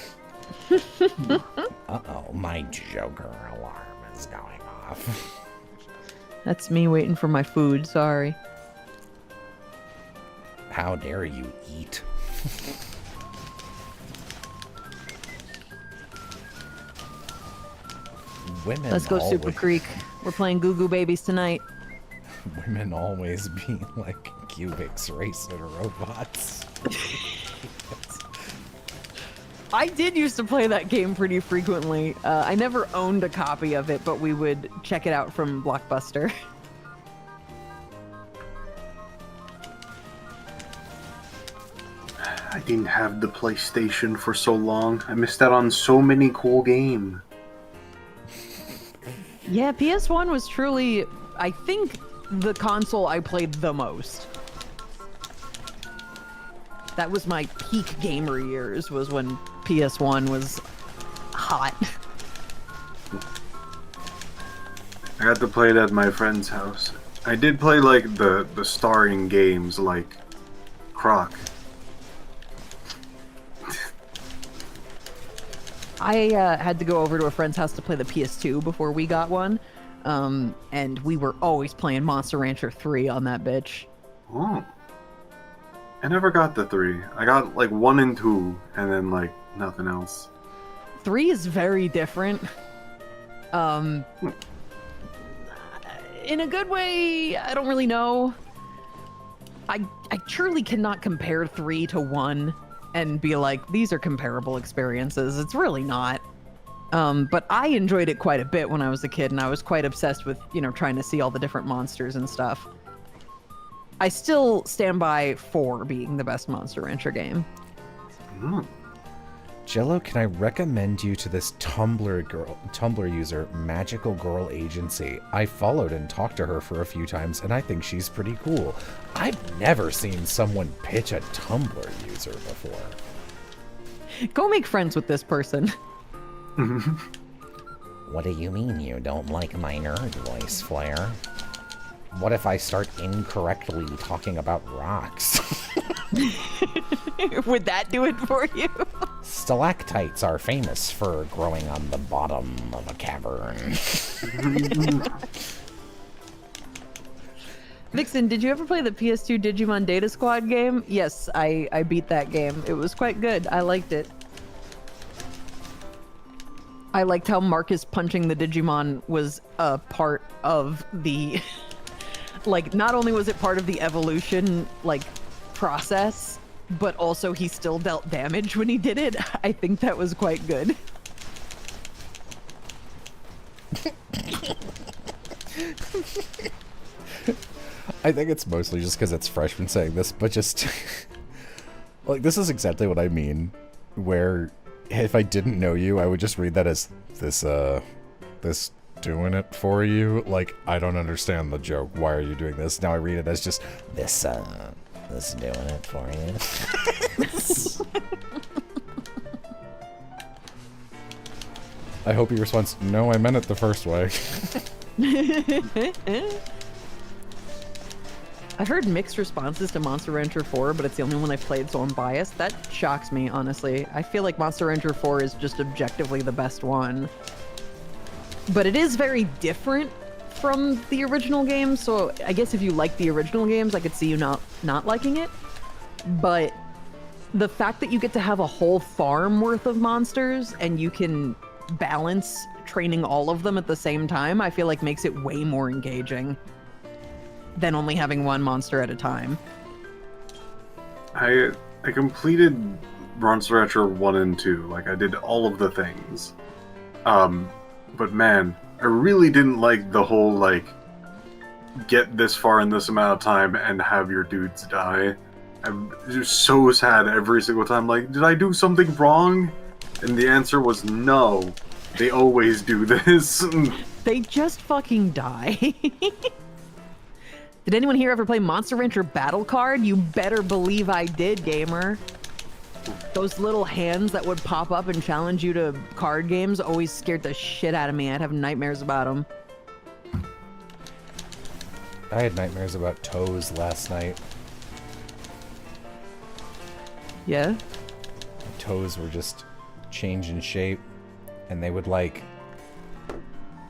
Uh-oh, my Joker alarm is going off. That's me waiting for my food, sorry. How dare you eat? Women Let's go, Super always- Creek. We're playing Goo Goo Babies tonight. Women always be like cubics racing robots. I did used to play that game pretty frequently. I never owned a copy of it, but we would check it out from Blockbuster. I didn't have the PlayStation for so long. I missed out on so many cool games. Yeah, PS1 was truly, I think, the console I played the most. That was my peak gamer years, was when PS1 was hot. I got to play it at my friend's house. I did play like the starring games like Croc. I had to go over to a friend's house to play the PS2 before we got one. And we were always playing Monster Rancher 3 on that bitch. Oh. I never got the 3. I got like 1 and 2, and then like nothing else. 3 is very different. In a good way, I don't really know. I truly cannot compare 3 to 1 and be like, these are comparable experiences. It's really not. But I enjoyed it quite a bit when I was a kid, and I was quite obsessed with, trying to see all the different monsters and stuff. I still stand by 4 being the best Monster Rancher game. Jello, can I recommend you to this Tumblr user, Magical Girl Agency? I followed and talked to her for a few times, and I think she's pretty cool. I've never seen someone pitch a Tumblr user before. Go make friends with this person. What do you mean you don't like my nerd voice, Flair? What if I start incorrectly talking about rocks? Would that do it for you? Stalactites are famous for growing on the bottom of a cavern. Vixen, did you ever play the PS2 Digimon Data Squad game? Yes, I beat that game. It was quite good. I liked it. I liked how Marcus punching the Digimon was a part of the... like, not only was it part of the evolution, process, but also he still dealt damage when he did it. I think that was quite good. I think it's mostly just because it's freshmen saying this, but just... this is exactly what I mean, where if I didn't know you, I would just read that as this doing it for you. I don't understand the joke. Why are you doing this? Now I read it as just this doing it for you. I hope he responds, no, I meant it the first way. I've heard mixed responses to Monster Rancher 4, but it's the only one I've played, so I'm biased. That shocks me, honestly. I feel like Monster Rancher 4 is just objectively the best one. But it is very different from the original game, so I guess if you like the original games, I could see you not liking it. but the fact that you get to have a whole farm worth of monsters and you can balance training all of them at the same time, I feel like makes it way more engaging than only having one monster at a time. I completed Monster Rancher 1 and 2. Like, I did all of the things. But man, I really didn't like the whole, like, get this far in this amount of time and have your dudes die. I'm just so sad every single time. Like, did I do something wrong? And the answer was no. They always do this. They just fucking die. Did anyone here ever play Monster Rancher Battle Card? You better believe I did, gamer. Those little hands that would pop up and challenge you to card games always scared the shit out of me. I'd have nightmares about them. I had nightmares about toes last night. Yeah? My toes were just changing shape, and they would like...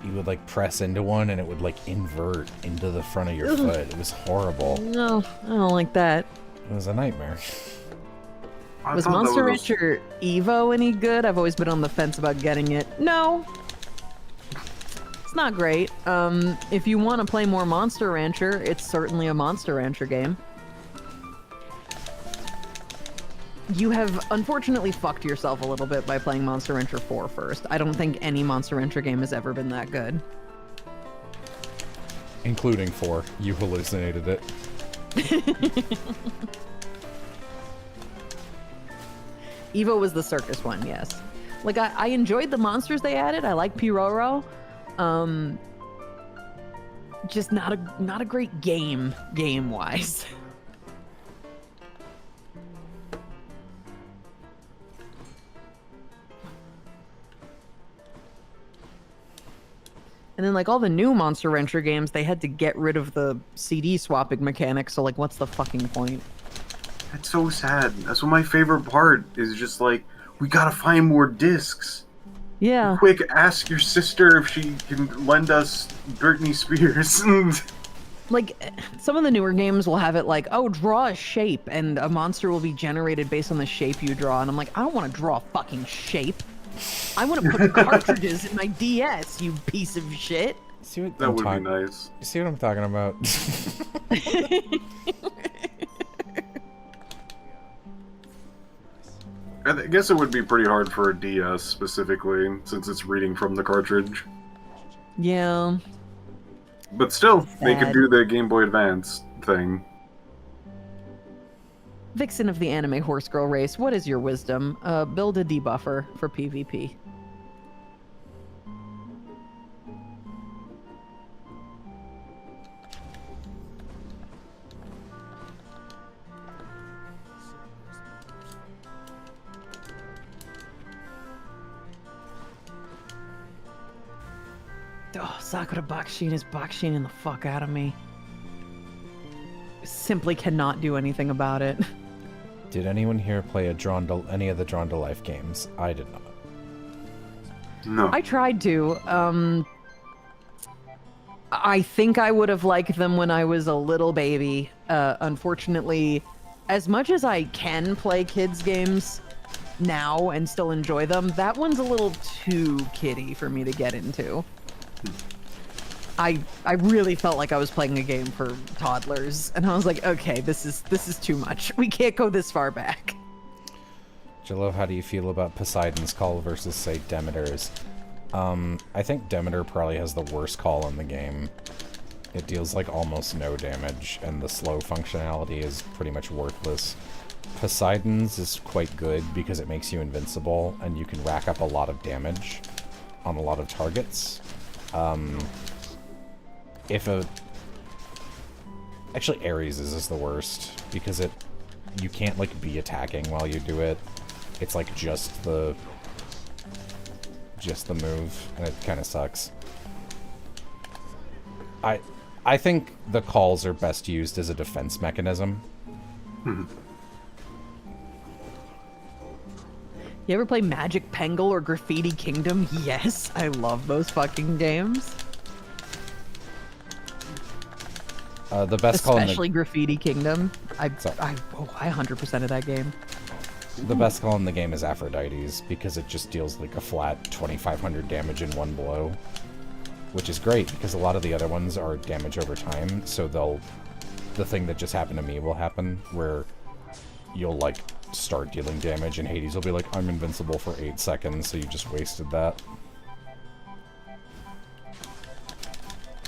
You would like press into one, and it would like invert into the front of your foot. It was horrible. No, I don't like that. It was a nightmare. Was thought that Monster was- Rancher Evo any good? I've always been on the fence about getting it. No. It's not great. If you want to play more Monster Rancher, it's certainly a Monster Rancher game. You have unfortunately fucked yourself a little bit by playing Monster Rancher 4 first. I don't think any Monster Rancher game has ever been that good. Including 4. You hallucinated it. Evo was the circus one, yes. Like, I enjoyed the monsters they added. I like Piroro. Just not a great game-wise. And then, like, all the new Monster Rancher games, they had to get rid of the CD swapping mechanic, so, like, what's the fucking point? It's so sad. That's what my favorite part is. Just like, we gotta find more discs. Yeah. Quick, ask your sister if she can lend us Britney Spears. Like, some of the newer games will have it like, oh, draw a shape, and a monster will be generated based on the shape you draw. And I'm like, I don't want to draw a fucking shape. I want to put cartridges in my DS, you piece of shit. See what That I'm would be talking- nice. You see what I'm talking about? I guess it would be pretty hard for a DS specifically, since it's reading from the cartridge. Yeah. But still, they could Sad. do the Game Boy Advance thing. Vixen of the anime horse girl race, what is your wisdom? Build a debuffer for PvP. Oh, Sakura Bakushin is Bakushining the fuck out of me. Simply cannot do anything about it. Did anyone here play any of the Drawn to Life games? I did not. No. I tried to. I think I would have liked them when I was a little baby. Unfortunately, as much as I can play kids games now and still enjoy them, that one's a little too kiddie for me to get into. I really felt like I was playing a game for toddlers, and I was like, okay, this is too much. We can't go this far back. Jello, how do you feel about Poseidon's call versus, say, Demeter's? I think Demeter probably has the worst call in the game. It deals like almost no damage, and the slow functionality is pretty much worthless. Poseidon's is quite good because it makes you invincible, and you can rack up a lot of damage on a lot of targets. Actually, Ares' is the worst, because you can't, like, be attacking while you do it. It's, like, just the move, and it kind of sucks. I think the calls are best used as a defense mechanism. You ever play Magic Penguin or Graffiti Kingdom? Yes, I love those fucking games. The best call in Especially Graffiti Kingdom. I Sorry. I 100%ed that game. the best call in the game is Aphrodite's because it just deals like a flat 2,500 damage in one blow, which is great because a lot of the other ones are damage over time. So the thing that just happened to me will happen where you'll like start dealing damage and Hades will be like, I'm invincible for 8 seconds, so you just wasted that.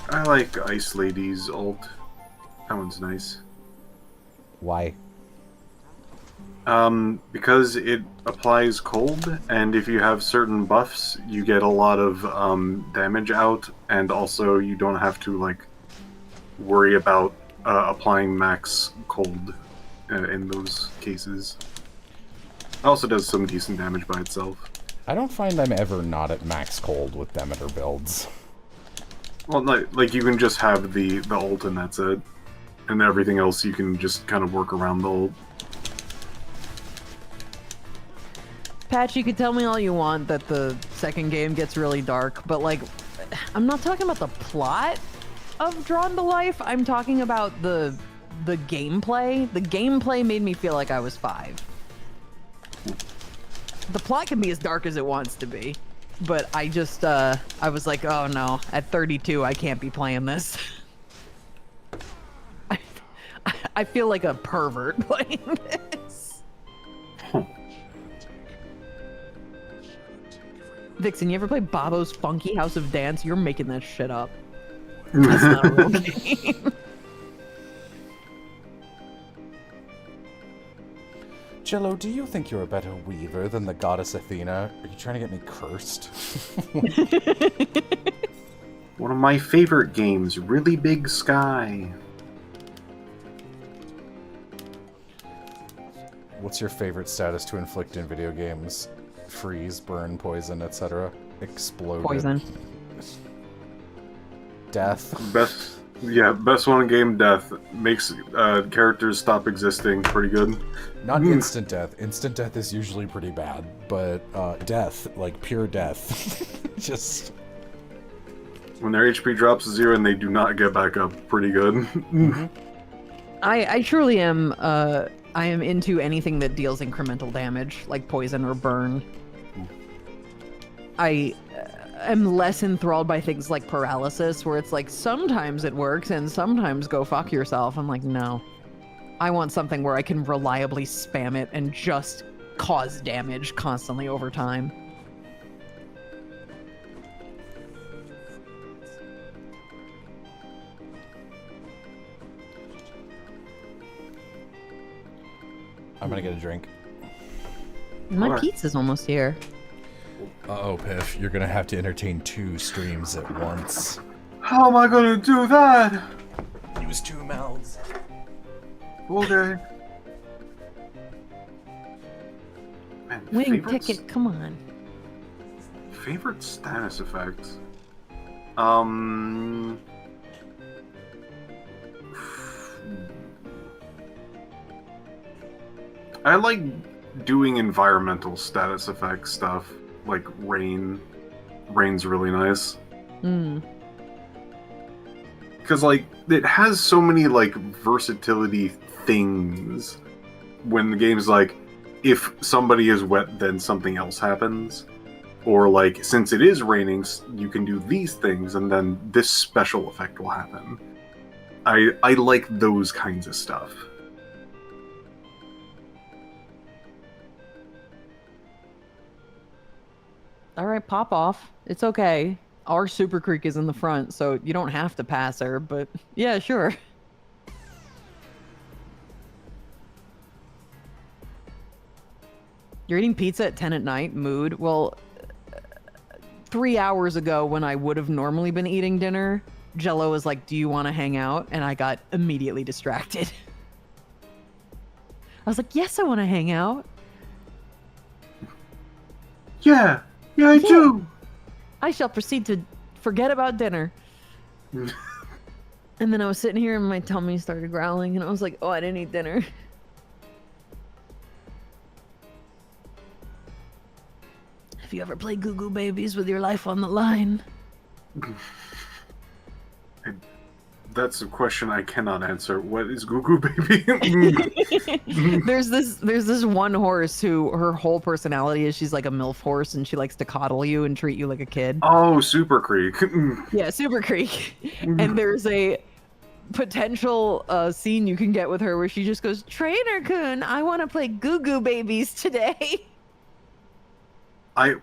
I like Ice Lady's ult. That one's nice. Why? Because it applies cold, and if you have certain buffs, you get a lot of damage out, and also you don't have to like worry about applying max cold in those cases. It also does some decent damage by itself. I don't find I'm ever not at max cold with Demeter builds. Well, like you can just have the ult and that's it, and everything else you can just kind of work around the ult. Patch, you can tell me all you want that the second game gets really dark, but like, I'm not talking about the plot of Drawn to Life. I'm talking about the gameplay. The gameplay made me feel like I was 5. The plot can be as dark as it wants to be, but I just, I was like, oh no, at 32, I can't be playing this. I feel like a pervert playing this. Vixen, you ever play Bobo's Funky House of Dance? You're making that shit up. That's not a real game. Jello, do you think you're a better weaver than the goddess Athena? Are you trying to get me cursed? One of my favorite games, Really Big Sky. What's your favorite status to inflict in video games? Freeze, burn, poison, etc. Explode. Poison. Death. Best one in game, death. Makes characters stop existing pretty good. Not instant death. Instant death is usually pretty bad, but death, like pure death. Just... When their HP drops to 0 and they do not get back up, pretty good. I truly am, I am into anything that deals incremental damage, like poison or burn. I am less enthralled by things like paralysis, where it's like sometimes it works and sometimes go fuck yourself. I'm like, no. I want something where I can reliably spam it and just cause damage constantly over time. I'm gonna get a drink. My Alright. pizza's almost here. Uh-oh, Piff. You're gonna have to entertain 2 streams at once. How am I gonna do that? Use 2 mouths. Okay. Man, Winning favorite ticket, come on. Favorite status effect? I like doing environmental status effect stuff, like rain. Rain's really nice. Because, like, it has so many, like, versatility things. When the game's like, if somebody is wet, then something else happens. Or, like, since it is raining, you can do these things, and then this special effect will happen. I like those kinds of stuff. All right, pop off. It's okay. Our Super Creek is in the front, so you don't have to pass her, but yeah, sure. You're eating pizza at 10 at night, mood? Well, 3 hours ago when I would have normally been eating dinner, Jello was like, do you want to hang out? And I got immediately distracted. I was like, yes, I want to hang out. Yeah, I do. I shall proceed to forget about dinner. And then I was sitting here and my tummy started growling and I was like, oh, I didn't eat dinner. Have you ever played Goo Goo Babies with your life on the line? That's a question I cannot answer. What is Goo Goo Baby? There's this one horse who her whole personality is she's like a MILF horse and she likes to coddle you and treat you like a kid. Oh, Super Creek. Yeah, Super Creek. And there's a potential scene you can get with her where she just goes, Trainer-kun, I want to play Goo Goo Babies today.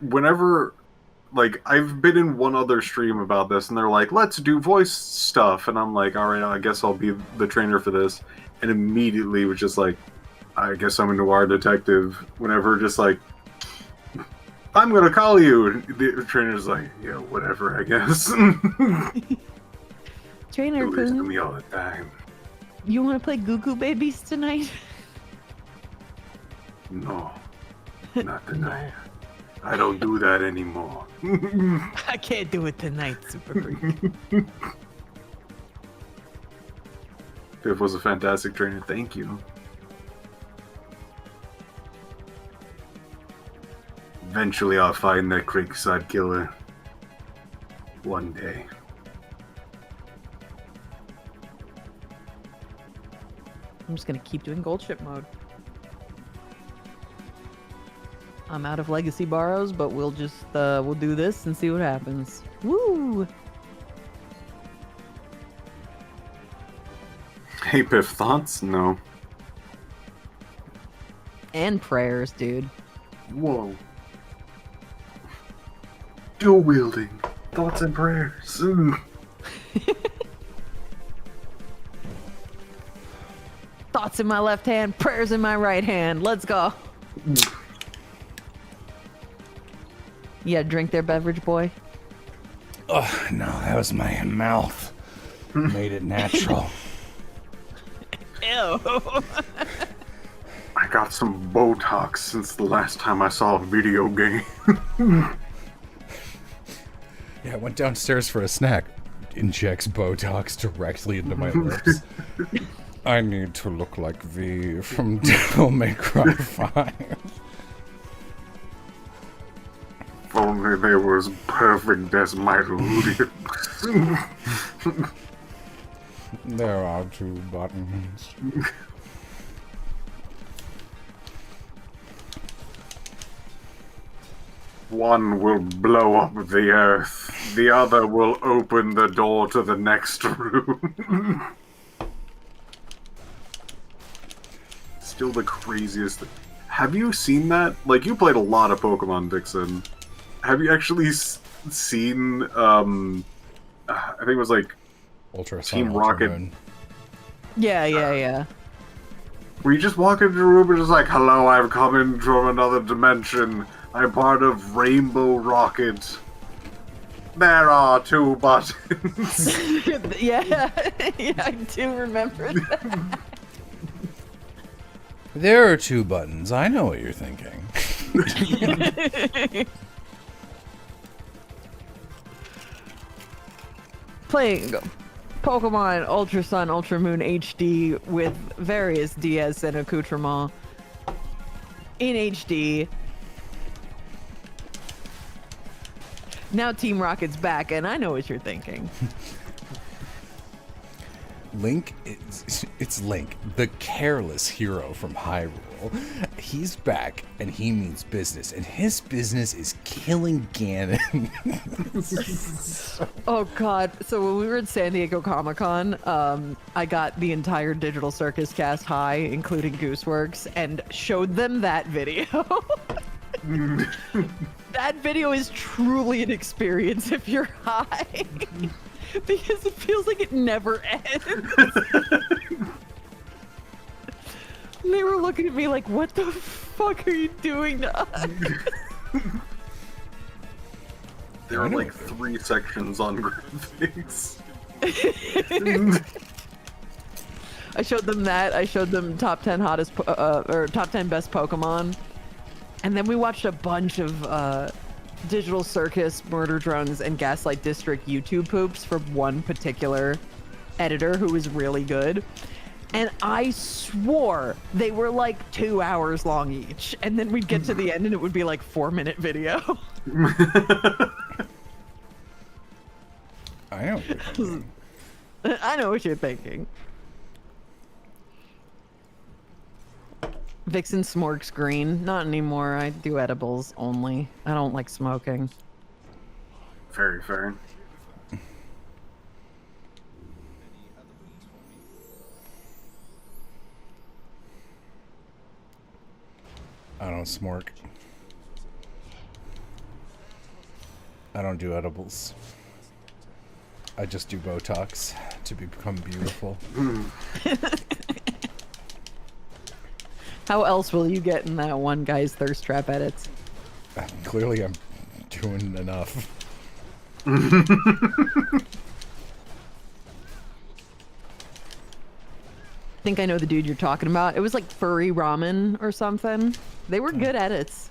Whenever, like, I've been in one other stream about this, and they're like, let's do voice stuff, and I'm like, alright, I guess I'll be the trainer for this, and immediately was just like, I guess I'm a noir detective, whenever just like, I'm gonna call you, and the trainer's like, yeah, whatever, I guess. Do this to Trainer-kun, me all the time. you want to play Goo Goo Babies tonight? No, not tonight. I don't do that anymore. I can't do it tonight, Super Creek. Biff was a fantastic trainer, thank you. Eventually I'll find that Creekside killer. One day. I'm just gonna keep doing gold ship mode. I'm out of legacy borrows, but we'll just we'll do this and see what happens. Woo! Hey Biff, thoughts? No. And prayers, dude. Whoa. Dual wielding. Thoughts and prayers. Thoughts in my left hand, prayers in my right hand. Let's go. Yeah, drink their beverage, boy. Oh, no, that was my mouth. Made it natural. Ew. I got some Botox since the last time I saw a video game. Yeah, I went downstairs for a snack. Injects Botox directly into my lips. I need to look like V from Devil May Cry 5. If only they were as perfect as my lips. There are 2 buttons. One will blow up the earth. The other will open the door to the next room. Still the craziest thing. Have you seen that? Like, you played a lot of Pokemon, Vixen. Have you actually seen, I think it was like Ultra Team Sun, Ultra Rocket. Moon. Yeah. Where you just walk into a room and just like, hello, I've come in from another dimension. I'm part of Rainbow Rocket. There are 2 buttons. yeah, I do remember that. There are 2 buttons. I know what you're thinking. Playing Pokemon Ultra Sun, Ultra Moon HD with various DS and accoutrements in HD. Now Team Rocket's back, and I know what you're thinking. Link, it's Link, the careless hero from Hyrule. He's back, and he means business, and his business is killing Ganon. Oh god, so when we were at San Diego Comic-Con, I got the entire Digital Circus cast high, including Gooseworks, and showed them that video. That video is truly an experience if you're high. Because it feels like it never ends. And they were looking at me like, what the fuck are you doing to us? There are like 3 sections on graphics. I showed them that. I showed them top 10 hottest, or top 10 best Pokemon. And then we watched a bunch of Digital Circus, Murder Drones, and Gaslight District YouTube poops from one particular editor who was really good. And I swore they were like 2 hours long each. And then we'd get to the end and it would be like 4-minute video. I know what you're thinking. I know what you're thinking. Vixen smorks green. Not anymore. I do edibles only. I don't like smoking. Very fair. I don't smork. I don't do edibles. I just do Botox to become beautiful. How else will you get in that one guy's thirst trap edits? Clearly, I'm doing enough. I think I know the dude you're talking about. It was like furry ramen or something. They were good edits.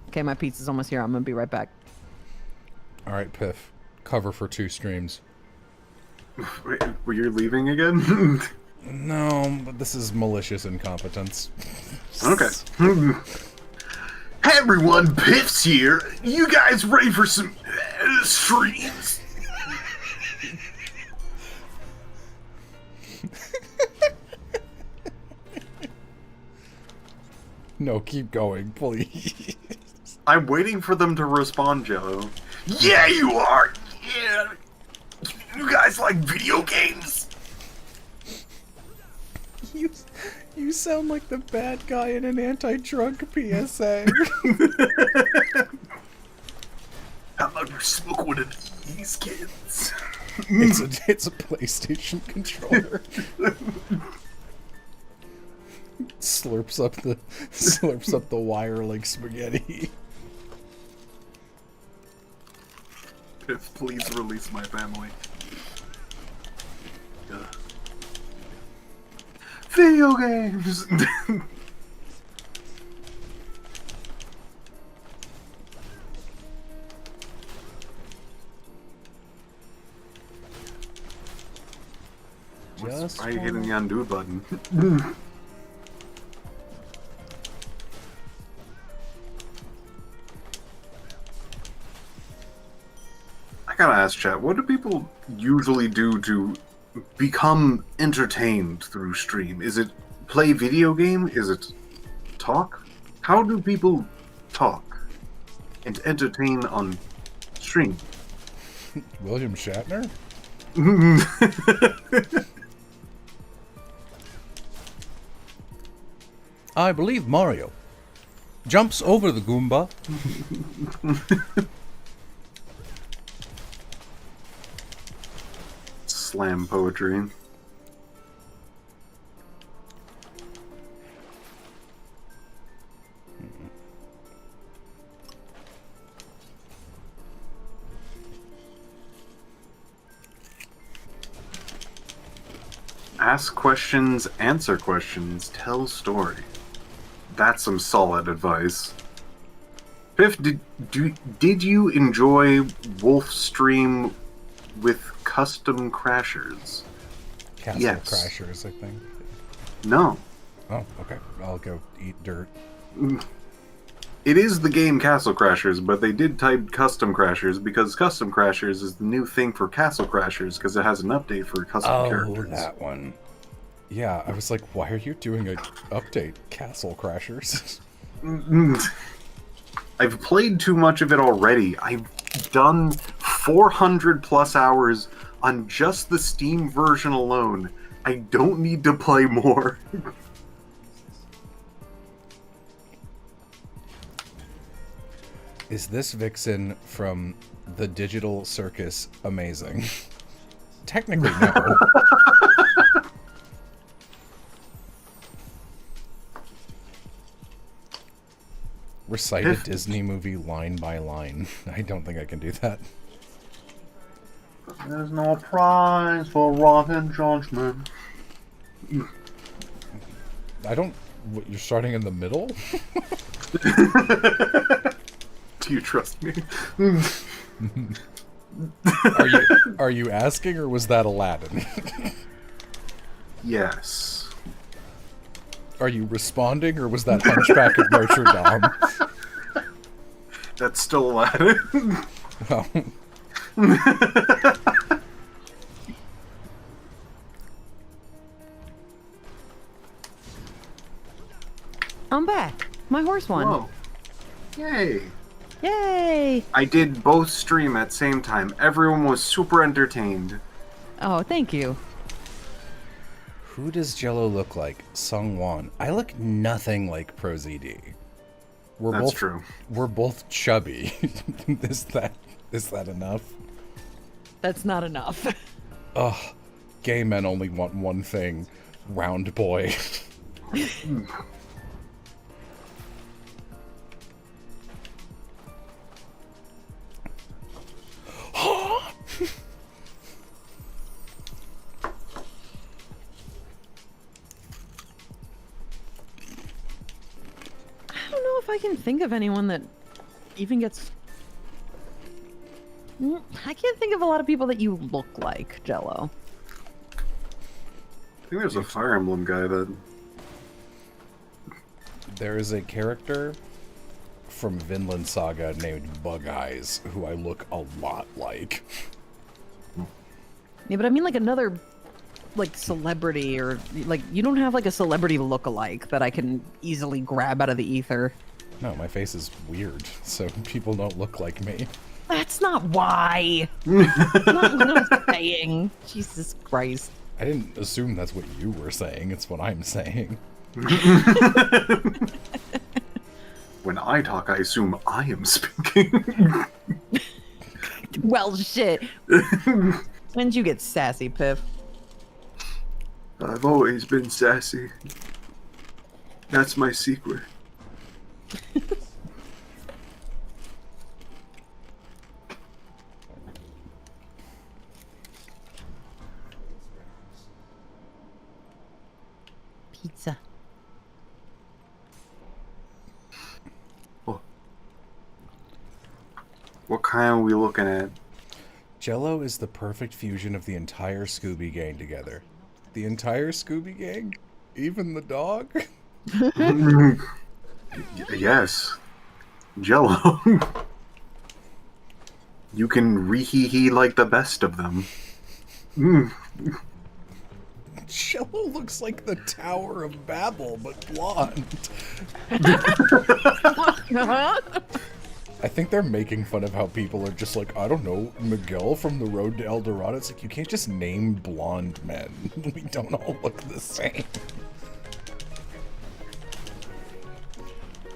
Okay, my pizza's almost here. I'm gonna be right back. All right, Piff. Cover for 2 streams. Wait, were you leaving again? No, but this is malicious incompetence. Okay. Hey everyone, Piff's here. You guys ready for some streams? No, keep going, please. I'm waiting for them to respond, Jello. Yeah, you are. Yeah. You guys like video games? You sound like the bad guy in an anti-drug PSA. How about you smoke one of these kids? it's a PlayStation controller. slurps up the wire like spaghetti. Piff, please release my family. Video games! Just Why are you hitting the undo button? I gotta ask, chat, what do people usually do to become entertained through stream? Is it play video game? Is it talk? How do people talk and entertain on stream? William Shatner? I believe Mario jumps over the Goomba. Slam poetry. Ask questions, answer questions, tell story. That's some solid advice. Piff, did you enjoy Wolf stream with custom crashers? Castle Yes. Crashers, I think. No. Oh, okay. I'll go eat dirt. It is the game Castle Crashers, but they did type Custom Crashers because Custom Crashers is the new thing for Castle Crashers because it has an update for custom characters. That one. Yeah, I was like, why are you doing an update? Castle Crashers. I've played too much of it already. I've done 400 plus hours on just the Steam version alone. I don't need to play more. Is this Vixen from the Digital Circus amazing? Technically, no. Recite a Disney movie line by line. I don't think I can do that. There's no prize for rotten judgment. I don't... What, you're starting in the middle? Do you trust me? Are you asking, or was that Aladdin? Yes. Are you responding, or was that Hunchback of Notre Dame? That's still Aladdin. Well, I'm back. My horse won. Whoa. Yay. Yay! I did both stream at same time. Everyone was super entertained. Oh, thank you. who does Jello look like? Sungwon. I look nothing like ProZD. That's true. We're both chubby. is that enough? That's not enough. Ugh. Gay men only want one thing. Round boy. I don't know if I can think of anyone that even gets... I can't think of a lot of people that you look like, Jello. I think there's a Fire Emblem guy that... There is a character from Vinland Saga named Bug Eyes who I look a lot like. Yeah, but I mean like another like celebrity, or like you don't have like a celebrity look-alike that I can easily grab out of the ether. No, my face is weird, so people don't look like me. That's not why. That's not what I'm saying. Jesus Christ. I didn't assume that's what you were saying, it's what I'm saying. When I talk, I assume I am speaking. Well, shit. When did you get sassy, Piff? I've always been sassy. That's my secret. Pizza. What kind are we looking at? Jello is the perfect fusion of the entire Scooby Gang together. The entire Scooby Gang? Even the dog? Yes. Jello. You can re-hee-hee like the best of them. Jello looks like the Tower of Babel, but blonde. I think they're making fun of how people are just like, I don't know, Miguel from The Road to El Dorado. It's like, you can't just name blonde men. We don't all look the same.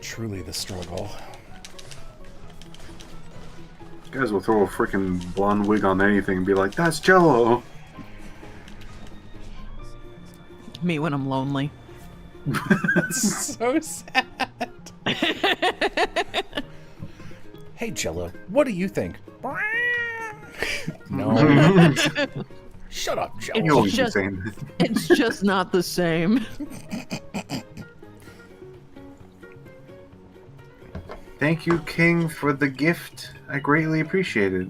Truly the struggle. Guys will throw a freaking blonde wig on anything and be like, that's Jello. Me when I'm lonely. So sad. Hey, Jello, what do you think? No. Shut up, Jello. You always be just- saying that. It's just not the same. Thank you, King, for the gift. I greatly appreciate it.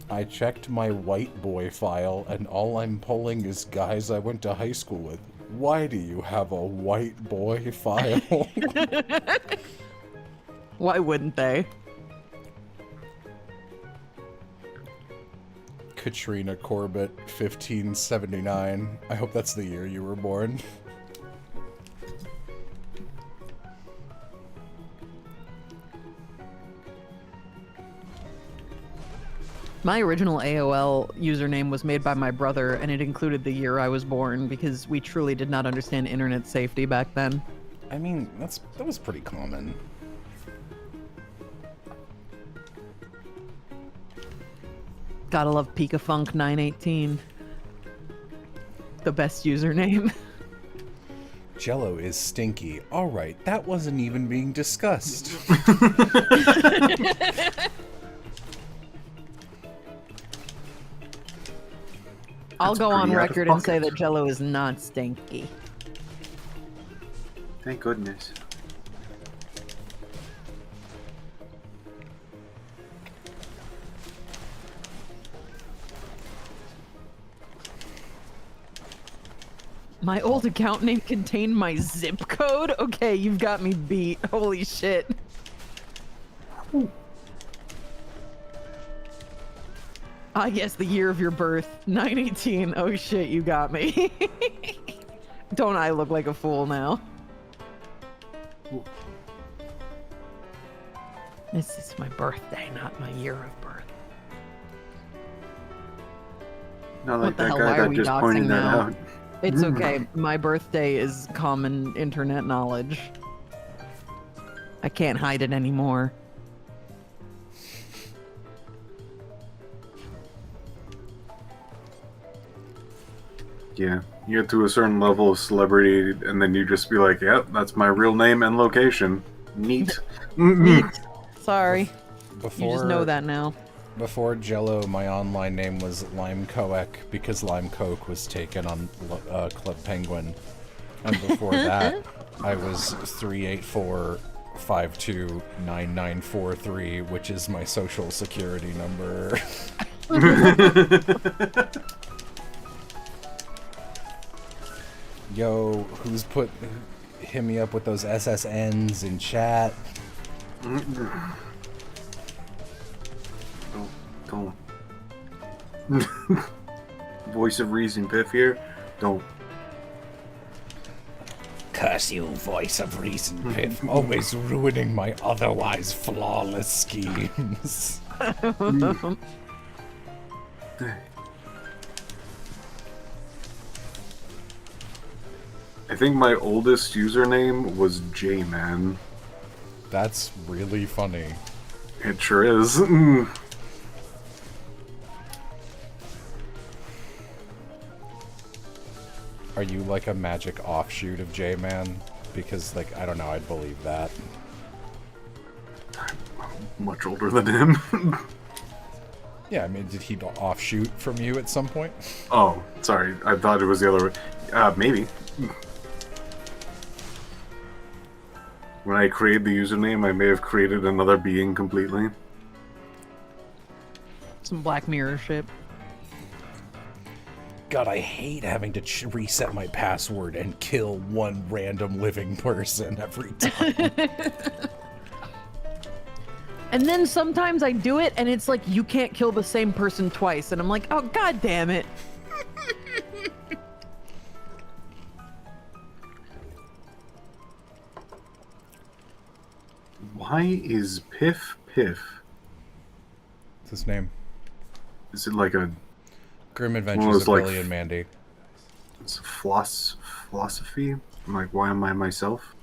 I checked my white boy file, and all I'm pulling is guys I went to high school with. Why do you have a white boy file? Why wouldn't they? Katrina Corbett, 1579. I hope that's the year you were born. My original AOL username was made by my brother, and it included the year I was born because we truly did not understand internet safety back then. I mean, that was pretty common. Gotta love Pikafunk 918. The best username. Jello is stinky. Alright, that wasn't even being discussed. I'll That's go on pretty out of record and say pocket. that Jello is not stinky. Thank goodness. My old account name contained my zip code? Okay, you've got me beat. Holy shit. Ah, yes, the year of your birth. 918. Oh shit, you got me. Don't I look like a fool now? This is my birthday, not my year of birth. Not What like the that hell, guy why are that we just doxing pointed that now? out. It's okay. My birthday is common internet knowledge. I can't hide it anymore. Yeah, you get to a certain level of celebrity, and then you just be like, "Yep, that's my real name and location." Neat. Neat. Sorry. Before, You just know that now. Before Jello, my online name was Lime Coec because Lime Coke was taken on Club Penguin. And before that, I was 384529943, which is my social security number. Yo, hit me up with those SSNs in chat? Don't. Voice of reason, Piff here. Don't. Curse you, voice of reason, Piff, always ruining my otherwise flawless schemes. I think my oldest username was J-Man. That's really funny. It sure is. Are you like a magic offshoot of J-Man? Because, like, I don't know, I'd believe that. Much older than him. Yeah, I mean, did he offshoot from you at some point? Oh, sorry. I thought it was the other way. Maybe. When I created the username, I may have created another being completely. Some Black Mirror shit. God, I hate having to reset my password and kill one random living person every time. And then sometimes I do it and it's like you can't kill the same person twice and I'm like, oh god damn it. Why is Piff Piff? What's his name? Is it like a Grim Well, Adventures it's of like- Billy and Mandy. it's philosophy? I'm like, why am I myself?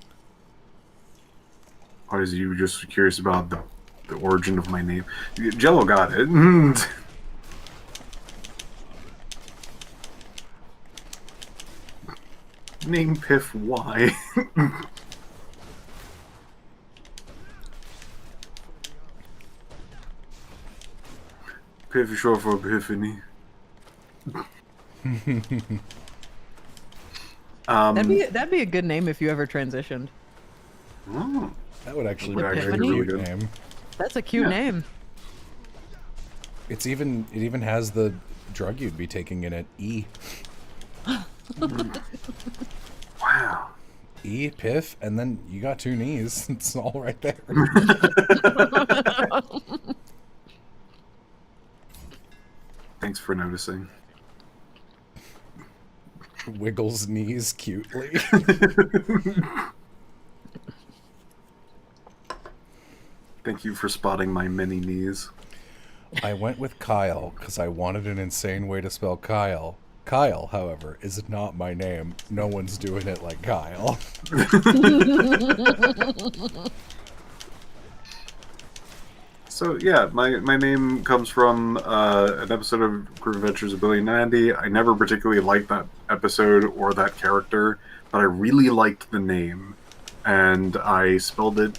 Or is you just curious about the origin of my name? Jello got it. Name Piff why? Piff is short for Epiphany. That'd be a good name if you ever transitioned. Oh, That would actually Would be a actually be cute really good. name. That's a cute Yeah. name. It even has the drug you'd be taking in it. E. wow. E, Piff, and then you got two knees. It's all right there. Thanks for noticing. Wiggles knees cutely. Thank you for spotting my many knees. I went with Kyle because I wanted an insane way to spell Kyle. Kyle, however, is not my name. No one's doing it like Kyle. So yeah, my name comes from an episode of Grim Adventures of Billy and Mandy. I never particularly liked that episode or that character, but I really liked the name, and I spelled it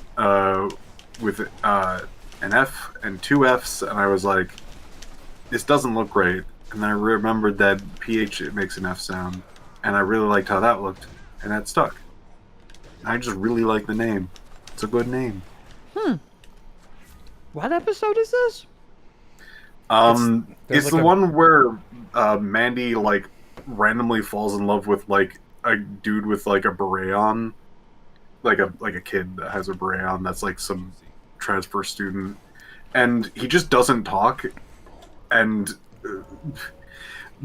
with an F and two Fs, and I was like, this doesn't look great. And then I remembered that PH it makes an F sound, and I really liked how that looked, and that stuck. I just really like the name. It's a good name. What episode is this? there's It's like the a- one where Mandy like randomly falls in love with like a dude with like a beret on, like a kid that has a beret on. That's like some transfer student, and he just doesn't talk. And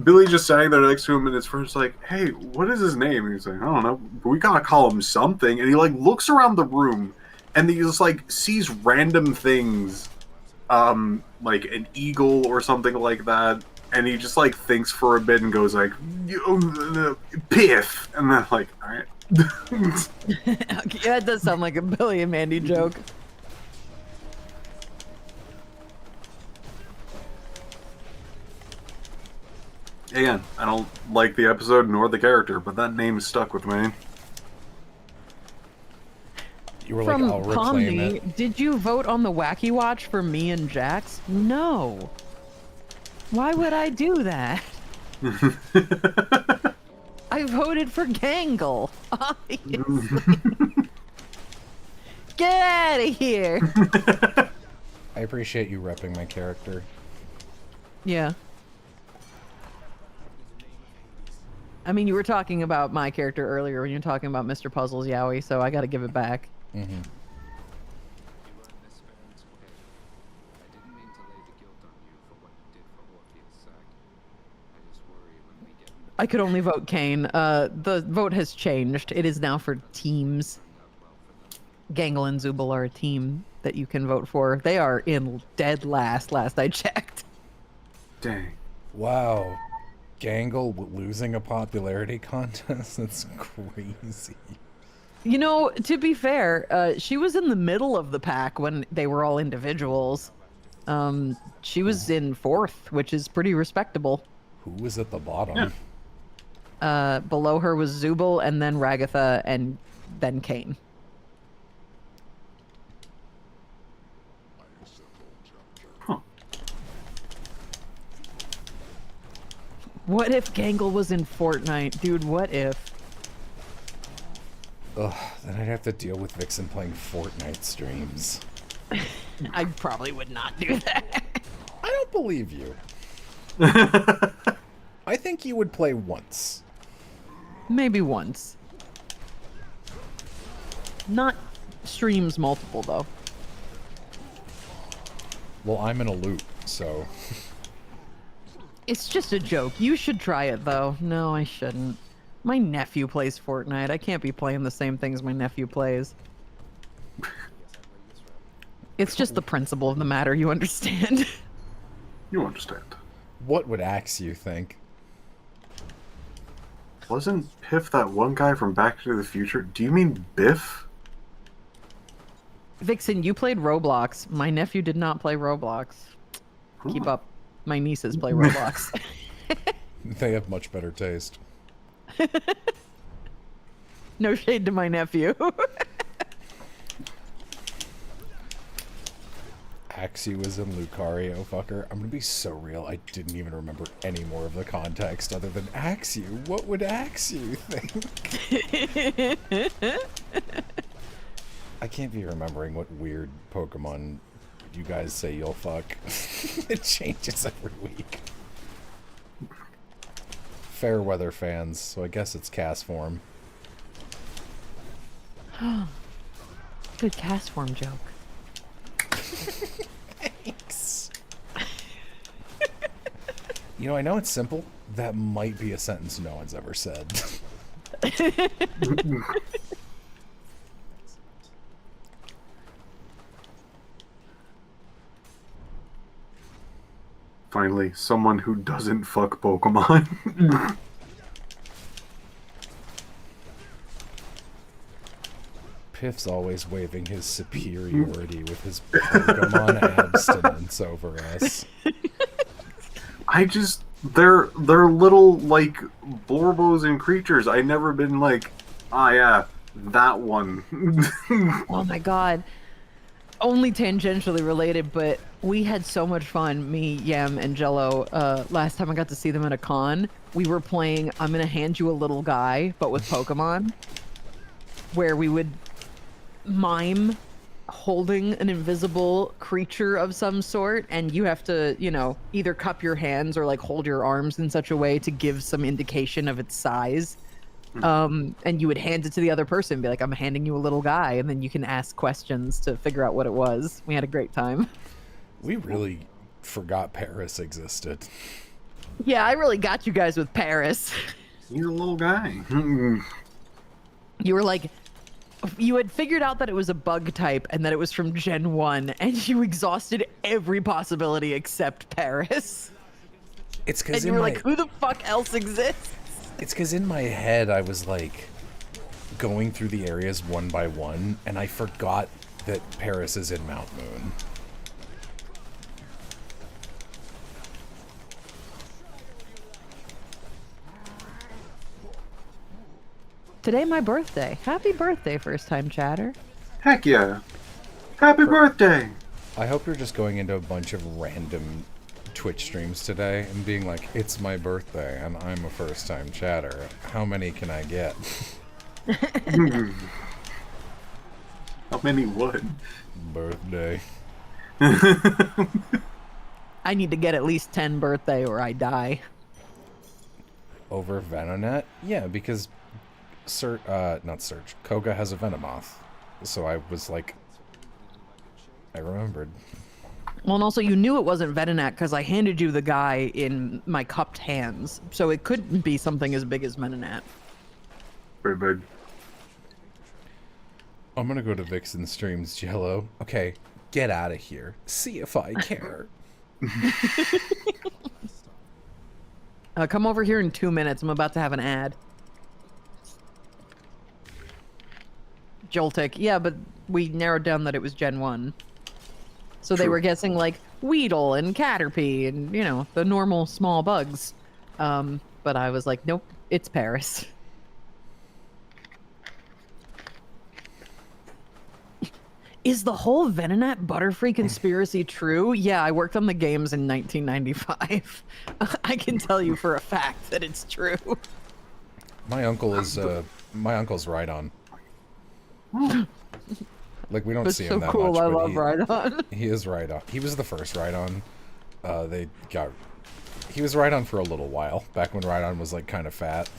Billy just sitting there next to him, and it's first like, "Hey, what is his name?" And he's like, "I don't know, but we gotta call him something." And he like looks around the room, and he just like sees random things, like an eagle or something like that, and he just like thinks for a bit and goes like, "Piff," and then like, all right. Okay, that does sound like a Billy and Mandy joke. Again, I don't like the episode nor the character, but that name stuck with me. You were like, From I'll reclaim Pomni, it. did you vote on the Wacky Watch for me and Jax? No. Why would I do that? I voted for Gangle, obviously. Get out of here. I appreciate you repping my character. Yeah. I mean, you were talking about my character earlier when you were talking about Mr. Puzzles Yowie, so I gotta give it back. Mm-hmm. I could only vote Kane. The vote has changed. It is now for teams. Gangle and Zubal are a team that you can vote for. They are in dead last I checked. Dang. Wow. Gangle losing a popularity contest? That's crazy. You know, to be fair, she was in the middle of the pack when they were all individuals. She was in 4th, which is pretty respectable. Who was at the bottom? Yeah. Below her was Zubal, and then Ragatha, and then Kane. Huh. What if Gangle was in Fortnite? Dude, what if? Ugh, then I'd have to deal with Vixen playing Fortnite streams. I probably would not do that. I don't believe you. I think you would play once. Maybe once. Not streams multiple, though. Well, I'm in a loop, so... It's just a joke. You should try it, though. No, I shouldn't. My nephew plays Fortnite. I can't be playing the same things my nephew plays. It's just the principle of the matter, you understand? You understand. What would Axew think? Wasn't Piff that one guy from Back to the Future? Do you mean Biff? Vixen, you played Roblox. My nephew did not play Roblox. Keep up. My nieces play Roblox. They have much better taste. No shade to my nephew. Axew is in Lucario, fucker. I'm gonna be so real, I didn't even remember any more of the context other than Axew. What would Axew think? I can't be remembering what weird Pokemon you guys say you'll fuck. It changes every week. Fair weather fans, so I guess it's cast form. Good cast form joke. Thanks. You know, I know it's simple. That might be a sentence no one's ever said. Finally, someone who doesn't fuck Pokemon. Piff's always waving his superiority with his Pokemon abstinence over us. They're little, like, Borbos and creatures. I never been like, ah, yeah, that one. Oh my god. Only tangentially related, but we had so much fun, me, Yam, and Jello, last time I got to see them at a con. We were playing I'm Gonna Hand You a Little Guy, but with Pokemon, where we would mime holding an invisible creature of some sort, and you have to, you know, either cup your hands or like hold your arms in such a way to give some indication of its size. And you would hand it to the other person, be like, I'm handing you a little guy, and then you can ask questions to figure out what it was. We had a great time. We really forgot Paris existed. Yeah, I really got you guys with Paris. He's a little guy. You were like, you had figured out that it was a bug type and that it was from Gen 1, and you exhausted every possibility except Paris. It's And because you were like, who the fuck else exists? It's because in my head I was like going through the areas one by one, and I forgot that Paris is in Mount Moon. Today my birthday. Happy birthday, first time chatter. Heck yeah. Happy birthday! I hope you're just going into a bunch of random Twitch streams today and being like, it's my birthday and I'm a first time chatter. How many can I get? How many what? Birthday. I need to get at least 10 birthday or I die. Over Venonet? Yeah, because not Surge. Koga has a Venomoth. So I was like, I remembered. Well, and also you knew it wasn't Venonat because I handed you the guy in my cupped hands. So it couldn't be something as big as Venonat. Very big. I'm gonna go to Vixen streams, Jello. Okay, get out of here. See if I care. Come over here in 2 minutes. I'm about to have an ad. Joltik. Yeah, but we narrowed down that it was Gen 1. So they True. were guessing like Weedle and Caterpie and, you know, the normal small bugs. But I was like, nope, it's Paris. Is the whole Venonat Butterfree conspiracy true? Yeah, I worked on the games in 1995. I can tell you for a fact that it's true. My uncle's right on. Like, we don't That's see so him that cool. much, I but love Rhydon. he is right on. He was the first right on. He was right on for a little while, back when Rhydon was like kind of fat.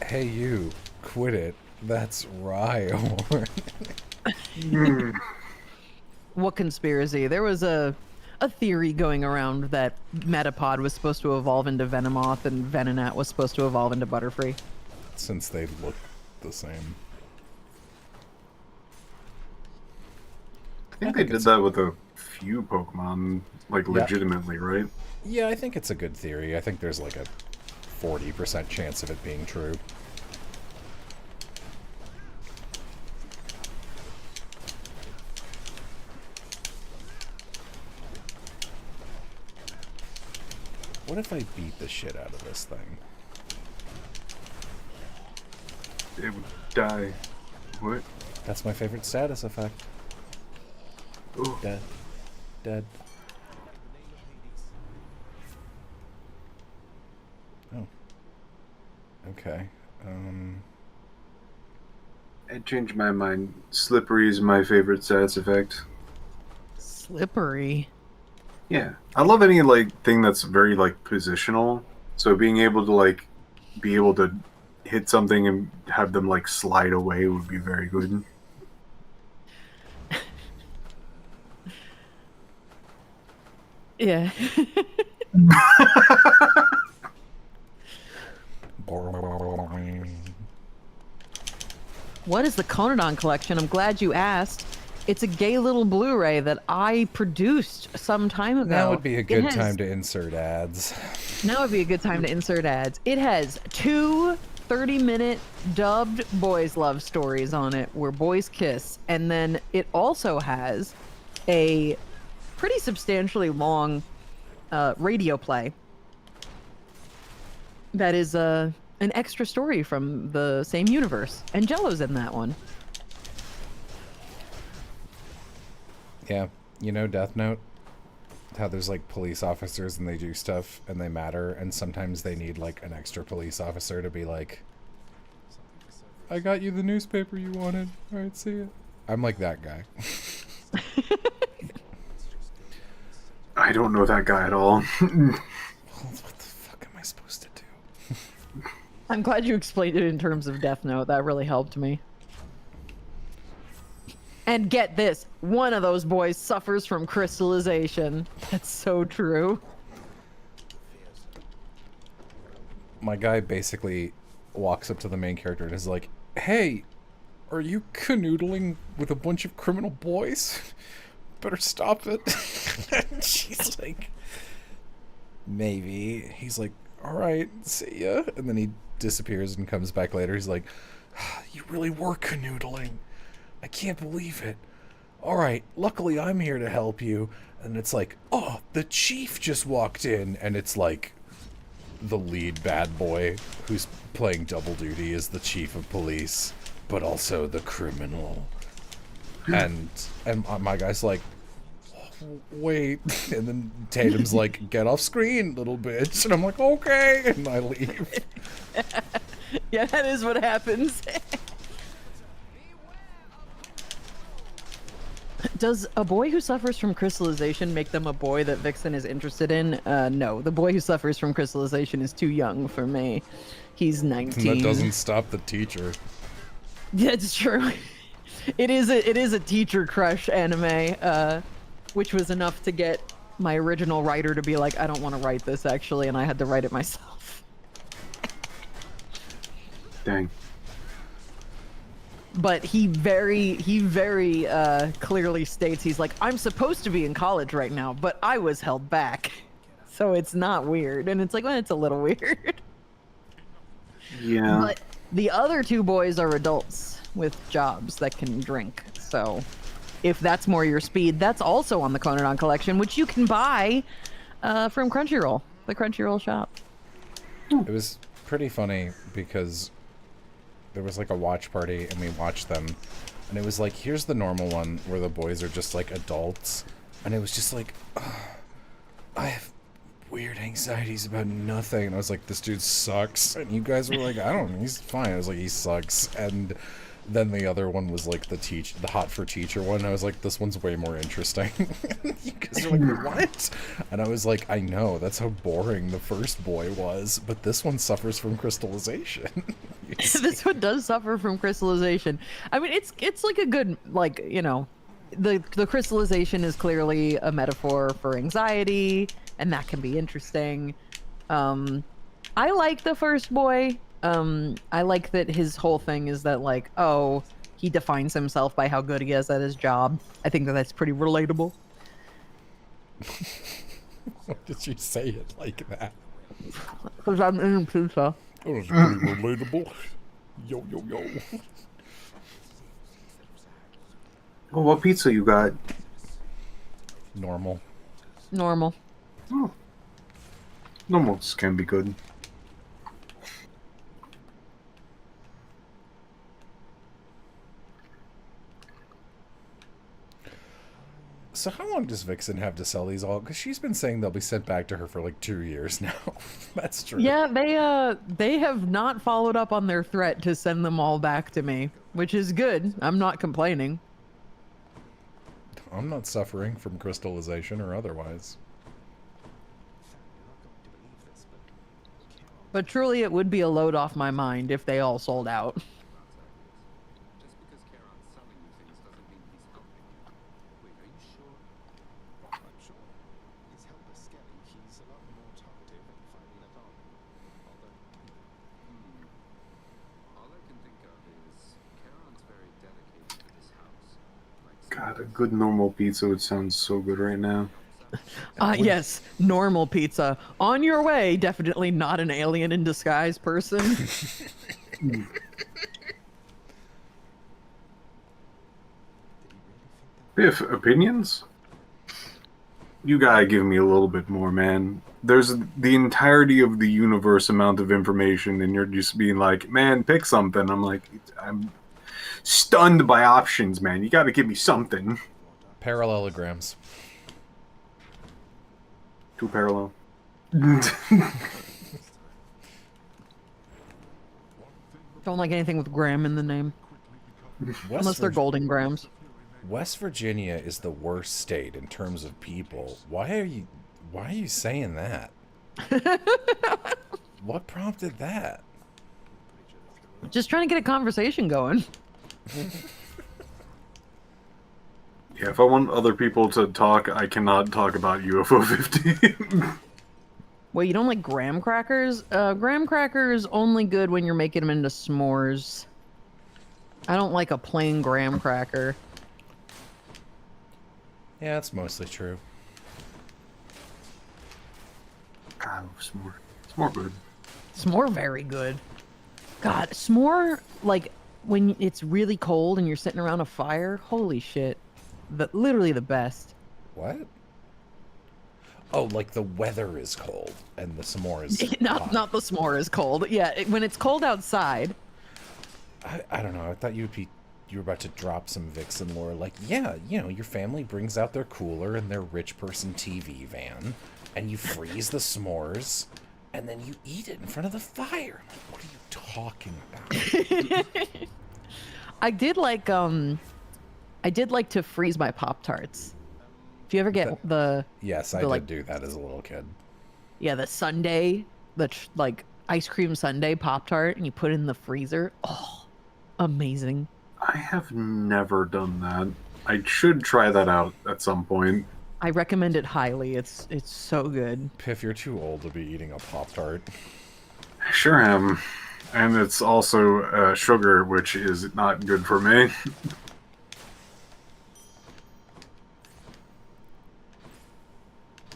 Hey you, quit it. That's Rhyhorn. What conspiracy? There was a theory going around that Metapod was supposed to evolve into Venomoth and Venonat was supposed to evolve into Butterfree. Since they look the same. I think they did that with a few Pokemon, like legitimately, right? Yeah, I think it's a good theory. I think there's like a 40% chance of it being true. What if I beat the shit out of this thing? It would die. What? That's my favorite status effect. Ooh. Dead. Dead. Oh. Okay. I changed my mind. Slippery is my favorite status effect. Slippery. Yeah. I love any like thing that's very like positional. So being able to like be able to hit something and have them like slide away would be very good. Yeah. What is the Conodon collection? I'm glad you asked. It's a gay little Blu-ray that I produced some time ago. Now would be a It good has- time to insert ads. Now would be a good time to insert ads. It has two 30-minute dubbed boys' love stories on it where boys kiss. And then it also has a pretty substantially long radio play that is an extra story from the same universe. And Jello's in that one. Yeah, you know Death Note? How there's like police officers and they do stuff and they matter, and sometimes they need like an extra police officer to be like, I got you the newspaper you wanted. Alright, see ya. I'm like that guy. I don't know that guy at all. What the fuck am I supposed to do? I'm glad you explained it in terms of Death Note. That really helped me. And get this, one of those boys suffers from crystallization. That's so true. My guy basically walks up to the main character and is like, "Hey, are you canoodling with a bunch of criminal boys? Better stop it." And she's like, "Maybe." He's like, "All right, see ya." And then he disappears and comes back later. He's like, "You really were canoodling. I can't believe it. All right, luckily I'm here to help you." And it's like, "Oh, the chief just walked in." And it's like the lead bad boy who's playing double duty as the chief of police, but also the criminal. And my guy's like, "Wait." And then Tatum's like, "Get off screen, little bitch." And I'm like, "Okay." And I leave. Yeah, that is what happens. Does a boy who suffers from crystallization make them a boy that Vixen is interested in? No, the boy who suffers from crystallization is too young for me. He's 19. And that doesn't stop the teacher. That's true. It is a teacher crush anime, which was enough to get my original writer to be like, "I don't want to write this actually," and I had to write it myself. Dang. But he very clearly states, he's like, "I'm supposed to be in college right now, but I was held back." So it's not weird. And it's like, well, it's a little weird. Yeah. But the other two boys are adults with jobs that can drink. So if that's more your speed, that's also on the Conan collection, which you can buy from Crunchyroll, the Crunchyroll shop. It was pretty funny because there was like a watch party and we watched them, and it was like, here's the normal one where the boys are just like adults, and it was just like, I have weird anxieties about nothing, and I was like, this dude sucks, and you guys were like, I don't know, he's fine. I was like, he sucks. And then the other one was like the hot for teacher one, and I was like, this one's way more interesting. You guys were like, what? And I was like, I know, that's how boring the first boy was, but this one suffers from crystallization. This one does suffer from crystallization. I mean, it's like a good, like, you know, the crystallization is clearly a metaphor for anxiety, and that can be interesting. I like the first boy. I like that his whole thing is that, like, oh, he defines himself by how good he is at his job. I think that that's pretty relatable. Why did you say it like that? Because I'm in pizza. Oh, it's pretty relatable. Yo, yo, yo. Well, what pizza you got? Normal. Normal. Oh. Normals can be good. So how long does Vixen have to sell these all? Because she's been saying they'll be sent back to her for like 2 years now. That's true. Yeah, they have not followed up on their threat to send them all back to me, which is good. I'm not complaining. I'm not suffering from crystallization or otherwise. But truly, it would be a load off my mind if they all sold out. God, a good normal pizza would sound so good right now. Yes, normal pizza. On your way, definitely not an alien in disguise person. Biff, opinions? You gotta give me a little bit more, man. There's the entirety of the universe amount of information, and you're just being like, man, pick something. I'm like, I'm stunned by options, man. You gotta give me something. Parallelograms. Too parallel. Don't like anything with gram in the name. Unless they're golden grams. West Virginia is the worst state in terms of people. Why are you saying that? What prompted that? Just trying to get a conversation going. Yeah, if I want other people to talk, I cannot talk about UFO 15. Wait, you don't like graham crackers? Graham crackers only good when you're making them into s'mores. I don't like a plain graham cracker. Yeah, that's mostly true. God, s'more. S'more good. S'more very good. God, s'more, like, when it's really cold and you're sitting around a fire, holy shit. Literally the best. What? Oh, like the weather is cold and the s'mores. Not the s'more is cold. Yeah, when it's cold outside. I don't know. I thought you were about to drop some Vixen lore. Like, yeah, you know, your family brings out their cooler and their rich person TV van, and you freeze the s'mores, and then you eat it in front of the fire. I'm like, what are you talking about? I did like to freeze my Pop-Tarts. If you ever get Yes, I did do that as a little kid. Yeah, the sundae, like ice cream sundae Pop-Tart, and you put it in the freezer. Oh, amazing. I have never done that. I should try that out at some point. I recommend it highly. It's so good. Piff, you're too old to be eating a Pop-Tart. I sure am. And it's also sugar, which is not good for me.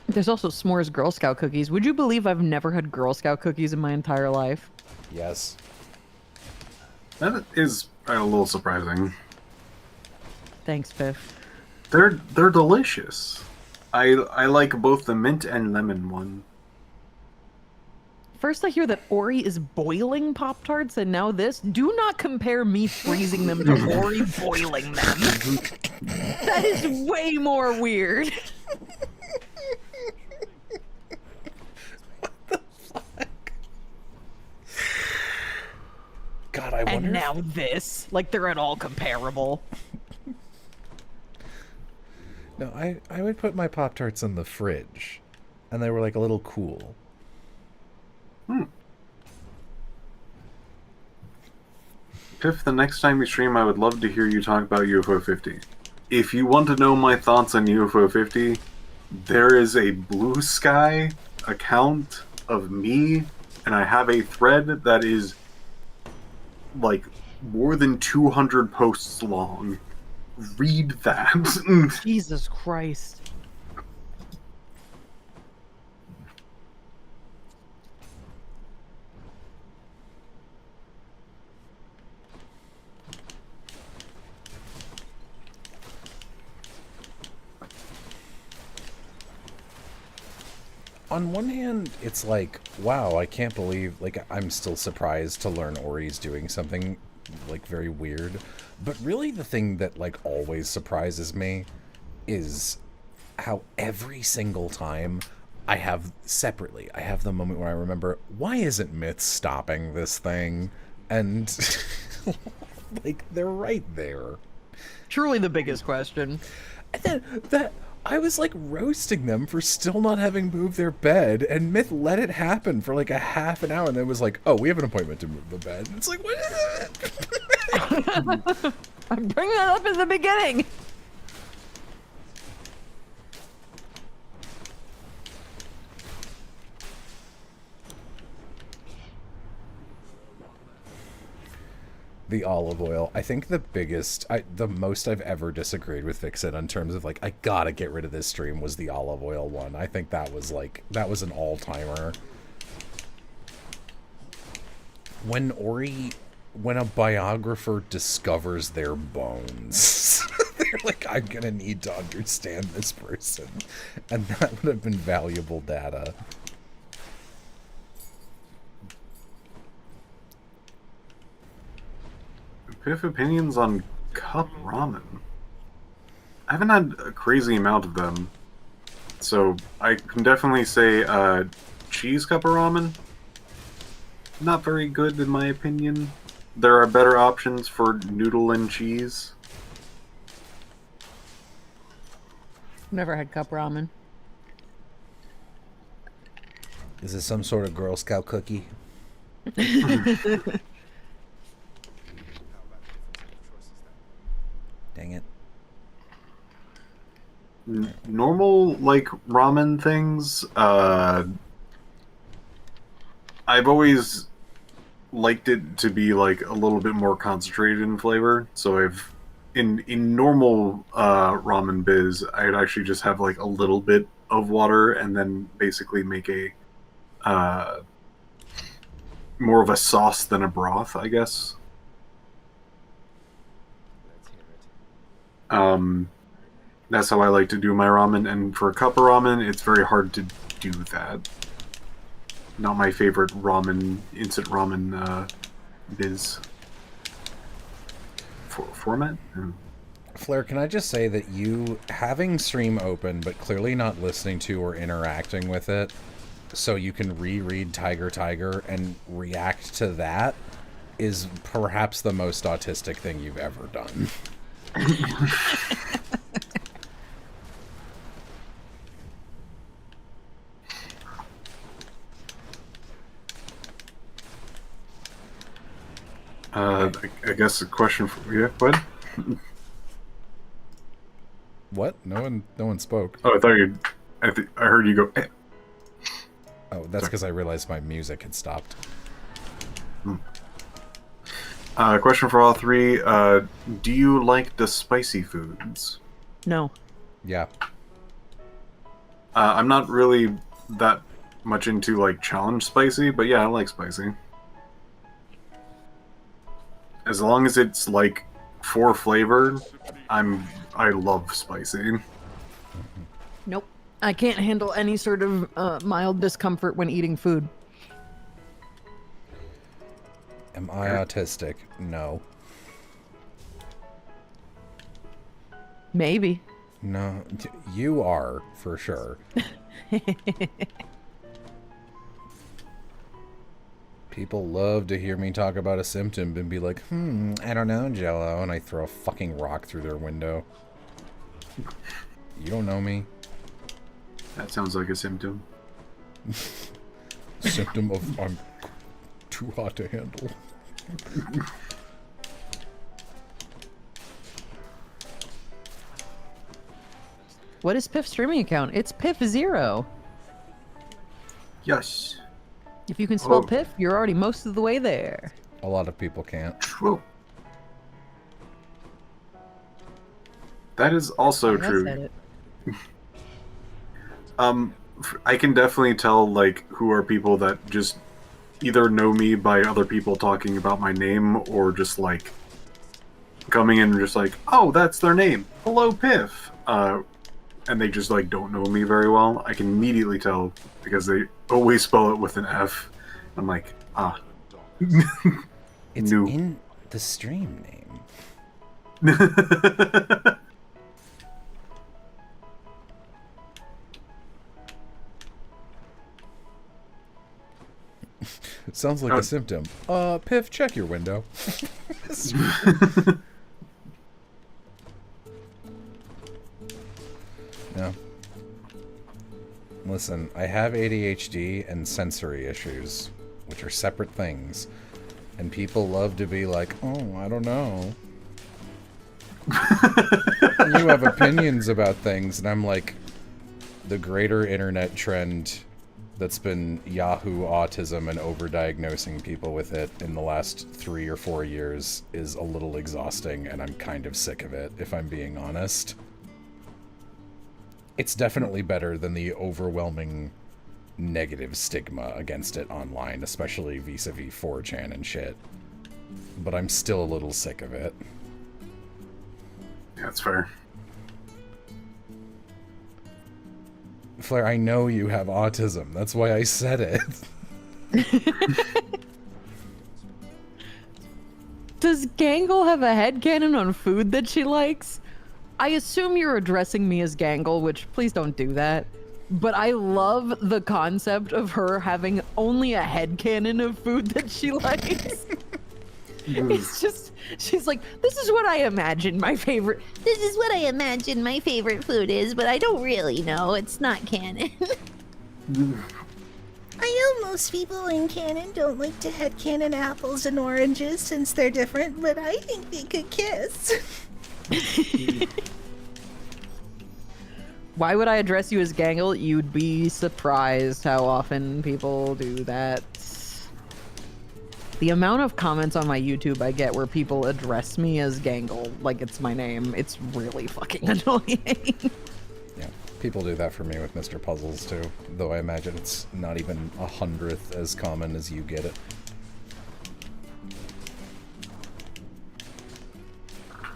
There's also s'mores Girl Scout cookies. Would you believe I've never had Girl Scout cookies in my entire life? Yes. That is a little surprising. Thanks, Piff. They're delicious. I like both the mint and lemon one. First I hear that Ori is boiling Pop-Tarts, and now this. Do not compare me freezing them to Ori boiling them. That is way more weird. God, I wonder. And now this. Like, they're at all comparable. No, I would put my Pop-Tarts in the fridge, and they were like a little cool. Piff, the next time you stream, I would love to hear you talk about UFO 50. If you want to know my thoughts on UFO 50, there is a Blue Sky account of me, and I have a thread that is like more than 200 posts long. Read that. Jesus Christ. On one hand, it's like, wow, I can't believe, like, I'm still surprised to learn Ori's doing something, like, very weird. But really the thing that, like, always surprises me is how every single time I have the moment where I remember, why isn't Myth stopping this thing? And, like, they're right there. Truly the biggest question. And then I was like roasting them for still not having moved their bed, and Myth let it happen for like a half an hour, and then was like, "Oh, we have an appointment to move the bed." And it's like, what is it? I'm bringing that up in the beginning. The olive oil. I think the most I've ever disagreed with Vixen in terms of like, I gotta get rid of this stream was the olive oil one. I think that was an all-timer. When a biographer discovers their bones, they're like, I'm gonna need to understand this person. And that would have been valuable data. Piff opinions on cup ramen. I haven't had a crazy amount of them, so I can definitely say cheese cup of ramen. Not very good in my opinion. There are better options for noodle and cheese. Never had cup ramen. Is this some sort of Girl Scout cookie? Dang it. Normal, like, ramen things, I've always liked it to be, like, a little bit more concentrated in flavor. So in normal ramen biz, I'd actually just have, like, a little bit of water and then basically make a more of a sauce than a broth, I guess. That's how I like to do my ramen, and for a cup of ramen, it's very hard to do that. Not my favorite instant ramen biz format. Flair, can I just say that you having stream open but clearly not listening to or interacting with it, so you can reread Tiger Tiger and react to that, is perhaps the most autistic thing you've ever done. I guess a question for you. What? What? No one spoke. Oh, I thought you. I heard you go. Eh. Oh, that's because I realized my music had stopped. Question for all three. Do you like the spicy foods? No. Yeah. I'm not really that much into like challenge spicy, but yeah, I like spicy. As long as it's like for flavor, I love spicy. Nope. I can't handle any sort of mild discomfort when eating food. Am I autistic? No. Maybe. No, you are, for sure. People love to hear me talk about a symptom and be like, I don't know, Jello, and I throw a fucking rock through their window. You don't know me. That sounds like a symptom. Symptom of I'm too hot to handle. What is Piff's streaming account? It's Piff0. Yes. If you can spell Oh. Piff, you're already most of the way there. A lot of people can't. True. That is also I true. said it. I can definitely tell like who are people that just either know me by other people talking about my name or just like coming in and just like, oh, that's their name. Hello, Piff. And they just like don't know me very well. I can immediately tell because they always spell it with an F. I'm like, ah. It's New. in the stream name. It sounds like a symptom. Piff, check your window. No. Listen, I have ADHD and sensory issues, which are separate things. And people love to be like, oh, I don't know. You have opinions about things, and I'm like, the greater internet trend that's been Yahoo autism and overdiagnosing people with it in the last 3 or 4 years is a little exhausting, and I'm kind of sick of it, if I'm being honest. It's definitely better than the overwhelming negative stigma against it online, especially vis-a-vis 4chan and shit. But I'm still a little sick of it. Yeah, that's fair. Flair, I know you have autism. That's why I said it. Does Gangle have a headcanon on food that she likes? I assume you're addressing me as Gangle, which please don't do that. But I love the concept of her having only a headcanon of food that she likes. It's just, She's like, this is what I imagine my favorite. This is what I imagine my favorite food is, but I don't really know. It's not canon. I know most people in canon don't like to headcanon apples and oranges since they're different, but I think they could kiss. Why would I address you as Gangle? You'd be surprised how often people do that. The amount of comments on my YouTube I get where people address me as Gangle, like it's my name, it's really fucking annoying. Yeah, people do that for me with Mr. Puzzles too, though I imagine it's not even 100th as common as you get it.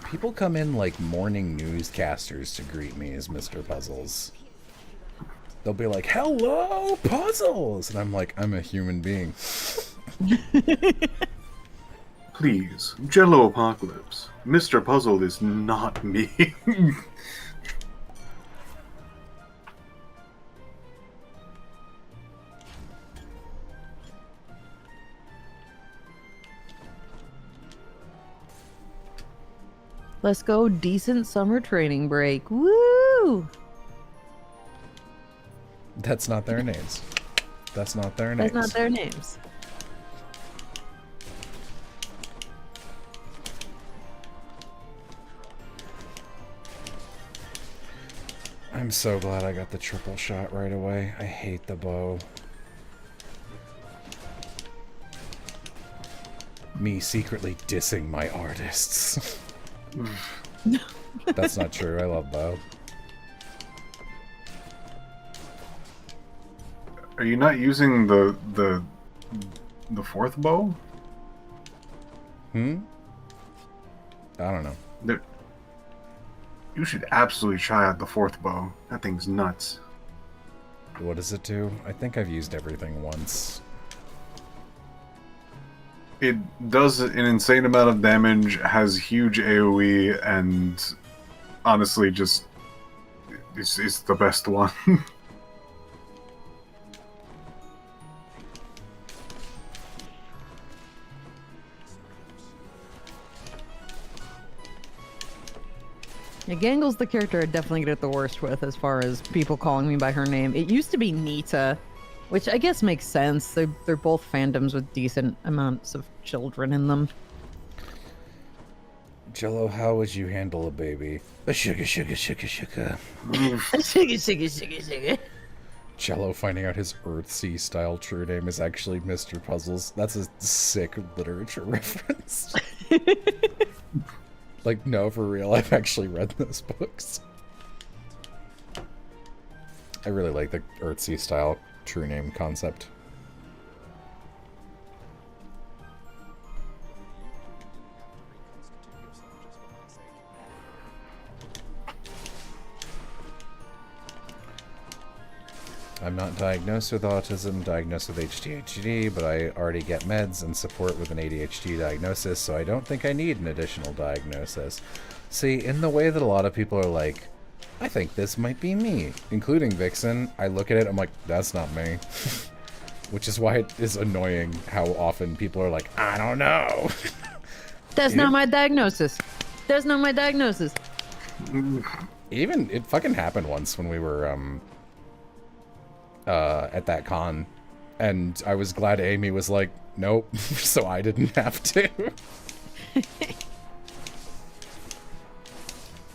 People come in like morning newscasters to greet me as Mr. Puzzles. They'll be like, "Hello, Puzzles!" And I'm like, I'm a human being. Please, Jello Apocalypse. Mr. Puzzle is not me. Let's go, decent summer training break. Woo! That's not their names. That's not their That's names. not their names. I'm so glad I got the triple shot right away. I hate the bow. Me secretly dissing my artists. That's not true. I love bow. Are you not using the fourth bow? I don't know. You should absolutely try out the fourth bow. That thing's nuts. What does it do? I think I've used everything once. It does an insane amount of damage, has huge AoE, and honestly just it's the best one. Yeah, Gangle's the character I definitely get it the worst with as far as people calling me by her name. It used to be Nita, which I guess makes sense. They're both fandoms with decent amounts of children in them. Jello, how would you handle a baby? A sugar, sugar, sugar, sugar. Sugar, sugar, sugar, sugar. Jello finding out his Earthsea style true name is actually Mr. Puzzles. That's a sick literature reference. Like, no, for real, I've actually read those books. I really like the Earthsea style true name concept. I'm not diagnosed with autism, diagnosed with ADHD, but I already get meds and support with an ADHD diagnosis, so I don't think I need an additional diagnosis. See, in the way that a lot of people are like, I think this might be me, including Vixen, I look at it, I'm like, that's not me. Which is why it is annoying how often people are like, I don't know. That's not my diagnosis. That's not my diagnosis. Even, it fucking happened once when we were, at that con, and I was glad Amy was like, nope, so I didn't have to.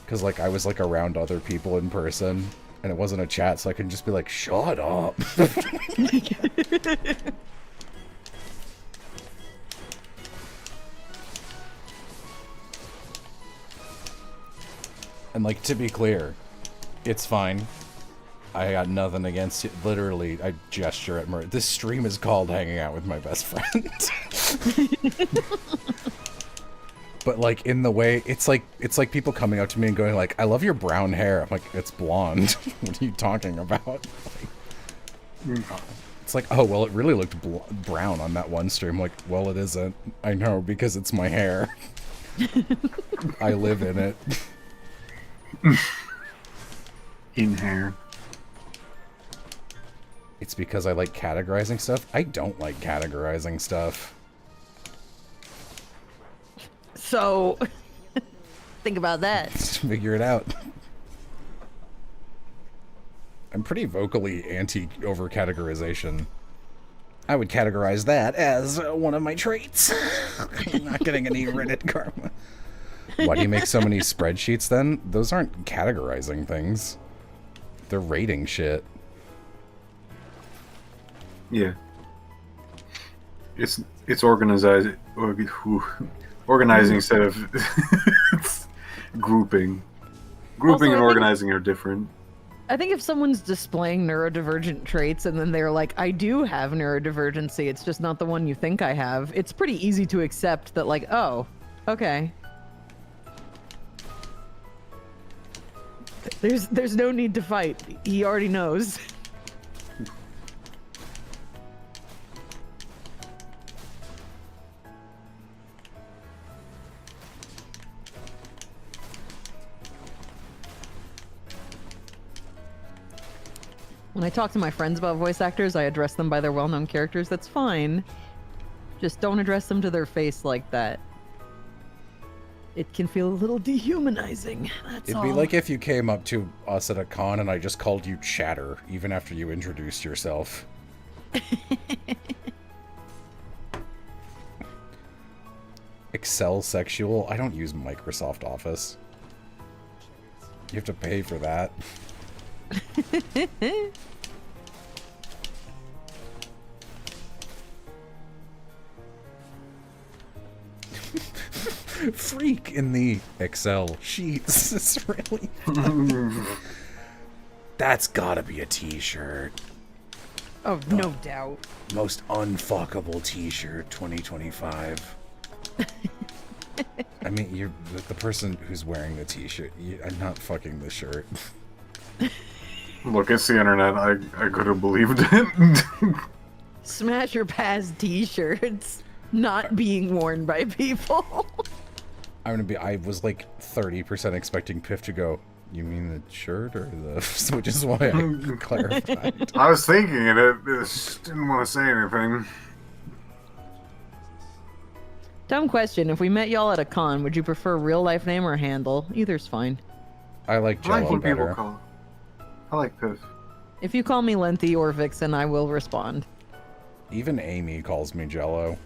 Because, like, I was, like, around other people in person, and it wasn't a chat, so I could just be like, shut up. And, like, to be clear, it's fine. I got nothing against it. Literally, I gesture at Murray. This stream is called Hanging Out with My Best Friend. But, like, in the way, it's like people coming up to me and going, like, I love your brown hair. I'm like, it's blonde. What are you talking about? Like, it's like, oh, well, it really looked brown on that one stream. Like, well, it isn't. I know, because it's my hair. I live in it. In hair. It's because I like categorizing stuff. I don't like categorizing stuff. So, think about that. Just figure it out. I'm pretty vocally anti-over-categorization. I would categorize that as one of my traits. I'm not getting any Reddit karma. Why do you make so many spreadsheets then? Those aren't categorizing things. They're rating shit. Yeah. It's organizing instead of it's grouping. Grouping Also, and I think- organizing are different. I think if someone's displaying neurodivergent traits and then they're like, I do have neurodivergency, it's just not the one you think I have, it's pretty easy to accept that, like, oh, okay. There's no need to fight. He already knows. When I talk to my friends about voice actors, I address them by their well-known characters. That's fine. Just don't address them to their face like that. It can feel a little dehumanizing. That's It'd all. be like if you came up to us at a con and I just called you Chatter, even after you introduced yourself. Excel sexual? I don't use Microsoft Office. You have to pay for that. Freak in the Excel sheets. It's really That's gotta be a t-shirt. Oh, no doubt. Most unfuckable t-shirt 2025. I mean, you're the person who's wearing the t-shirt. I'm not fucking the shirt. Look, it's the internet. I could have believed it. Smash or pass t-shirts not being worn by people. I was like 30% expecting Piff to go, you mean the shirt or the... Which is why I clarified. I was thinking it. I just didn't want to say anything. Dumb question. If we met y'all at a con, would you prefer real life name or handle? Either's fine. I like I like Jello when people better. call. I like Piff. If you call me Lengthy or Vixen, I will respond. Even Amy calls me Jello.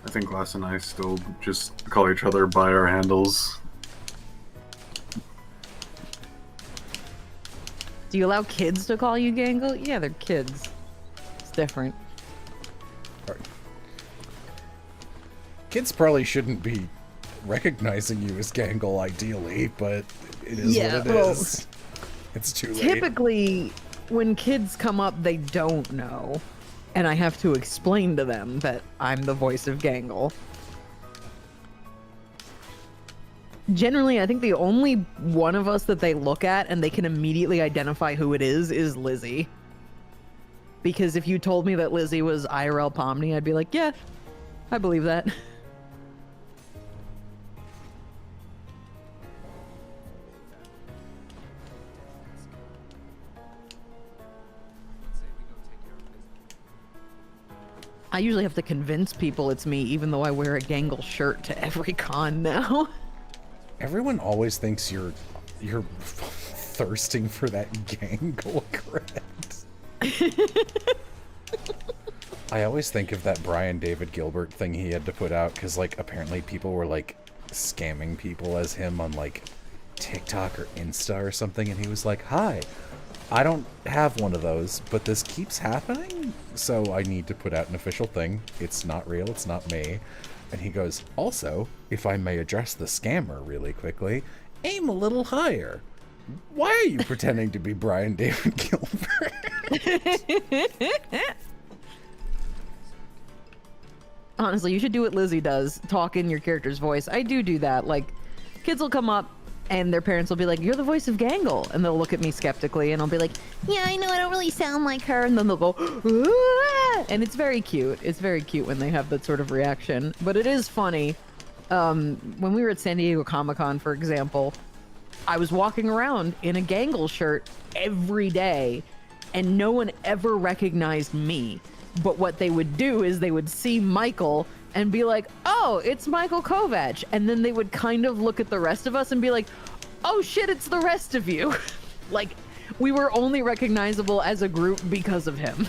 I think Glass and I still just call each other by our handles. Do you allow kids to call you Gangle? Yeah, they're kids. It's different. Kids probably shouldn't be recognizing you as Gangle ideally, but it is Yeah, what it well, is. It's too late. Typically, when kids come up, they don't know. And I have to explain to them that I'm the voice of Gangle. Generally, I think the only one of us that they look at and they can immediately identify who it is Lizzie. Because if you told me that Lizzie was IRL Pomni, I'd be like, yeah, I believe that. I usually have to convince people it's me, even though I wear a Gangle shirt to every con now. Everyone always thinks you're thirsting for that Gangle cred. I always think of that Brian David Gilbert thing he had to put out because, like, apparently people were like scamming people as him on like TikTok or Insta or something, and he was like, "Hi, I don't have one of those, but this keeps happening, so I need to put out an official thing. It's not real, it's not me." And he goes, "Also, if I may address the scammer really quickly, aim a little higher. Why are you pretending to be Brian David Gilbert?" Honestly, you should do what Lizzie does. Talk in your character's voice. I do that. Like, kids will come up and their parents will be like, "You're the voice of Gangle." And they'll look at me skeptically and I'll be like, "Yeah, I know, I don't really sound like her." And then they'll go, "Ah!" And it's very cute. It's very cute when they have that sort of reaction. But it is funny. When we were at San Diego Comic-Con, for example, I was walking around in a Gangle shirt every day and no one ever recognized me. But what they would do is they would see Michael and be like, oh, it's Michael Kovac. And then they would kind of look at the rest of us and be like, oh shit, it's the rest of you. Like, we were only recognizable as a group because of him.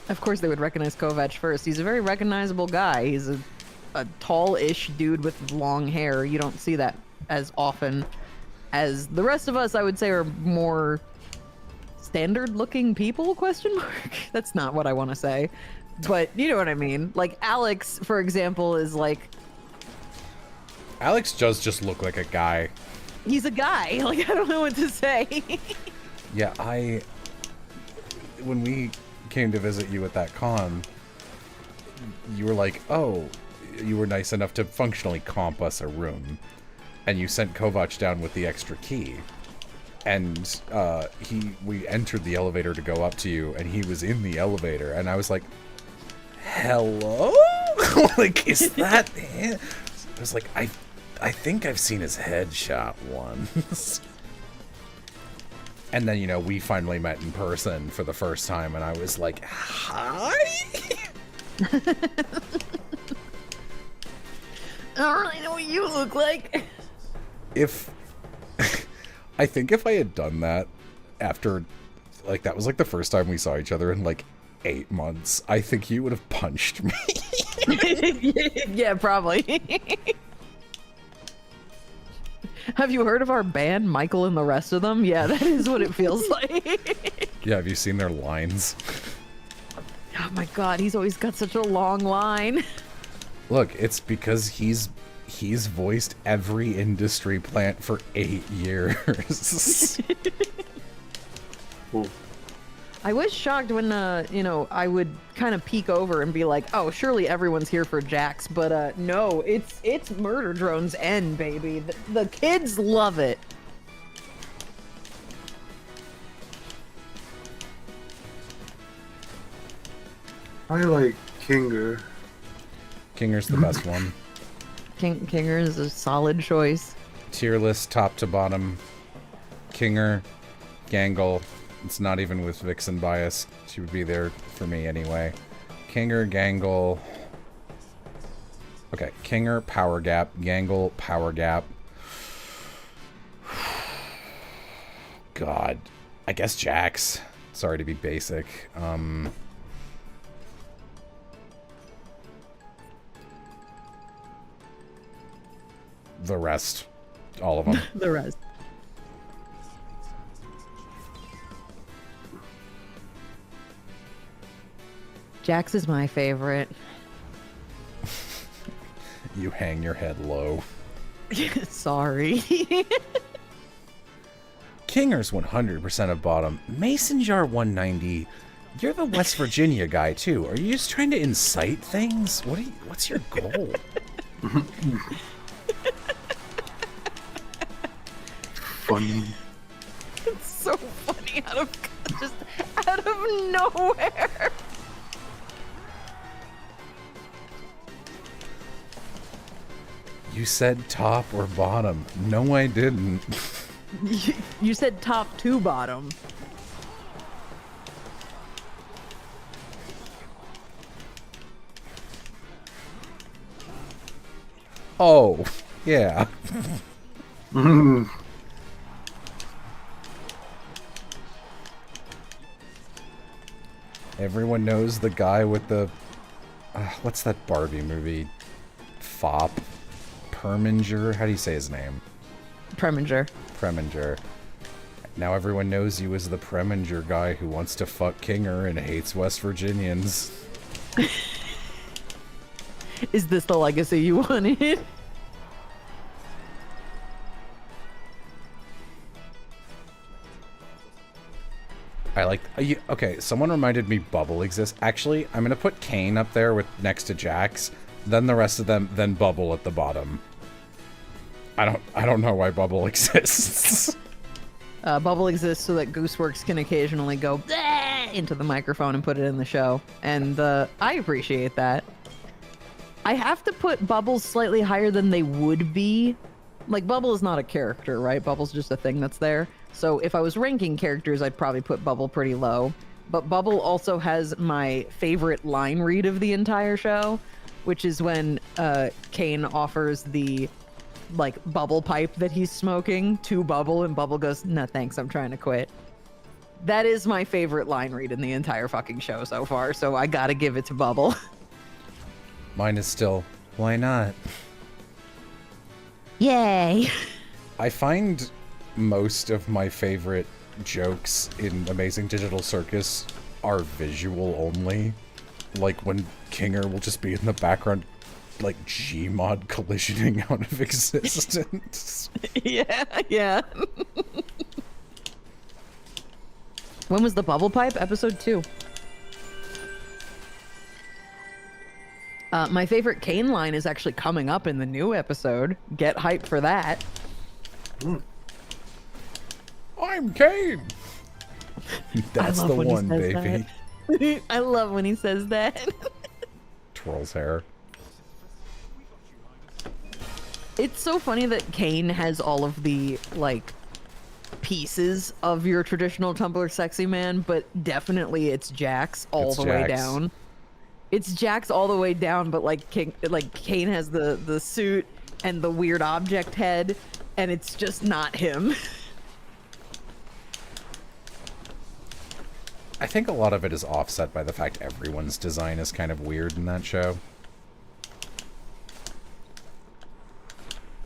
Of course they would recognize Kovac first. He's a very recognizable guy. He's a tall-ish dude with long hair. You don't see that as often as the rest of us, I would say, are more standard-looking people, question mark? That's not what I want to say. But you know what I mean. Like, Alex, for example, is like... Alex does just look like a guy. He's a guy. Like, I don't know what to say. Yeah, when we came to visit you at that con, you were like, oh, you were nice enough to functionally comp us a room, and you sent Kovac down with the extra key, and we entered the elevator to go up to you, and he was in the elevator, and I was like, hello? Like, is that him? I was like, I think I've seen his headshot once. And then, you know, we finally met in person for the first time, and I was like, hi? I don't really know what you look like. I think if I had done that after, like, that was like the first time we saw each other in like 8 months, I think you would have punched me. Yeah, probably. Have you heard of our band, Michael and the Rest of Them? Yeah, that is what it feels like. Yeah, have you seen their lines? Oh my god, he's always got such a long line. Look, it's because he's voiced every industry plant for 8 years. Cool. I was shocked when, you know, I would kind of peek over and be like, oh, surely everyone's here for Jax, but no, it's Murder Drone's End, baby. The kids love it. I like Kinger. Kinger's the best one. Kinger is a solid choice. Tier list, top to bottom. Kinger, Gangle. It's not even with Vixen bias. She would be there for me anyway. Kinger, Gangle. Okay, Kinger, Power Gap. Gangle, Power Gap. God. I guess Jax. Sorry to be basic. The rest. All of them. The rest. Jax is my favorite. You hang your head low. Sorry. Kinger's 100% of bottom. Mason Jar 190. You're the West Virginia guy too. Are you just trying to incite things? What's your goal? Funny. It's so funny just out of nowhere. You said top or bottom. No, I didn't. You said top to bottom. Oh, yeah. Everyone knows the guy with the... what's that Barbie movie? Fop? Preminger? How do you say his name? Preminger. Preminger. Now everyone knows you as the Preminger guy who wants to fuck Kinger and hates West Virginians. Is this the legacy you wanted? I like... okay, someone reminded me Bubble exists. Actually, I'm gonna put Kane up there with next to Jax, then the rest of them, then Bubble at the bottom. I don't know why Bubble exists. Bubble exists so that Gooseworks can occasionally go "Bleh!" into the microphone and put it in the show, and I appreciate that. I have to put Bubbles slightly higher than they would be. Like, Bubble is not a character, right? Bubble's just a thing that's there. So if I was ranking characters, I'd probably put Bubble pretty low. But Bubble also has my favorite line read of the entire show, which is when Kane offers the, like, bubble pipe that he's smoking to Bubble, and Bubble goes, "No, thanks, I'm trying to quit." That is my favorite line read in the entire fucking show so far, so I gotta give it to Bubble. Mine is still, why not? Yay! I find most of my favorite jokes in Amazing Digital Circus are visual only. Like when Kinger will just be in the background, like Gmod collisioning out of existence. Yeah. When was the bubble pipe? Episode 2. My favorite Kane line is actually coming up in the new episode. Get hype for that. I'm Kane! That's the one, baby. I love when he says that. Twirls hair. It's so funny that Kane has all of the, like, pieces of your traditional Tumblr sexy man, but definitely it's Jax all the way down. It's Jax all the way down, but like Kane has the suit and the weird object head, and it's just not him. I think a lot of it is offset by the fact everyone's design is kind of weird in that show.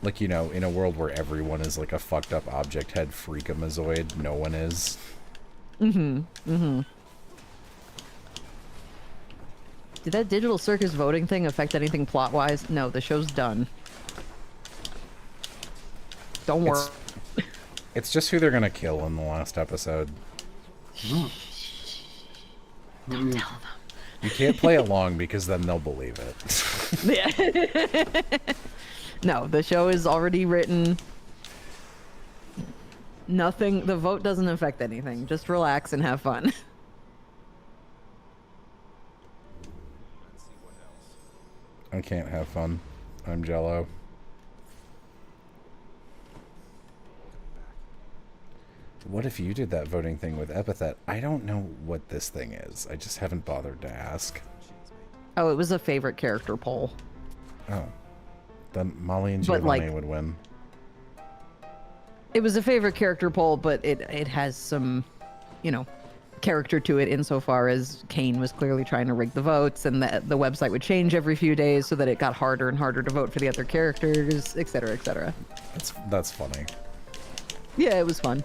Like, you know, in a world where everyone is like a fucked up object head freakazoid, no one is. Did that Digital Circus voting thing affect anything plot-wise? No, the show's done. Don't worry. It's just who they're gonna kill in the last episode. Don't tell them. You can't play along because then they'll believe it. Yeah. No, the show is already written. Nothing, the vote doesn't affect anything. Just relax and have fun. I can't have fun. I'm Jello. What if you did that voting thing with Epithet? I don't know what this thing is. I just haven't bothered to ask. Oh, it was a favorite character poll. Oh. Then Molly and But, Giovanni like, would win. It was a favorite character poll, but it has some, you know, character to it insofar as Kane was clearly trying to rig the votes, and the website would change every few days so that it got harder and harder to vote for the other characters, etc., etc. That's funny. Yeah, it was fun.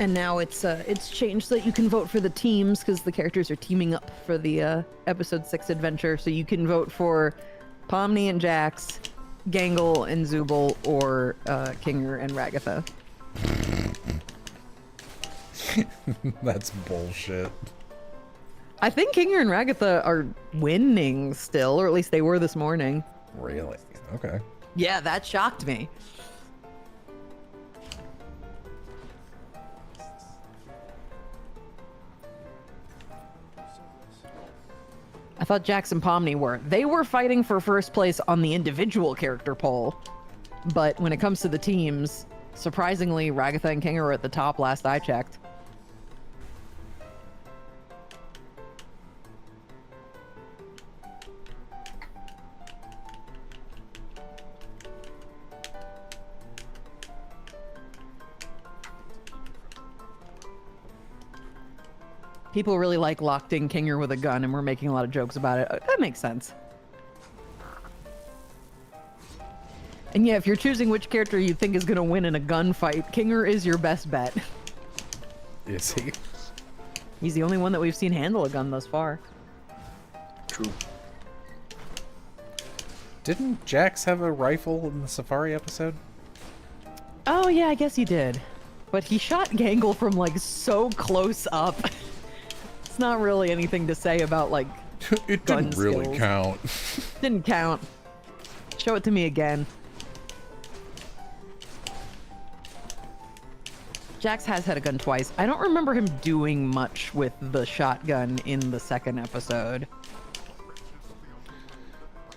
And now it's changed so that you can vote for the teams because the characters are teaming up for the episode 6 adventure. So you can vote for Pomni and Jax, Gangle and Zubul, or Kinger and Ragatha. That's bullshit. I think Kinger and Ragatha are winning still, or at least they were this morning. Really? Okay. Yeah, that shocked me. I thought Jax and Pomni were. They were fighting for first place on the individual character poll. But when it comes to the teams, surprisingly, Ragatha and Kinger are at the top last I checked. People really like locked in Kinger with a gun, and we're making a lot of jokes about it. That makes sense. And yeah, if you're choosing which character you think is going to win in a gunfight, Kinger is your best bet. Is he? He's the only one that we've seen handle a gun thus far. True. Didn't Jax have a rifle in the Safari episode? Oh yeah, I guess he did. But he shot Gangle from like so close up. It's not really anything to say about like It gun didn't really skills. count. Didn't count. Show it to me again. Jax has had a gun twice. I don't remember him doing much with the shotgun in the second episode.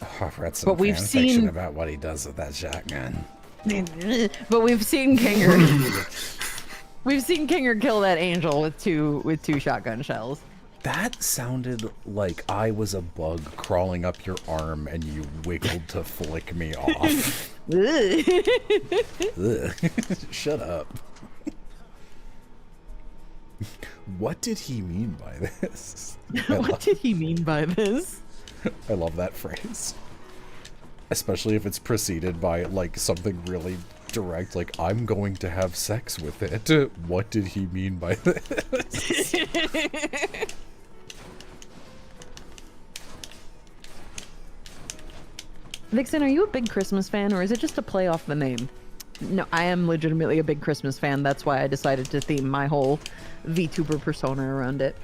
Oh, I've read some But we've fan seen- fiction about what he does with that shotgun. But we've seen Kinger. We've seen Kinger kill that angel with two shotgun shells. That sounded like I was a bug crawling up your arm and you wiggled to flick me off. Ugh. Shut up. What did he mean by this? What did he mean by this? I love that phrase. Especially if it's preceded by, like, something really direct, like, I'm going to have sex with it. What did he mean by this? Vixen, are you a big Christmas fan, or is it just to play off the name? No, I am legitimately a big Christmas fan. That's why I decided to theme my whole VTuber persona around it.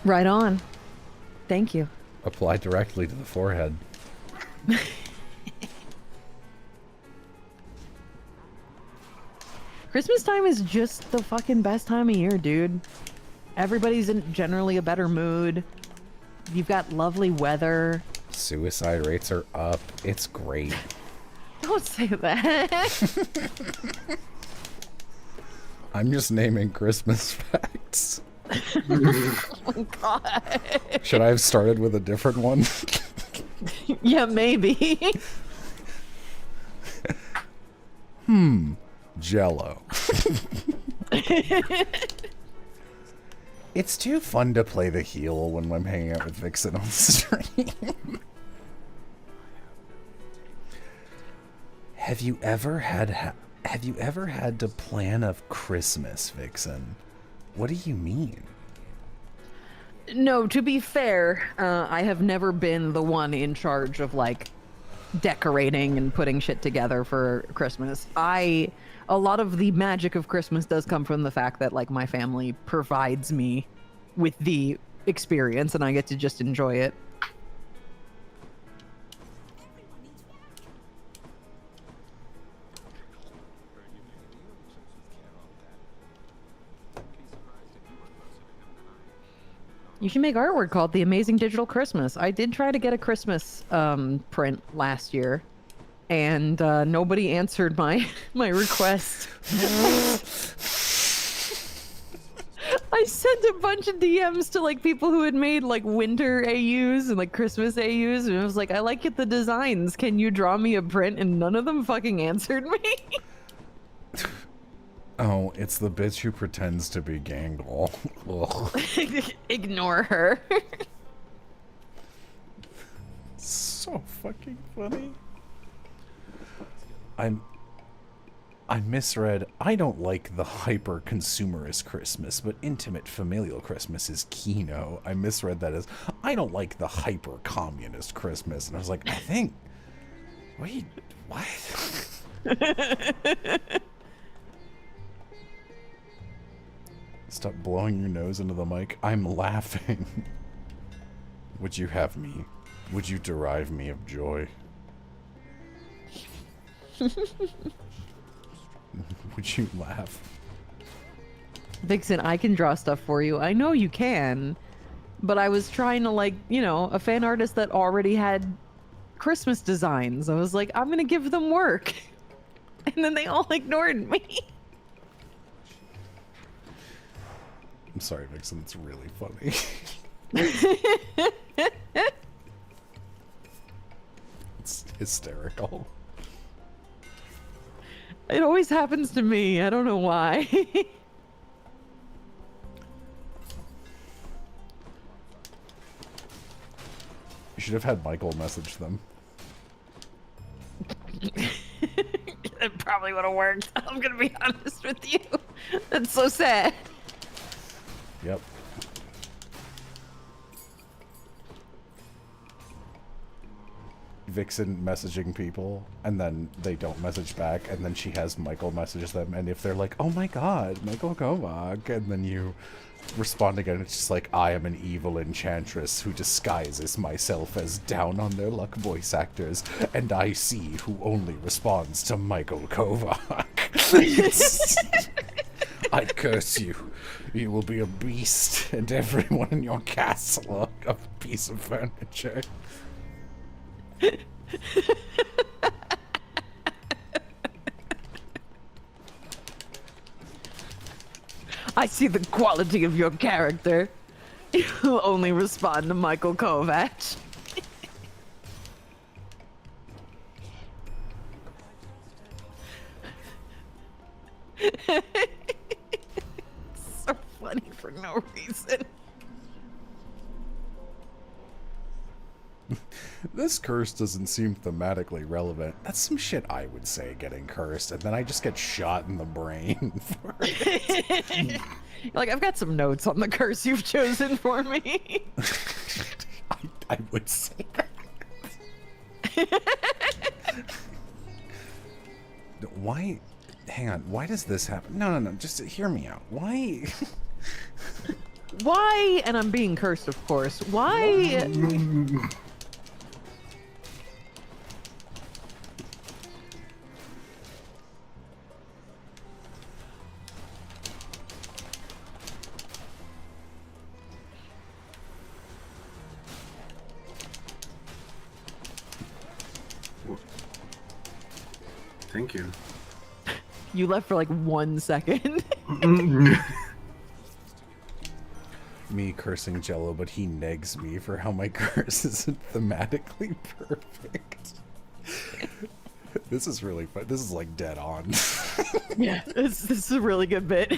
Right on. Thank you. Apply directly to the forehead. Christmas time is just the fucking best time of year, dude. Everybody's in generally a better mood. You've got lovely weather. Suicide rates are up. It's great. Don't say that. I'm just naming Christmas facts. Oh my god. Should I have started with a different one? Yeah, maybe. Jello. It's too fun to play the heel when I'm hanging out with Vixen on stream. Have you ever had to plan a Christmas, Vixen? What do you mean? No, to be fair, I have never been the one in charge of like decorating and putting shit together for Christmas. A lot of the magic of Christmas does come from the fact that like my family provides me with the experience and I get to just enjoy it. You should make artwork called The Amazing Digital Christmas. I did try to get a Christmas print last year, and nobody answered my request. I sent a bunch of DMs to like people who had made like winter AUs and like Christmas AUs, and I was like, I like the designs. Can you draw me a print? And none of them fucking answered me. Oh, it's the bitch who pretends to be Gangle. Ugh. Ignore her. So fucking funny. I misread. I don't like the hyper consumerist Christmas, but intimate familial Christmas is Kino. I misread that as I don't like the hyper communist Christmas, and I was like, I think. Wait, what? Stop blowing your nose into the mic. I'm laughing. Would you have me? Would you derive me of joy? Would you laugh? Vixen, I can draw stuff for you. I know you can. But I was trying to, like, you know, a fan artist that already had Christmas designs. I was like, I'm going to give them work. And then they all ignored me. I'm sorry, Vixen. It's really funny. It's hysterical. It always happens to me. I don't know why. You should have had Michael message them. It probably would have worked. I'm going to be honest with you. That's so sad. Yep. Vixen messaging people, and then they don't message back, and then she has Michael message them, and if they're like, oh my god, Michael Kovac, and then you respond again, it's just like, I am an evil enchantress who disguises myself as down on their luck voice actors, and I see who only responds to Michael Kovac. I curse you. You will be a beast, and everyone in your castle a piece of furniture. I see the quality of your character. You only respond to Michael Kovac. So funny for no reason. This curse doesn't seem thematically relevant. That's some shit I would say, getting cursed, and then I just get shot in the brain for it. Like, I've got some notes on the curse you've chosen for me. I would say that. Why? Hang on. Why does this happen? No. Just hear me out. Why? Why? And I'm being cursed, of course. Why? Thank you. You left for like 1 second. Me cursing Jello, but he negs me for how my curse isn't thematically perfect. This is really fun. This is like dead on. Yeah, this is a really good bit.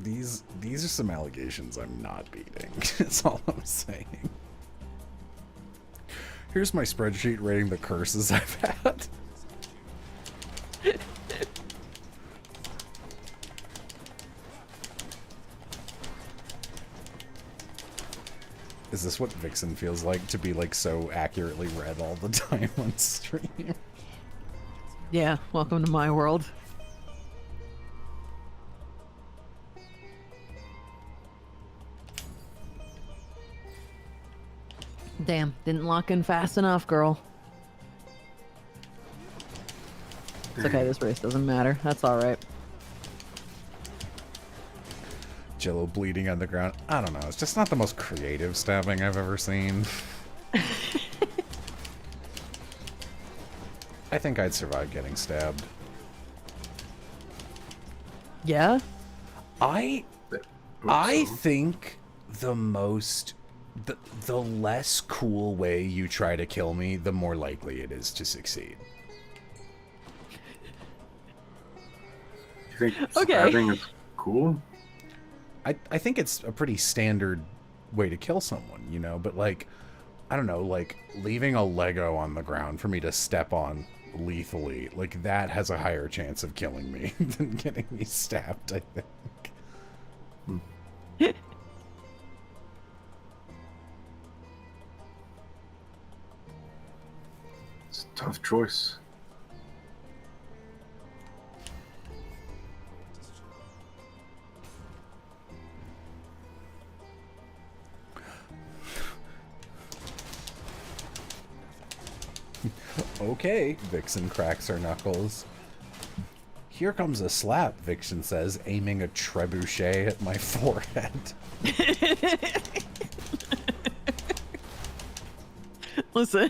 These are some allegations I'm not beating. That's all I'm saying. Here's my spreadsheet rating the curses I've had. Is this what Vixen feels like, to be like so accurately read all the time on stream? Yeah, welcome to my world. Damn, didn't lock in fast enough, girl. It's okay, this race doesn't matter. That's alright. Jello bleeding on the ground. I don't know. It's just not the most creative stabbing I've ever seen. I think I'd survive getting stabbed. Yeah? I think the most... The less cool way you try to kill me, the more likely it is to succeed. You think Okay. stabbing is cool? I think it's a pretty standard way to kill someone, you know, but like, I don't know, like leaving a Lego on the ground for me to step on lethally, like that has a higher chance of killing me than getting me stabbed, I think. It's a tough choice. Okay, Vixen cracks her knuckles. Here comes a slap, Vixen says, aiming a trebuchet at my forehead. Listen.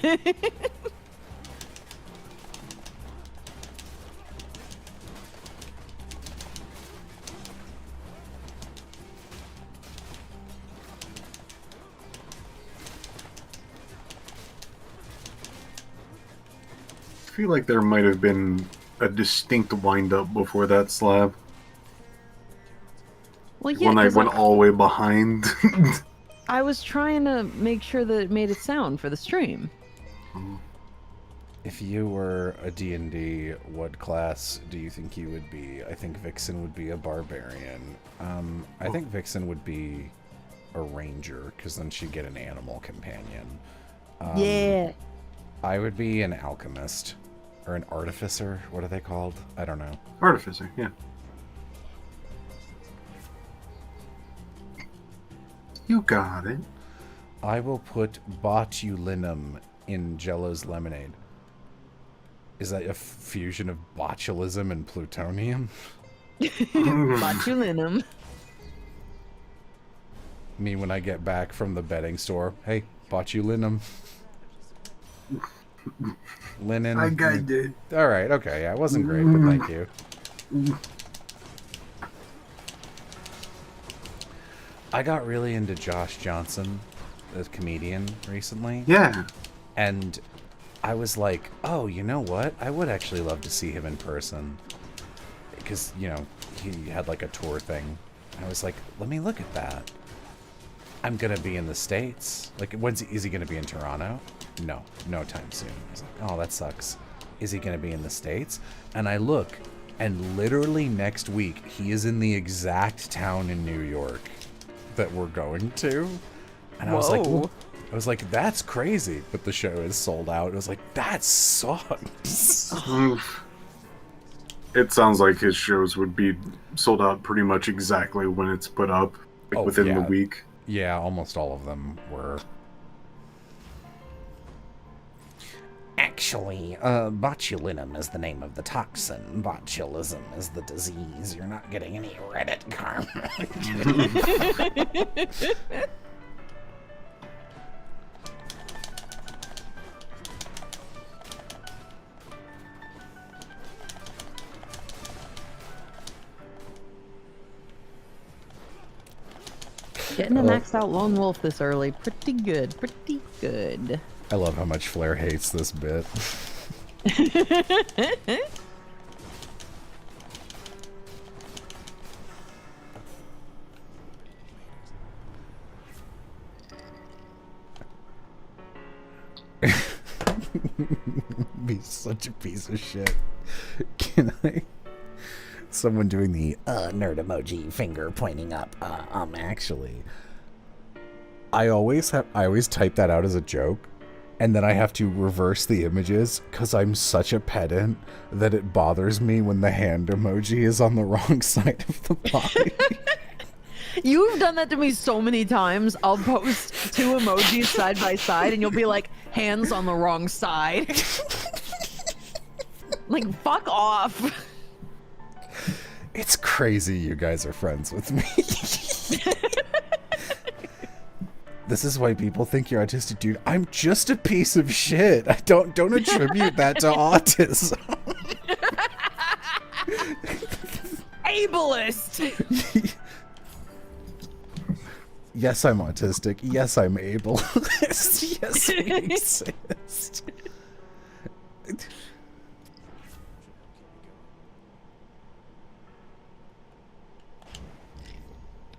I feel like there might have been a distinct wind-up before that slab. Well, yeah, When I 'cause, went like, all the way behind. I was trying to make sure that it made it sound for the stream. If you were a D&D, what class do you think you would be? I think Vixen would be a barbarian. I think Vixen would be a ranger, because then she'd get an animal companion. Yeah. I would be an alchemist. Or an artificer. What are they called? I don't know. Artificer, yeah. You got it. I will put botulinum in Jello's lemonade. Is that a fusion of botulism and plutonium? Botulinum. Me when I get back from the bedding store. Hey, botulinum. Linen. I got it. All right, okay. Yeah, it wasn't great, but thank you. I got really into Josh Johnson, the comedian, recently. Yeah. And I was like, oh, you know what? I would actually love to see him in person. Because, you know, he had like a tour thing. I was like, let me look at that. I'm going to be in the States. Like, is he going to be in Toronto? No, no time soon. I was like, oh, that sucks. Is he going to be in the States? And I look, and literally next week, he is in the exact town in New York that we're going to. And I was like, that's crazy. But the show is sold out. I was like, that sucks. It sounds like his shows would be sold out pretty much exactly when it's put up, like within the week. Yeah, almost all of them were. Actually, botulinum is the name of the toxin. Botulism is the disease. You're not getting any Reddit karma. Getting a maxed out lone wolf this early. Pretty good. Pretty good. I love how much Flair hates this bit. Be such a piece of shit. Can I? Someone doing the Nerd emoji finger pointing up. actually, I always type that out as a joke, and then I have to reverse the images because I'm such a pedant that it bothers me when the hand emoji is on the wrong side of the body. You've done that to me so many times. I'll post two emojis side by side, and you'll be like, hands on the wrong side. Like, fuck off. It's crazy you guys are friends with me. This is why people think you're autistic, dude. I'm just a piece of shit. I don't attribute that to autism. Ableist. Yes, I'm autistic. Yes, I'm ableist. Yes, we exist.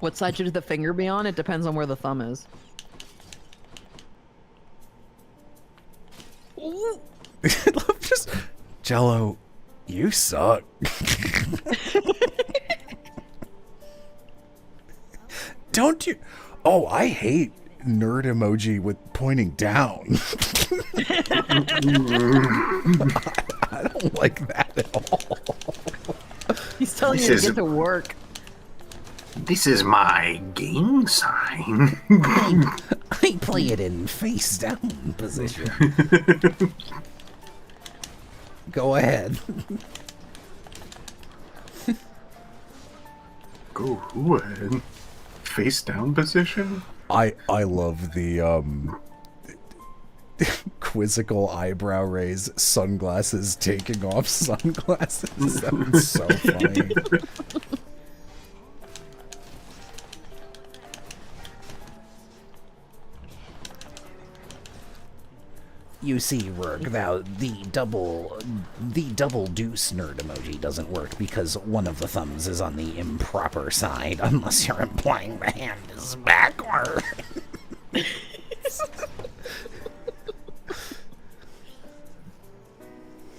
What side should the finger be on? It depends on where the thumb is. Ooh. Just Jello, you suck. Don't you? Oh, I hate nerd emoji with pointing down. I don't like that at all. He's telling you to get to work. This is my gang sign. I play it in face down position. Go ahead. Go ahead. Face down position? I love the quizzical eyebrow raise, sunglasses taking off sunglasses. That was so funny. You see, Rourke, the double deuce nerd emoji doesn't work because one of the thumbs is on the improper side, unless you're implying the hand is backward.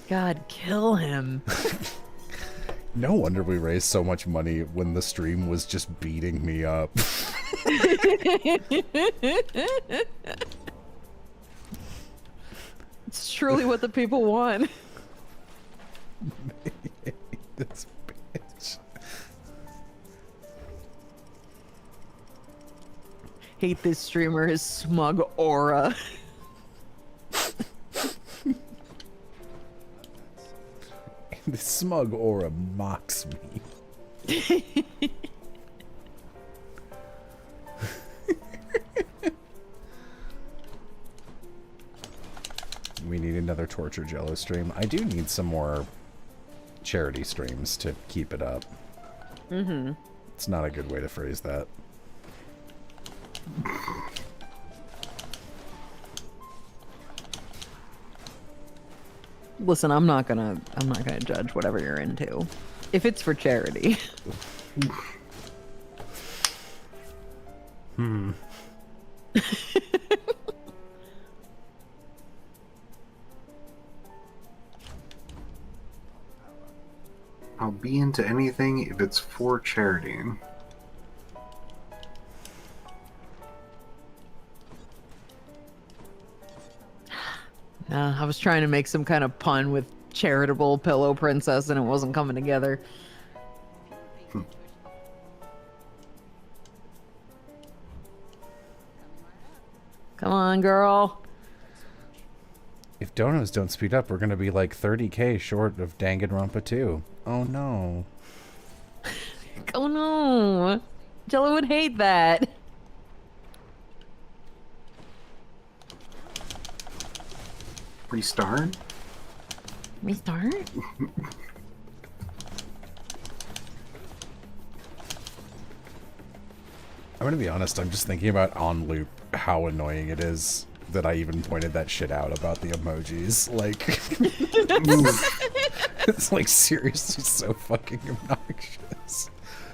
God, kill him. No wonder we raised so much money when the stream was just beating me up. It's truly what the people want. This bitch. Hate this streamer, his smug aura. The smug aura mocks me. We need another Torture Jello stream. I do need some more charity streams to keep it up. Mm-hmm. It's not a good way to phrase that. Listen, I'm not gonna judge whatever you're into. If it's for charity. I'll be into anything if it's for charity. I was trying to make some kind of pun with charitable pillow princess and it wasn't coming together. Come on, girl. If donos don't speed up, we're gonna be like 30k short of Danganronpa 2. Oh no. Oh no. Jello would hate that. Restart? Restart? I'm gonna be honest, I'm just thinking about on loop how annoying it is that I even pointed that shit out about the emojis. Like, it's like seriously so fucking obnoxious.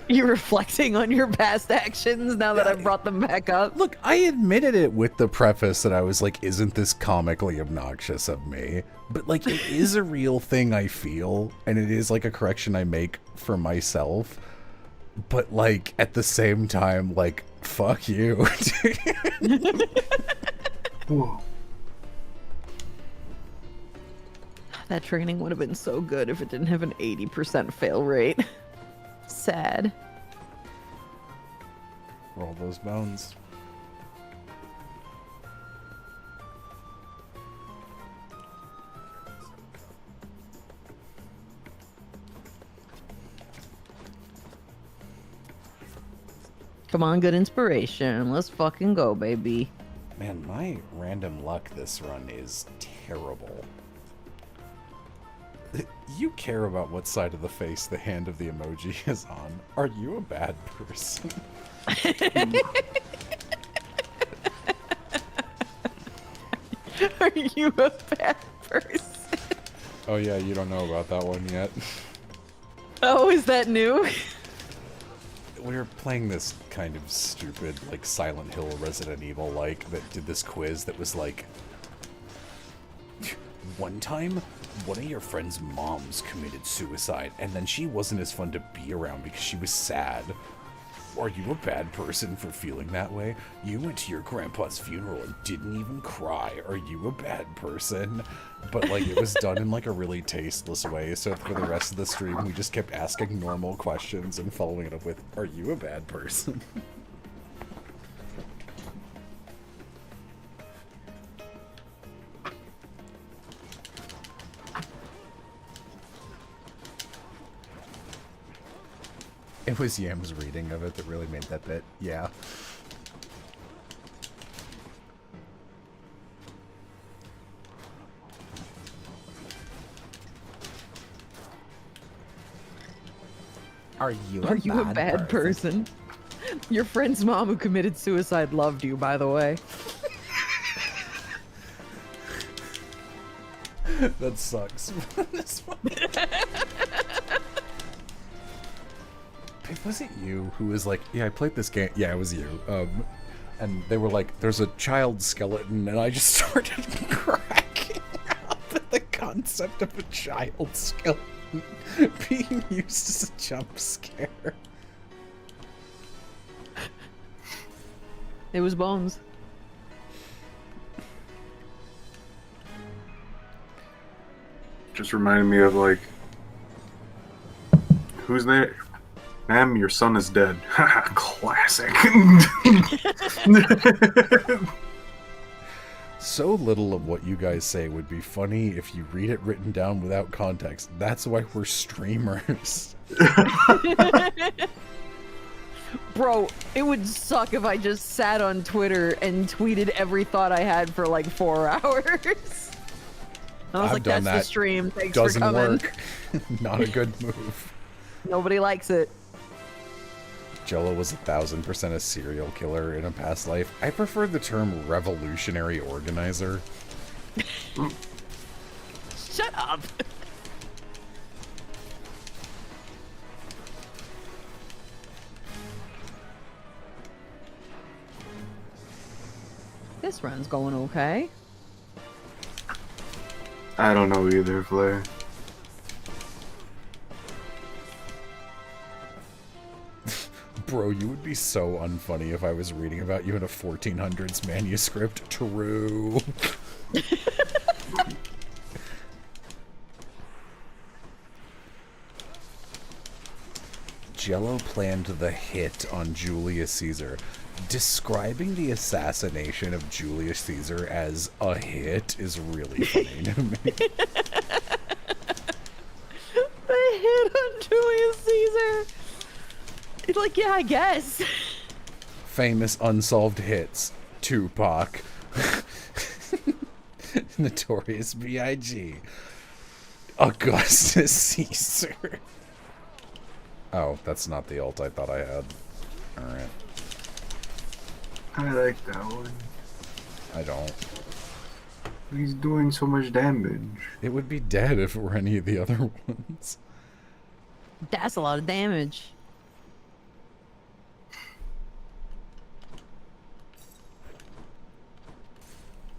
You're reflecting on your past actions now that I've brought them back up. Look, I admitted it with the preface that I was like, isn't this comically obnoxious of me? But like, it is a real thing I feel, and it is like a correction I make for myself. But like, at the same time, like, fuck you. Whoa. That training would have been so good if it didn't have an 80% fail rate. Sad. Roll those bones. Come on, good inspiration. Let's fucking go, baby. Man, my random luck this run is terrible. You care about what side of the face the hand of the emoji is on. Are you a bad person? Are you a bad person? Oh yeah, you don't know about that one yet. Oh, is that new? We were playing this kind of stupid, like, Silent Hill Resident Evil, like, that did this quiz that was like, one time, one of your friend's moms committed suicide, and then she wasn't as fun to be around because she was sad. Are you a bad person for feeling that way? You went to your grandpa's funeral and didn't even cry. Are you a bad person? But, like, it was done in, like, a really tasteless way, so for the rest of the stream, we just kept asking normal questions and following it up with, are you a bad person? It was Yam's reading of it that really made that bit, yeah. Are you a bad person? Your friend's mom who committed suicide loved you, by the way. That sucks. Was it you who was like, yeah, I played this game? Yeah, it was you. And they were like, there's a child skeleton, and I just started cracking up at the concept of a child skeleton being used as a jump scare. It was Bones. Just reminded me of like, who's there? Ma'am, your son is dead. Classic. So little of what you guys say would be funny if you read it written down without context. That's why we're streamers. Bro, it would suck if I just sat on Twitter and tweeted every thought I had for like 4 hours. I was I've like, done that's the that. stream. Thanks Doesn't for coming. work. Not a good move. Nobody likes it. Jello was 1000% a serial killer in a past life. I prefer the term revolutionary organizer. Shut up. This run's going okay. I don't know either, Flair. Bro, you would be so unfunny if I was reading about you in a 1400s manuscript. True. Jello planned the hit on Julius Caesar. Describing the assassination of Julius Caesar as a hit is really funny to me. The hit on Julius Caesar. It's like, yeah, I guess. Famous unsolved hits. Tupac. Notorious B.I.G. Augustus Caesar. Oh, that's not the ult I thought I had. Alright. I like that one. I don't. He's doing so much damage. It would be dead if it were any of the other ones. That's a lot of damage.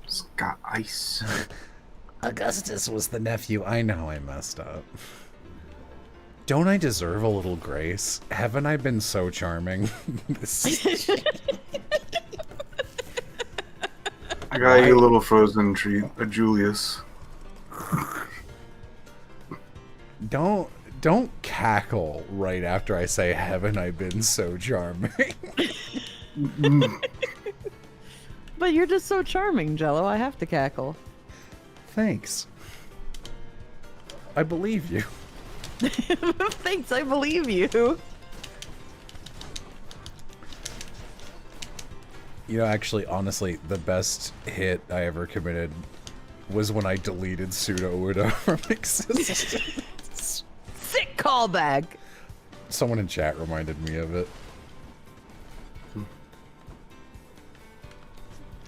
It's got ice. Augustus was the nephew. I know I messed up. Don't I deserve a little grace? Haven't I been so charming? I got you a little frozen treat, a Julius. Don't cackle right after I say, haven't I been so charming? But you're just so charming, Jello. I have to cackle. Thanks. I believe you. Thanks, I believe you. You know, actually, honestly, the best hit I ever committed was when I deleted pseudo Udo from existence. Sick callback. Someone in chat reminded me of it.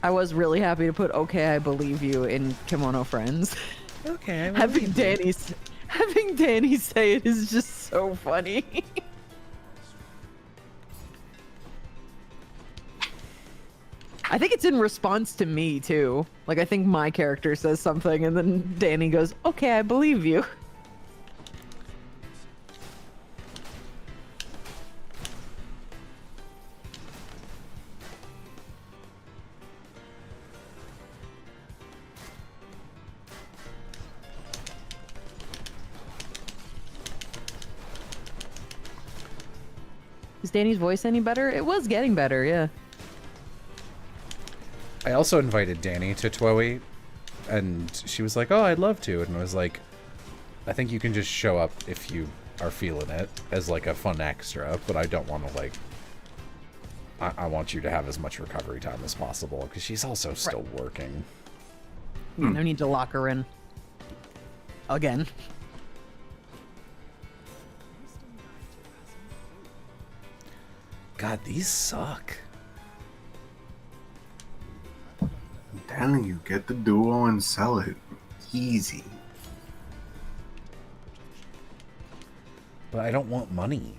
I was really happy to put "Okay, I believe you" in Kimono Friends. Okay. Having Danny say it is just so funny. I think it's in response to me too. Like I think my character says something and then Danny goes, "Okay, I believe you." Is Danny's voice any better? It was getting better, yeah. I also invited Danny to Twoey, and she was like, oh, I'd love to. And I was like, I think you can just show up if you are feeling it as like a fun extra, but I don't want to like... I want you to have as much recovery time as possible, because she's also still working. No need to lock her in. Again. God, these suck. I'm telling you, get the duo and sell it. Easy. But I don't want money.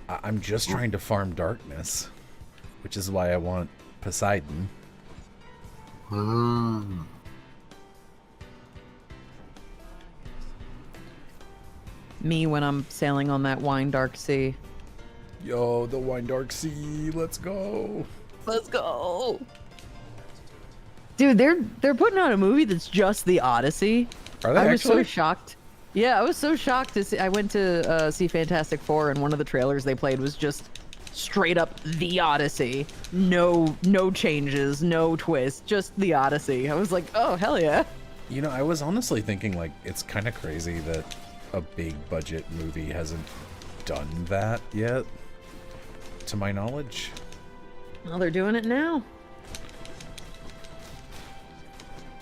I'm just trying to farm darkness, which is why I want Poseidon. Me when I'm sailing on that wine dark sea. Yo, the Wine Dark Sea, let's go. Let's go. Dude, they're putting out a movie that's just the Odyssey. Are they I was so actually? shocked. Yeah, I was so shocked to see. I went to see Fantastic Four, and one of the trailers they played was just straight up the Odyssey. No changes, no twists, just the Odyssey. I was like, oh hell yeah. You know, I was honestly thinking, like, it's kind of crazy that a big budget movie hasn't done that yet, to my knowledge. Well, they're doing it now.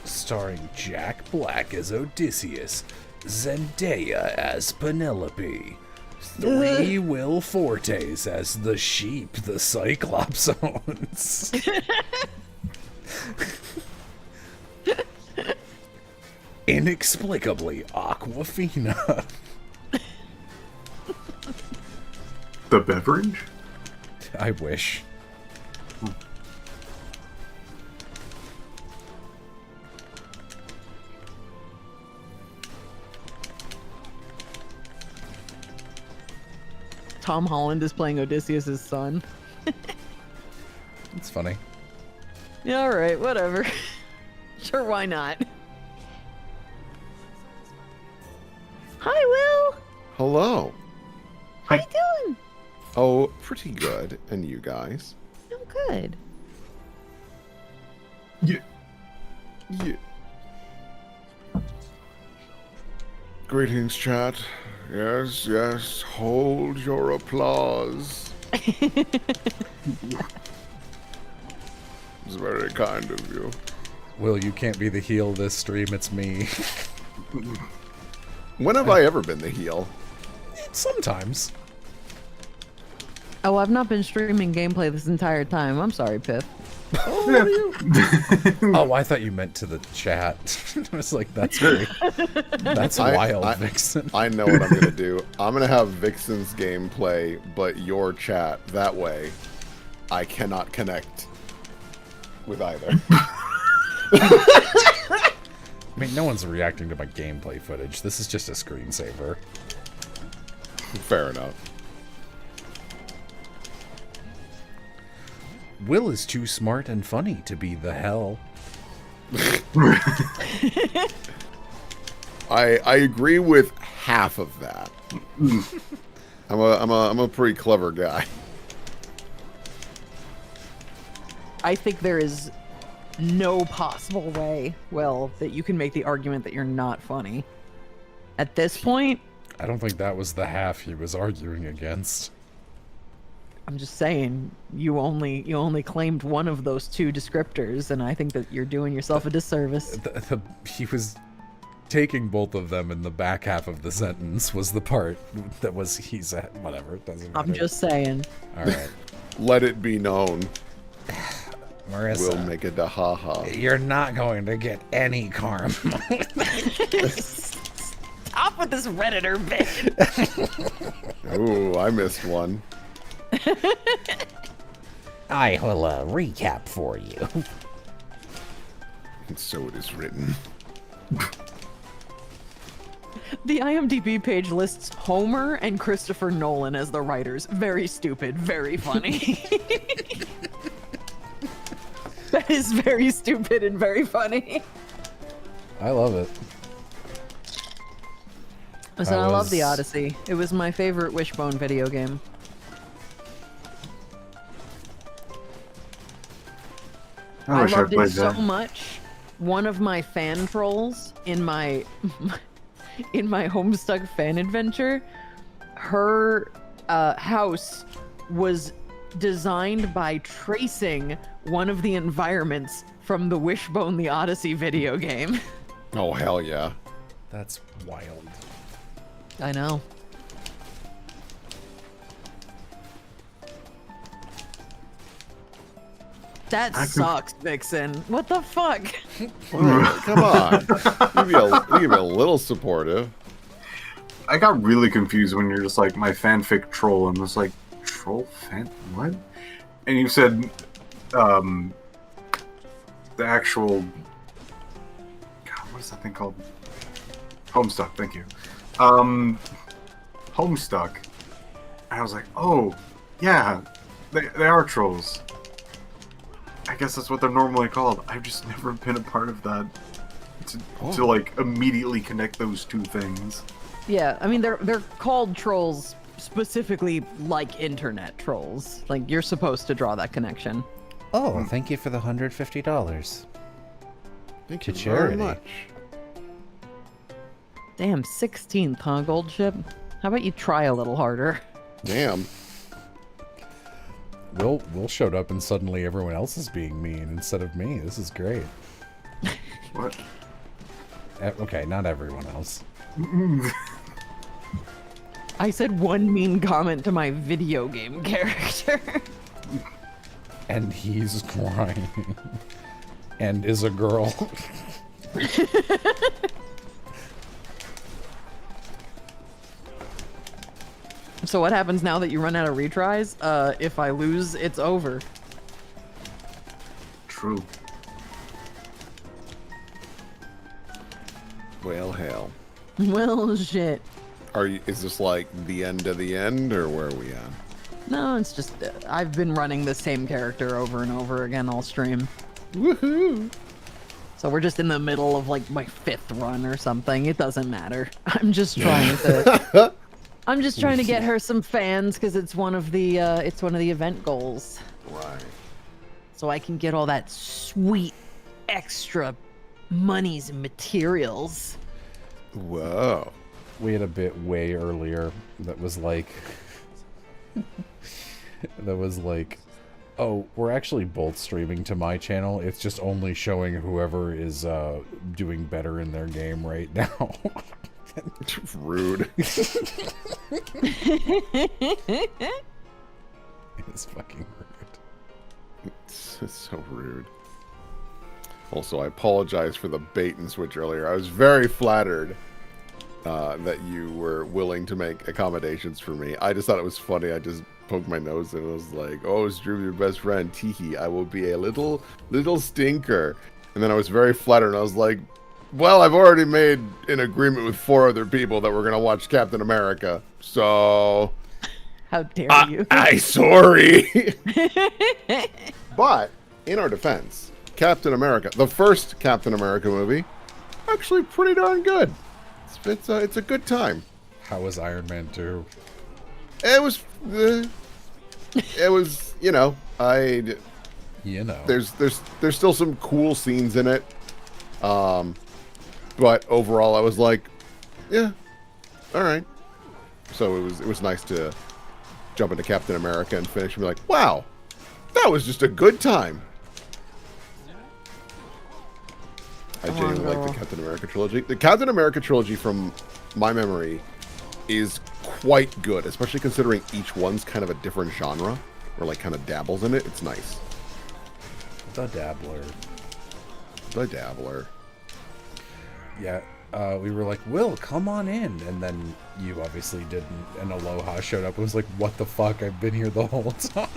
Starring Jack Black as Odysseus, Zendaya as Penelope, three Will Fortes as the sheep the Cyclops owns. Inexplicably, Aquafina. The beverage? I wish. Tom Holland is playing Odysseus' son. It's funny. Yeah, all right, whatever. Sure, why not? Hi, Will. Hello. How you doing? Oh, pretty good. And you guys? I'm good. Yeah. Yeah. Greetings, chat. Yes, yes. Hold your applause. It's very kind of you. Will, you can't be the heel this stream, it's me. When have I ever been the heel? Sometimes. Oh, I've not been streaming gameplay this entire time. I'm sorry, Piff. Oh, I thought you meant to the chat. I was like, that's great. That's wild, Vixen. I know what I'm going to do. I'm going to have Vixen's gameplay, but your chat. That way, I cannot connect with either. I mean, no one's reacting to my gameplay footage. This is just a screensaver. Fair enough. Will is too smart and funny to be the hell. I agree with half of that. I'm a pretty clever guy. I think there is no possible way, Will, that you can make the argument that you're not funny. At this point, I don't think that was the half he was arguing against. I'm just saying, you only claimed one of those two descriptors, and I think that you're doing yourself a disservice. He was taking both of them, and the back half of the sentence was the part that was he's at. Whatever, it doesn't matter. I'm just saying. All right. Let it be known. Marissa, We'll make it a ha-ha. you're not going to get any karma. Stop with this Redditor bit. Ooh, I missed one. I will recap for you. And so it is written. The IMDb page lists Homer and Christopher Nolan as the writers. Very stupid, very funny. That is very stupid and very funny. I love it. Listen, I love the was- Odyssey. It was my favorite Wishbone video game. I wish I loved it played so that. much. One of my fan trolls in my Homestuck fan adventure, her house was designed by tracing one of the environments from the Wishbone the Odyssey video game. Oh, hell yeah. That's wild. I know. That sucks, Vixen. What the fuck? Well, come on. You be a little supportive. I got really confused when you're just like, my fanfic troll, and was like, troll fan? What? And you said, the actual. God, what is that thing called? Homestuck, thank you. Homestuck. And I was like, oh, yeah, they are trolls. I guess that's what they're normally called. I've just never been a part of that. To like immediately connect those two things. Yeah, I mean they're called trolls specifically like internet trolls. Like you're supposed to draw that connection. Oh, thank you for the $150. Thank To you charity. very much. Damn, 16th, huh, Gold Ship? How about you try a little harder? Damn. Will showed up and suddenly everyone else is being mean instead of me. This is great. What? Okay, not everyone else. I said one mean comment to my video game character. And he's crying. And is a girl. So what happens now that you run out of retries? If I lose, it's over. True. Well, hell. Well, shit. Is this like the end of the end, or where are we at? No, it's just I've been running the same character over and over again all stream. Woohoo! So we're just in the middle of like my 5th run or something. It doesn't matter. I'm just trying to. I'm just trying to get her some fans because it's one of the event goals. Right. So I can get all that sweet extra monies and materials. Whoa. We had a bit way earlier that was like... oh, we're actually both streaming to my channel. It's just only showing whoever is doing better in their game right now. Rude. It's fucking rude. It's so rude. Also, I apologize for the bait and switch earlier. I was very flattered that you were willing to make accommodations for me. I just thought it was funny. I just poked my nose and was like, "Oh, stream your best friend, Teehee. I will be a little stinker." And then I was very flattered, and I was like, "Well, I've already made an agreement with 4 other people that we're gonna watch Captain America. So, How dare you? I sorry." But in our defense, Captain America, the first Captain America movie, actually pretty darn good. It's a good time. How was Iron Man 2? It was, you know, You know. there's still some cool scenes in it. But overall, I was like, yeah, all right. So it was nice to jump into Captain America and finish and be like, wow, that was just a good time. I genuinely like the Captain America trilogy. The Captain America trilogy, from my memory, is quite good, especially considering each one's kind of a different genre, or like kind of dabbles in it. It's nice. The Dabbler. The Dabbler. Yeah, we were like, Will, come on in. And then you obviously didn't. And Aloha showed up and was like, what the fuck? I've been here the whole time.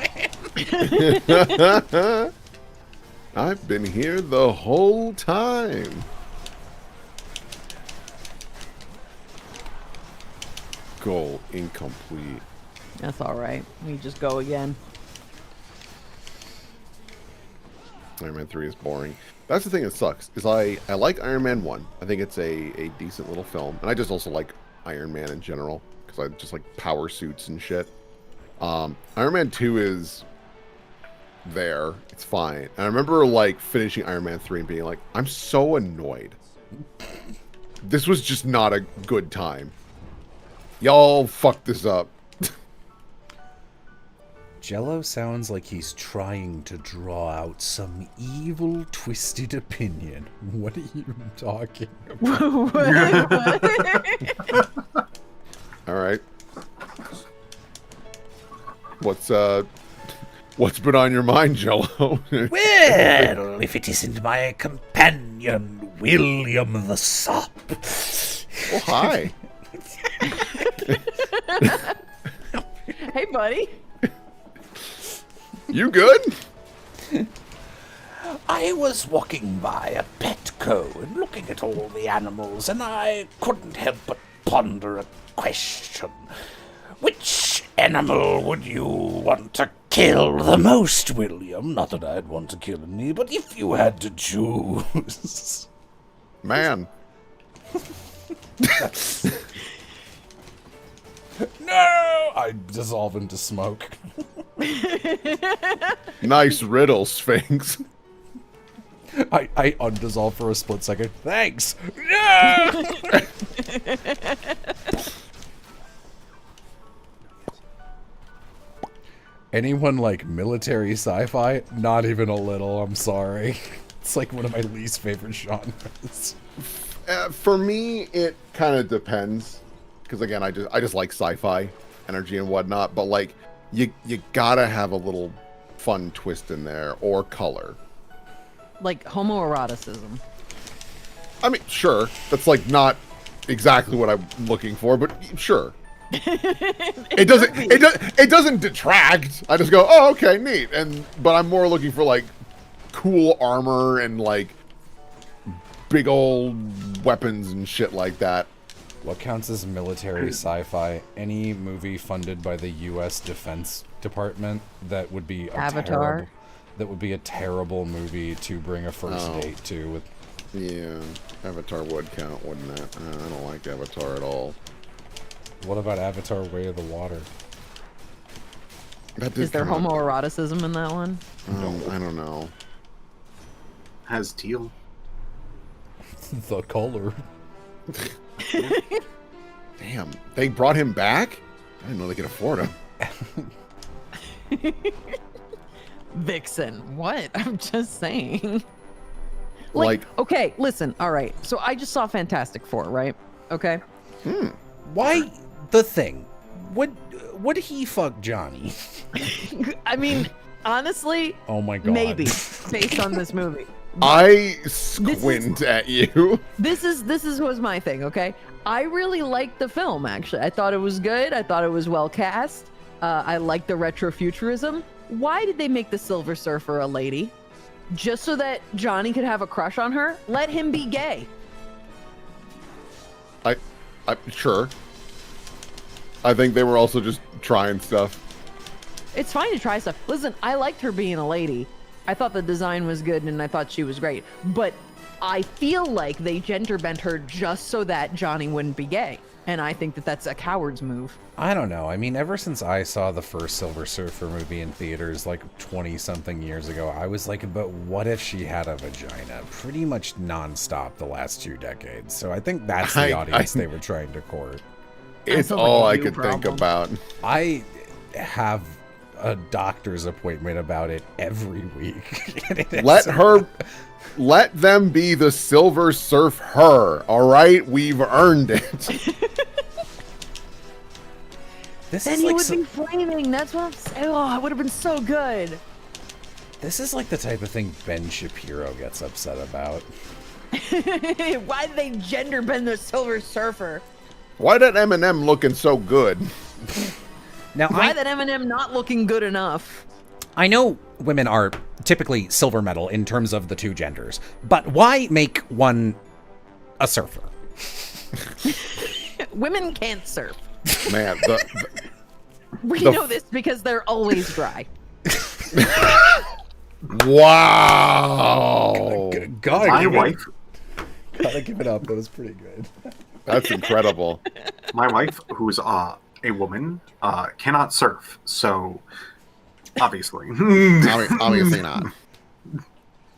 I've been here the whole time. Goal incomplete. That's all right. We just go again. Iron Man 3 is boring. That's the thing that sucks, is I like Iron Man 1. I think it's a decent little film. And I just also like Iron Man in general, because I just like power suits and shit. Iron Man 2 is there. It's fine. And I remember like finishing Iron Man 3 and being like, I'm so annoyed. This was just not a good time. Y'all fucked this up. Jello sounds like he's trying to draw out some evil, twisted opinion. What are you talking about? All right. What's been on your mind, Jello? Well, if it isn't my companion, William the Sop. Oh, hi. Hey, buddy. You good? I was walking by a Petco and looking at all the animals, and I couldn't help but ponder a question. Which animal would you want to kill the most, William? Not that I'd want to kill any, but if you had to choose. Man. No! I dissolve into smoke. Nice riddle, Sphinx. I undissolve for a split second. Thanks! No! Anyone like military sci-fi? Not even a little, I'm sorry. It's like one of my least favorite genres. For me, it kind of depends. Because again, I just like sci-fi energy and whatnot. But like, you gotta have a little fun twist in there or color. Like homoeroticism. I mean, sure, that's like not exactly what I'm looking for, but sure. It doesn't detract. I just go, oh, okay, neat. But I'm more looking for like cool armor and like big old weapons and shit like that. What counts as military sci-fi? Any movie funded by the U.S. Defense Department that would be Avatar. That would be a terrible movie to bring a first date to. With Yeah, Avatar would count, wouldn't it? I don't like Avatar at all. what about Avatar: Way of the Water? That did Is there come out- homoeroticism in that one? I don't know. Has teal. The color. Damn, they brought him back? I didn't know they could afford him. Vixen. What? I'm just saying. Like, Okay, listen. All right. So I just saw Fantastic Four, right? Okay. Why the thing? Would he fuck Johnny? I mean, honestly, Oh my god. maybe based on this movie. I squint at you. This was my thing, okay? I really liked the film, actually. I thought it was good. I thought it was well cast. I liked the retrofuturism. Why did they make the Silver Surfer a lady? Just so that Johnny could have a crush on her? Let him be gay. I sure. I think they were also just trying stuff. It's fine to try stuff. Listen, I liked her being a lady. I thought the design was good and I thought she was great. But I feel like they gender bent her just so that Johnny wouldn't be gay. And I think that that's a coward's move. I don't know. I mean, ever since I saw the first Silver Surfer movie in theaters like 20-something years ago, I was like, but what if she had a vagina? Pretty much nonstop the last 2 decades. So I think that's the audience they were trying to court. It's sounds all like I a you could think problem. about. I have a doctor's appointment about it every week. Let them be the Silver Surf her, all right? We've earned it. This Then is he like would be flaming. That's what I'm saying. Oh, it would have been so good. this is like the type of thing Ben Shapiro gets upset about. Why did they gender bend the Silver Surfer? Why did Eminem looking so good? Now Why that Eminem not looking good enough? I know women are typically silver medal in terms of the 2 genders, but why make one a surfer? Women can't surf. Man, We The know this because they're always dry. wow. My wife, Gotta give it up. That was pretty good. That's incredible. my wife, who's a woman, cannot surf. So, obviously, Obviously not.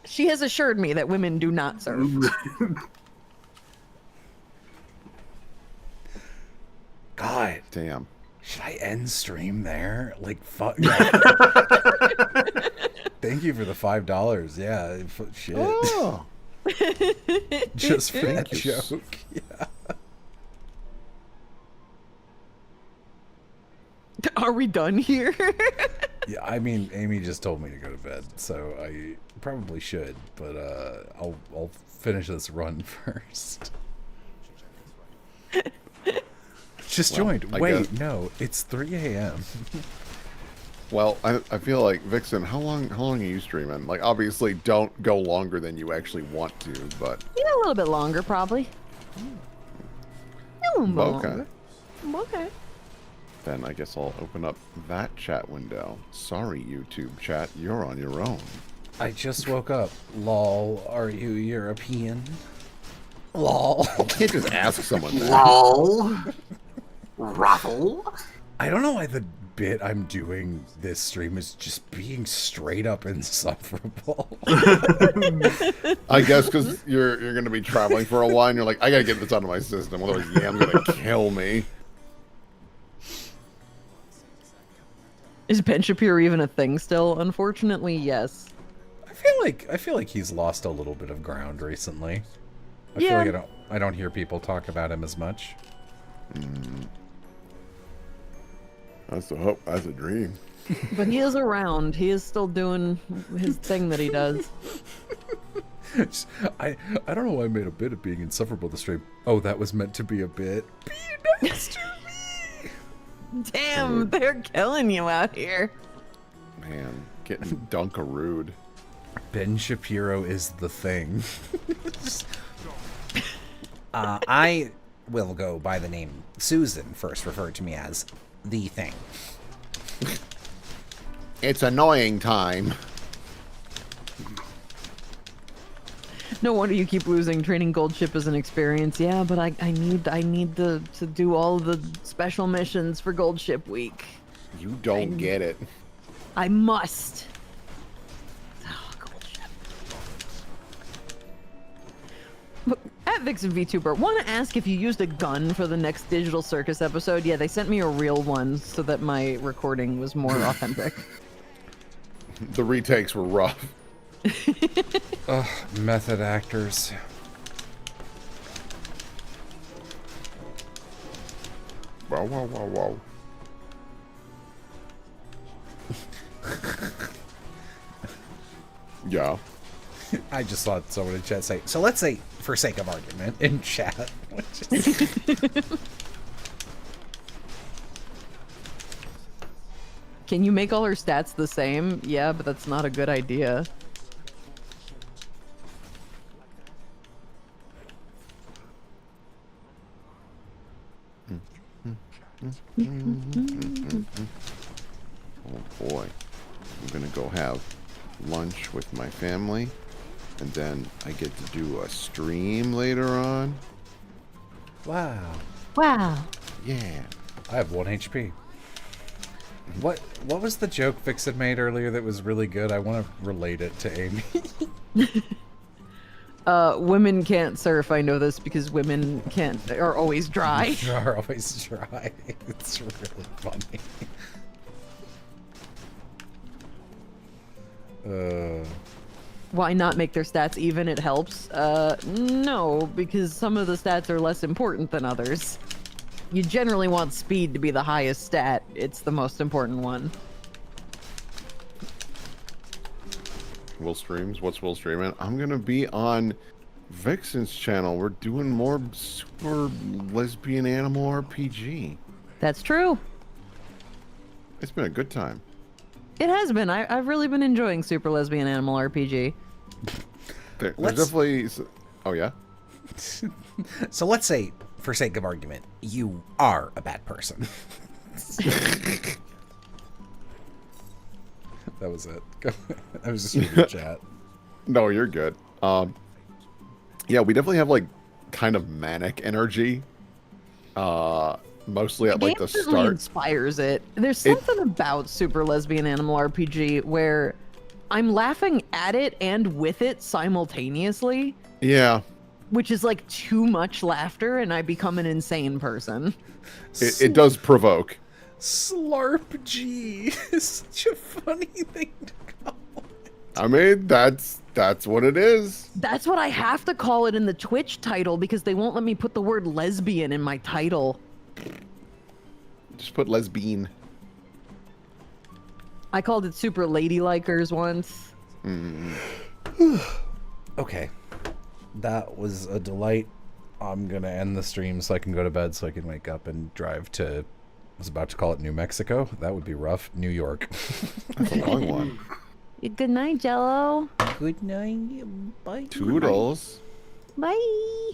She has assured me that women do not surf. God, Damn. should I end stream there? Like, fuck. Thank you for the $5. Yeah, shit. Oh. Just for that Thank you. joke. Yeah. Are we done here? Yeah, I mean, Amy just told me to go to bed, so I probably should, but I'll finish this run first. Just joined. I Wait, guess- no, it's 3 a.m. Well, I feel like Vixen, how long are you streaming? Like, obviously, don't go longer than you actually want to, but Yeah, a little bit longer, probably. A little bit okay. longer. Okay. Then I guess I'll open up that chat window. Sorry, YouTube chat, you're on your own. I just woke up. Lol, are you European? Lol. You can't just ask someone that. Lol. Ruffle. I don't know why the bit I'm doing this stream is just being straight up insufferable. I guess because you're going to be traveling for a while and you're like, I got to get this out of my system, otherwise Yam's going to kill me. Is Ben Shapiro even a thing still? Unfortunately, yes. I feel like he's lost a little bit of ground recently. I Yeah. feel like I don't hear people talk about him as much. That's the hope. That's a dream. But he is around. He is still doing his thing that he does. I don't know why I made a bit of being insufferable this stream. Oh, that was meant to be a bit. Be nice to me. Damn, they're killing you out here. Man, getting dunkarood. Ben Shapiro is the thing. I will go by the name Susan, first referred to me as the thing. It's annoying time. No wonder you keep losing. Training gold ship is an experience. Yeah, but I need to do all the special missions for gold ship week. You don't get it. I must. Oh, gold ship. Look, at Vixen VTuber, want to ask if you used a gun for the next Digital Circus episode? Yeah, they sent me a real one so that my recording was more authentic. The retakes were rough. Ugh, method actors. Wow, wow, wow, wow. Yeah. I just saw someone in chat say, so let's say, for sake of argument, in chat. Which is... Can you make all her stats the same? Yeah, but that's not a good idea. Oh boy. I'm gonna go have lunch with my family, and then I get to do a stream later on. Wow. Wow. Yeah. I have 1 HP. What was the joke Vixen made earlier that was really good? I want to relate it to Amy. Women can't surf. I know this because women are always dry. Are always dry. It's really funny. Why not make their stats even? It helps. No, because some of the stats are less important than others. You generally want speed to be the highest stat. It's the most important one. Will streams? What's Will streaming? I'm gonna be on Vixen's channel. We're doing more super lesbian animal RPG. That's true. It's been a good time. It has been. I've really been enjoying Super Lesbian Animal RPG. There's Let's- definitely. Oh yeah. So let's say, for sake of argument, you are a bad person. That was it. I was just reading chat. No, you're good. Yeah, we definitely have like kind of manic energy. Mostly at like the certainly start. inspires it. There's something about Super Lesbian Animal RPG where I'm laughing at it and with it simultaneously, Yeah, which is like too much laughter and I become an insane person. it does provoke. Slarp G is such a funny thing to call. I mean, that's what it is. That's what I have to call it in the Twitch title because they won't let me put the word lesbian in my title. Just put lesbian. I called it Super Ladylikers once. Okay. That was a delight. I'm going to end the stream so I can go to bed so I can wake up and drive to, I was about to call it New Mexico. That would be rough. New York. That's a long one. Good night, Jello. Good night. Bye. Toodles. Bye.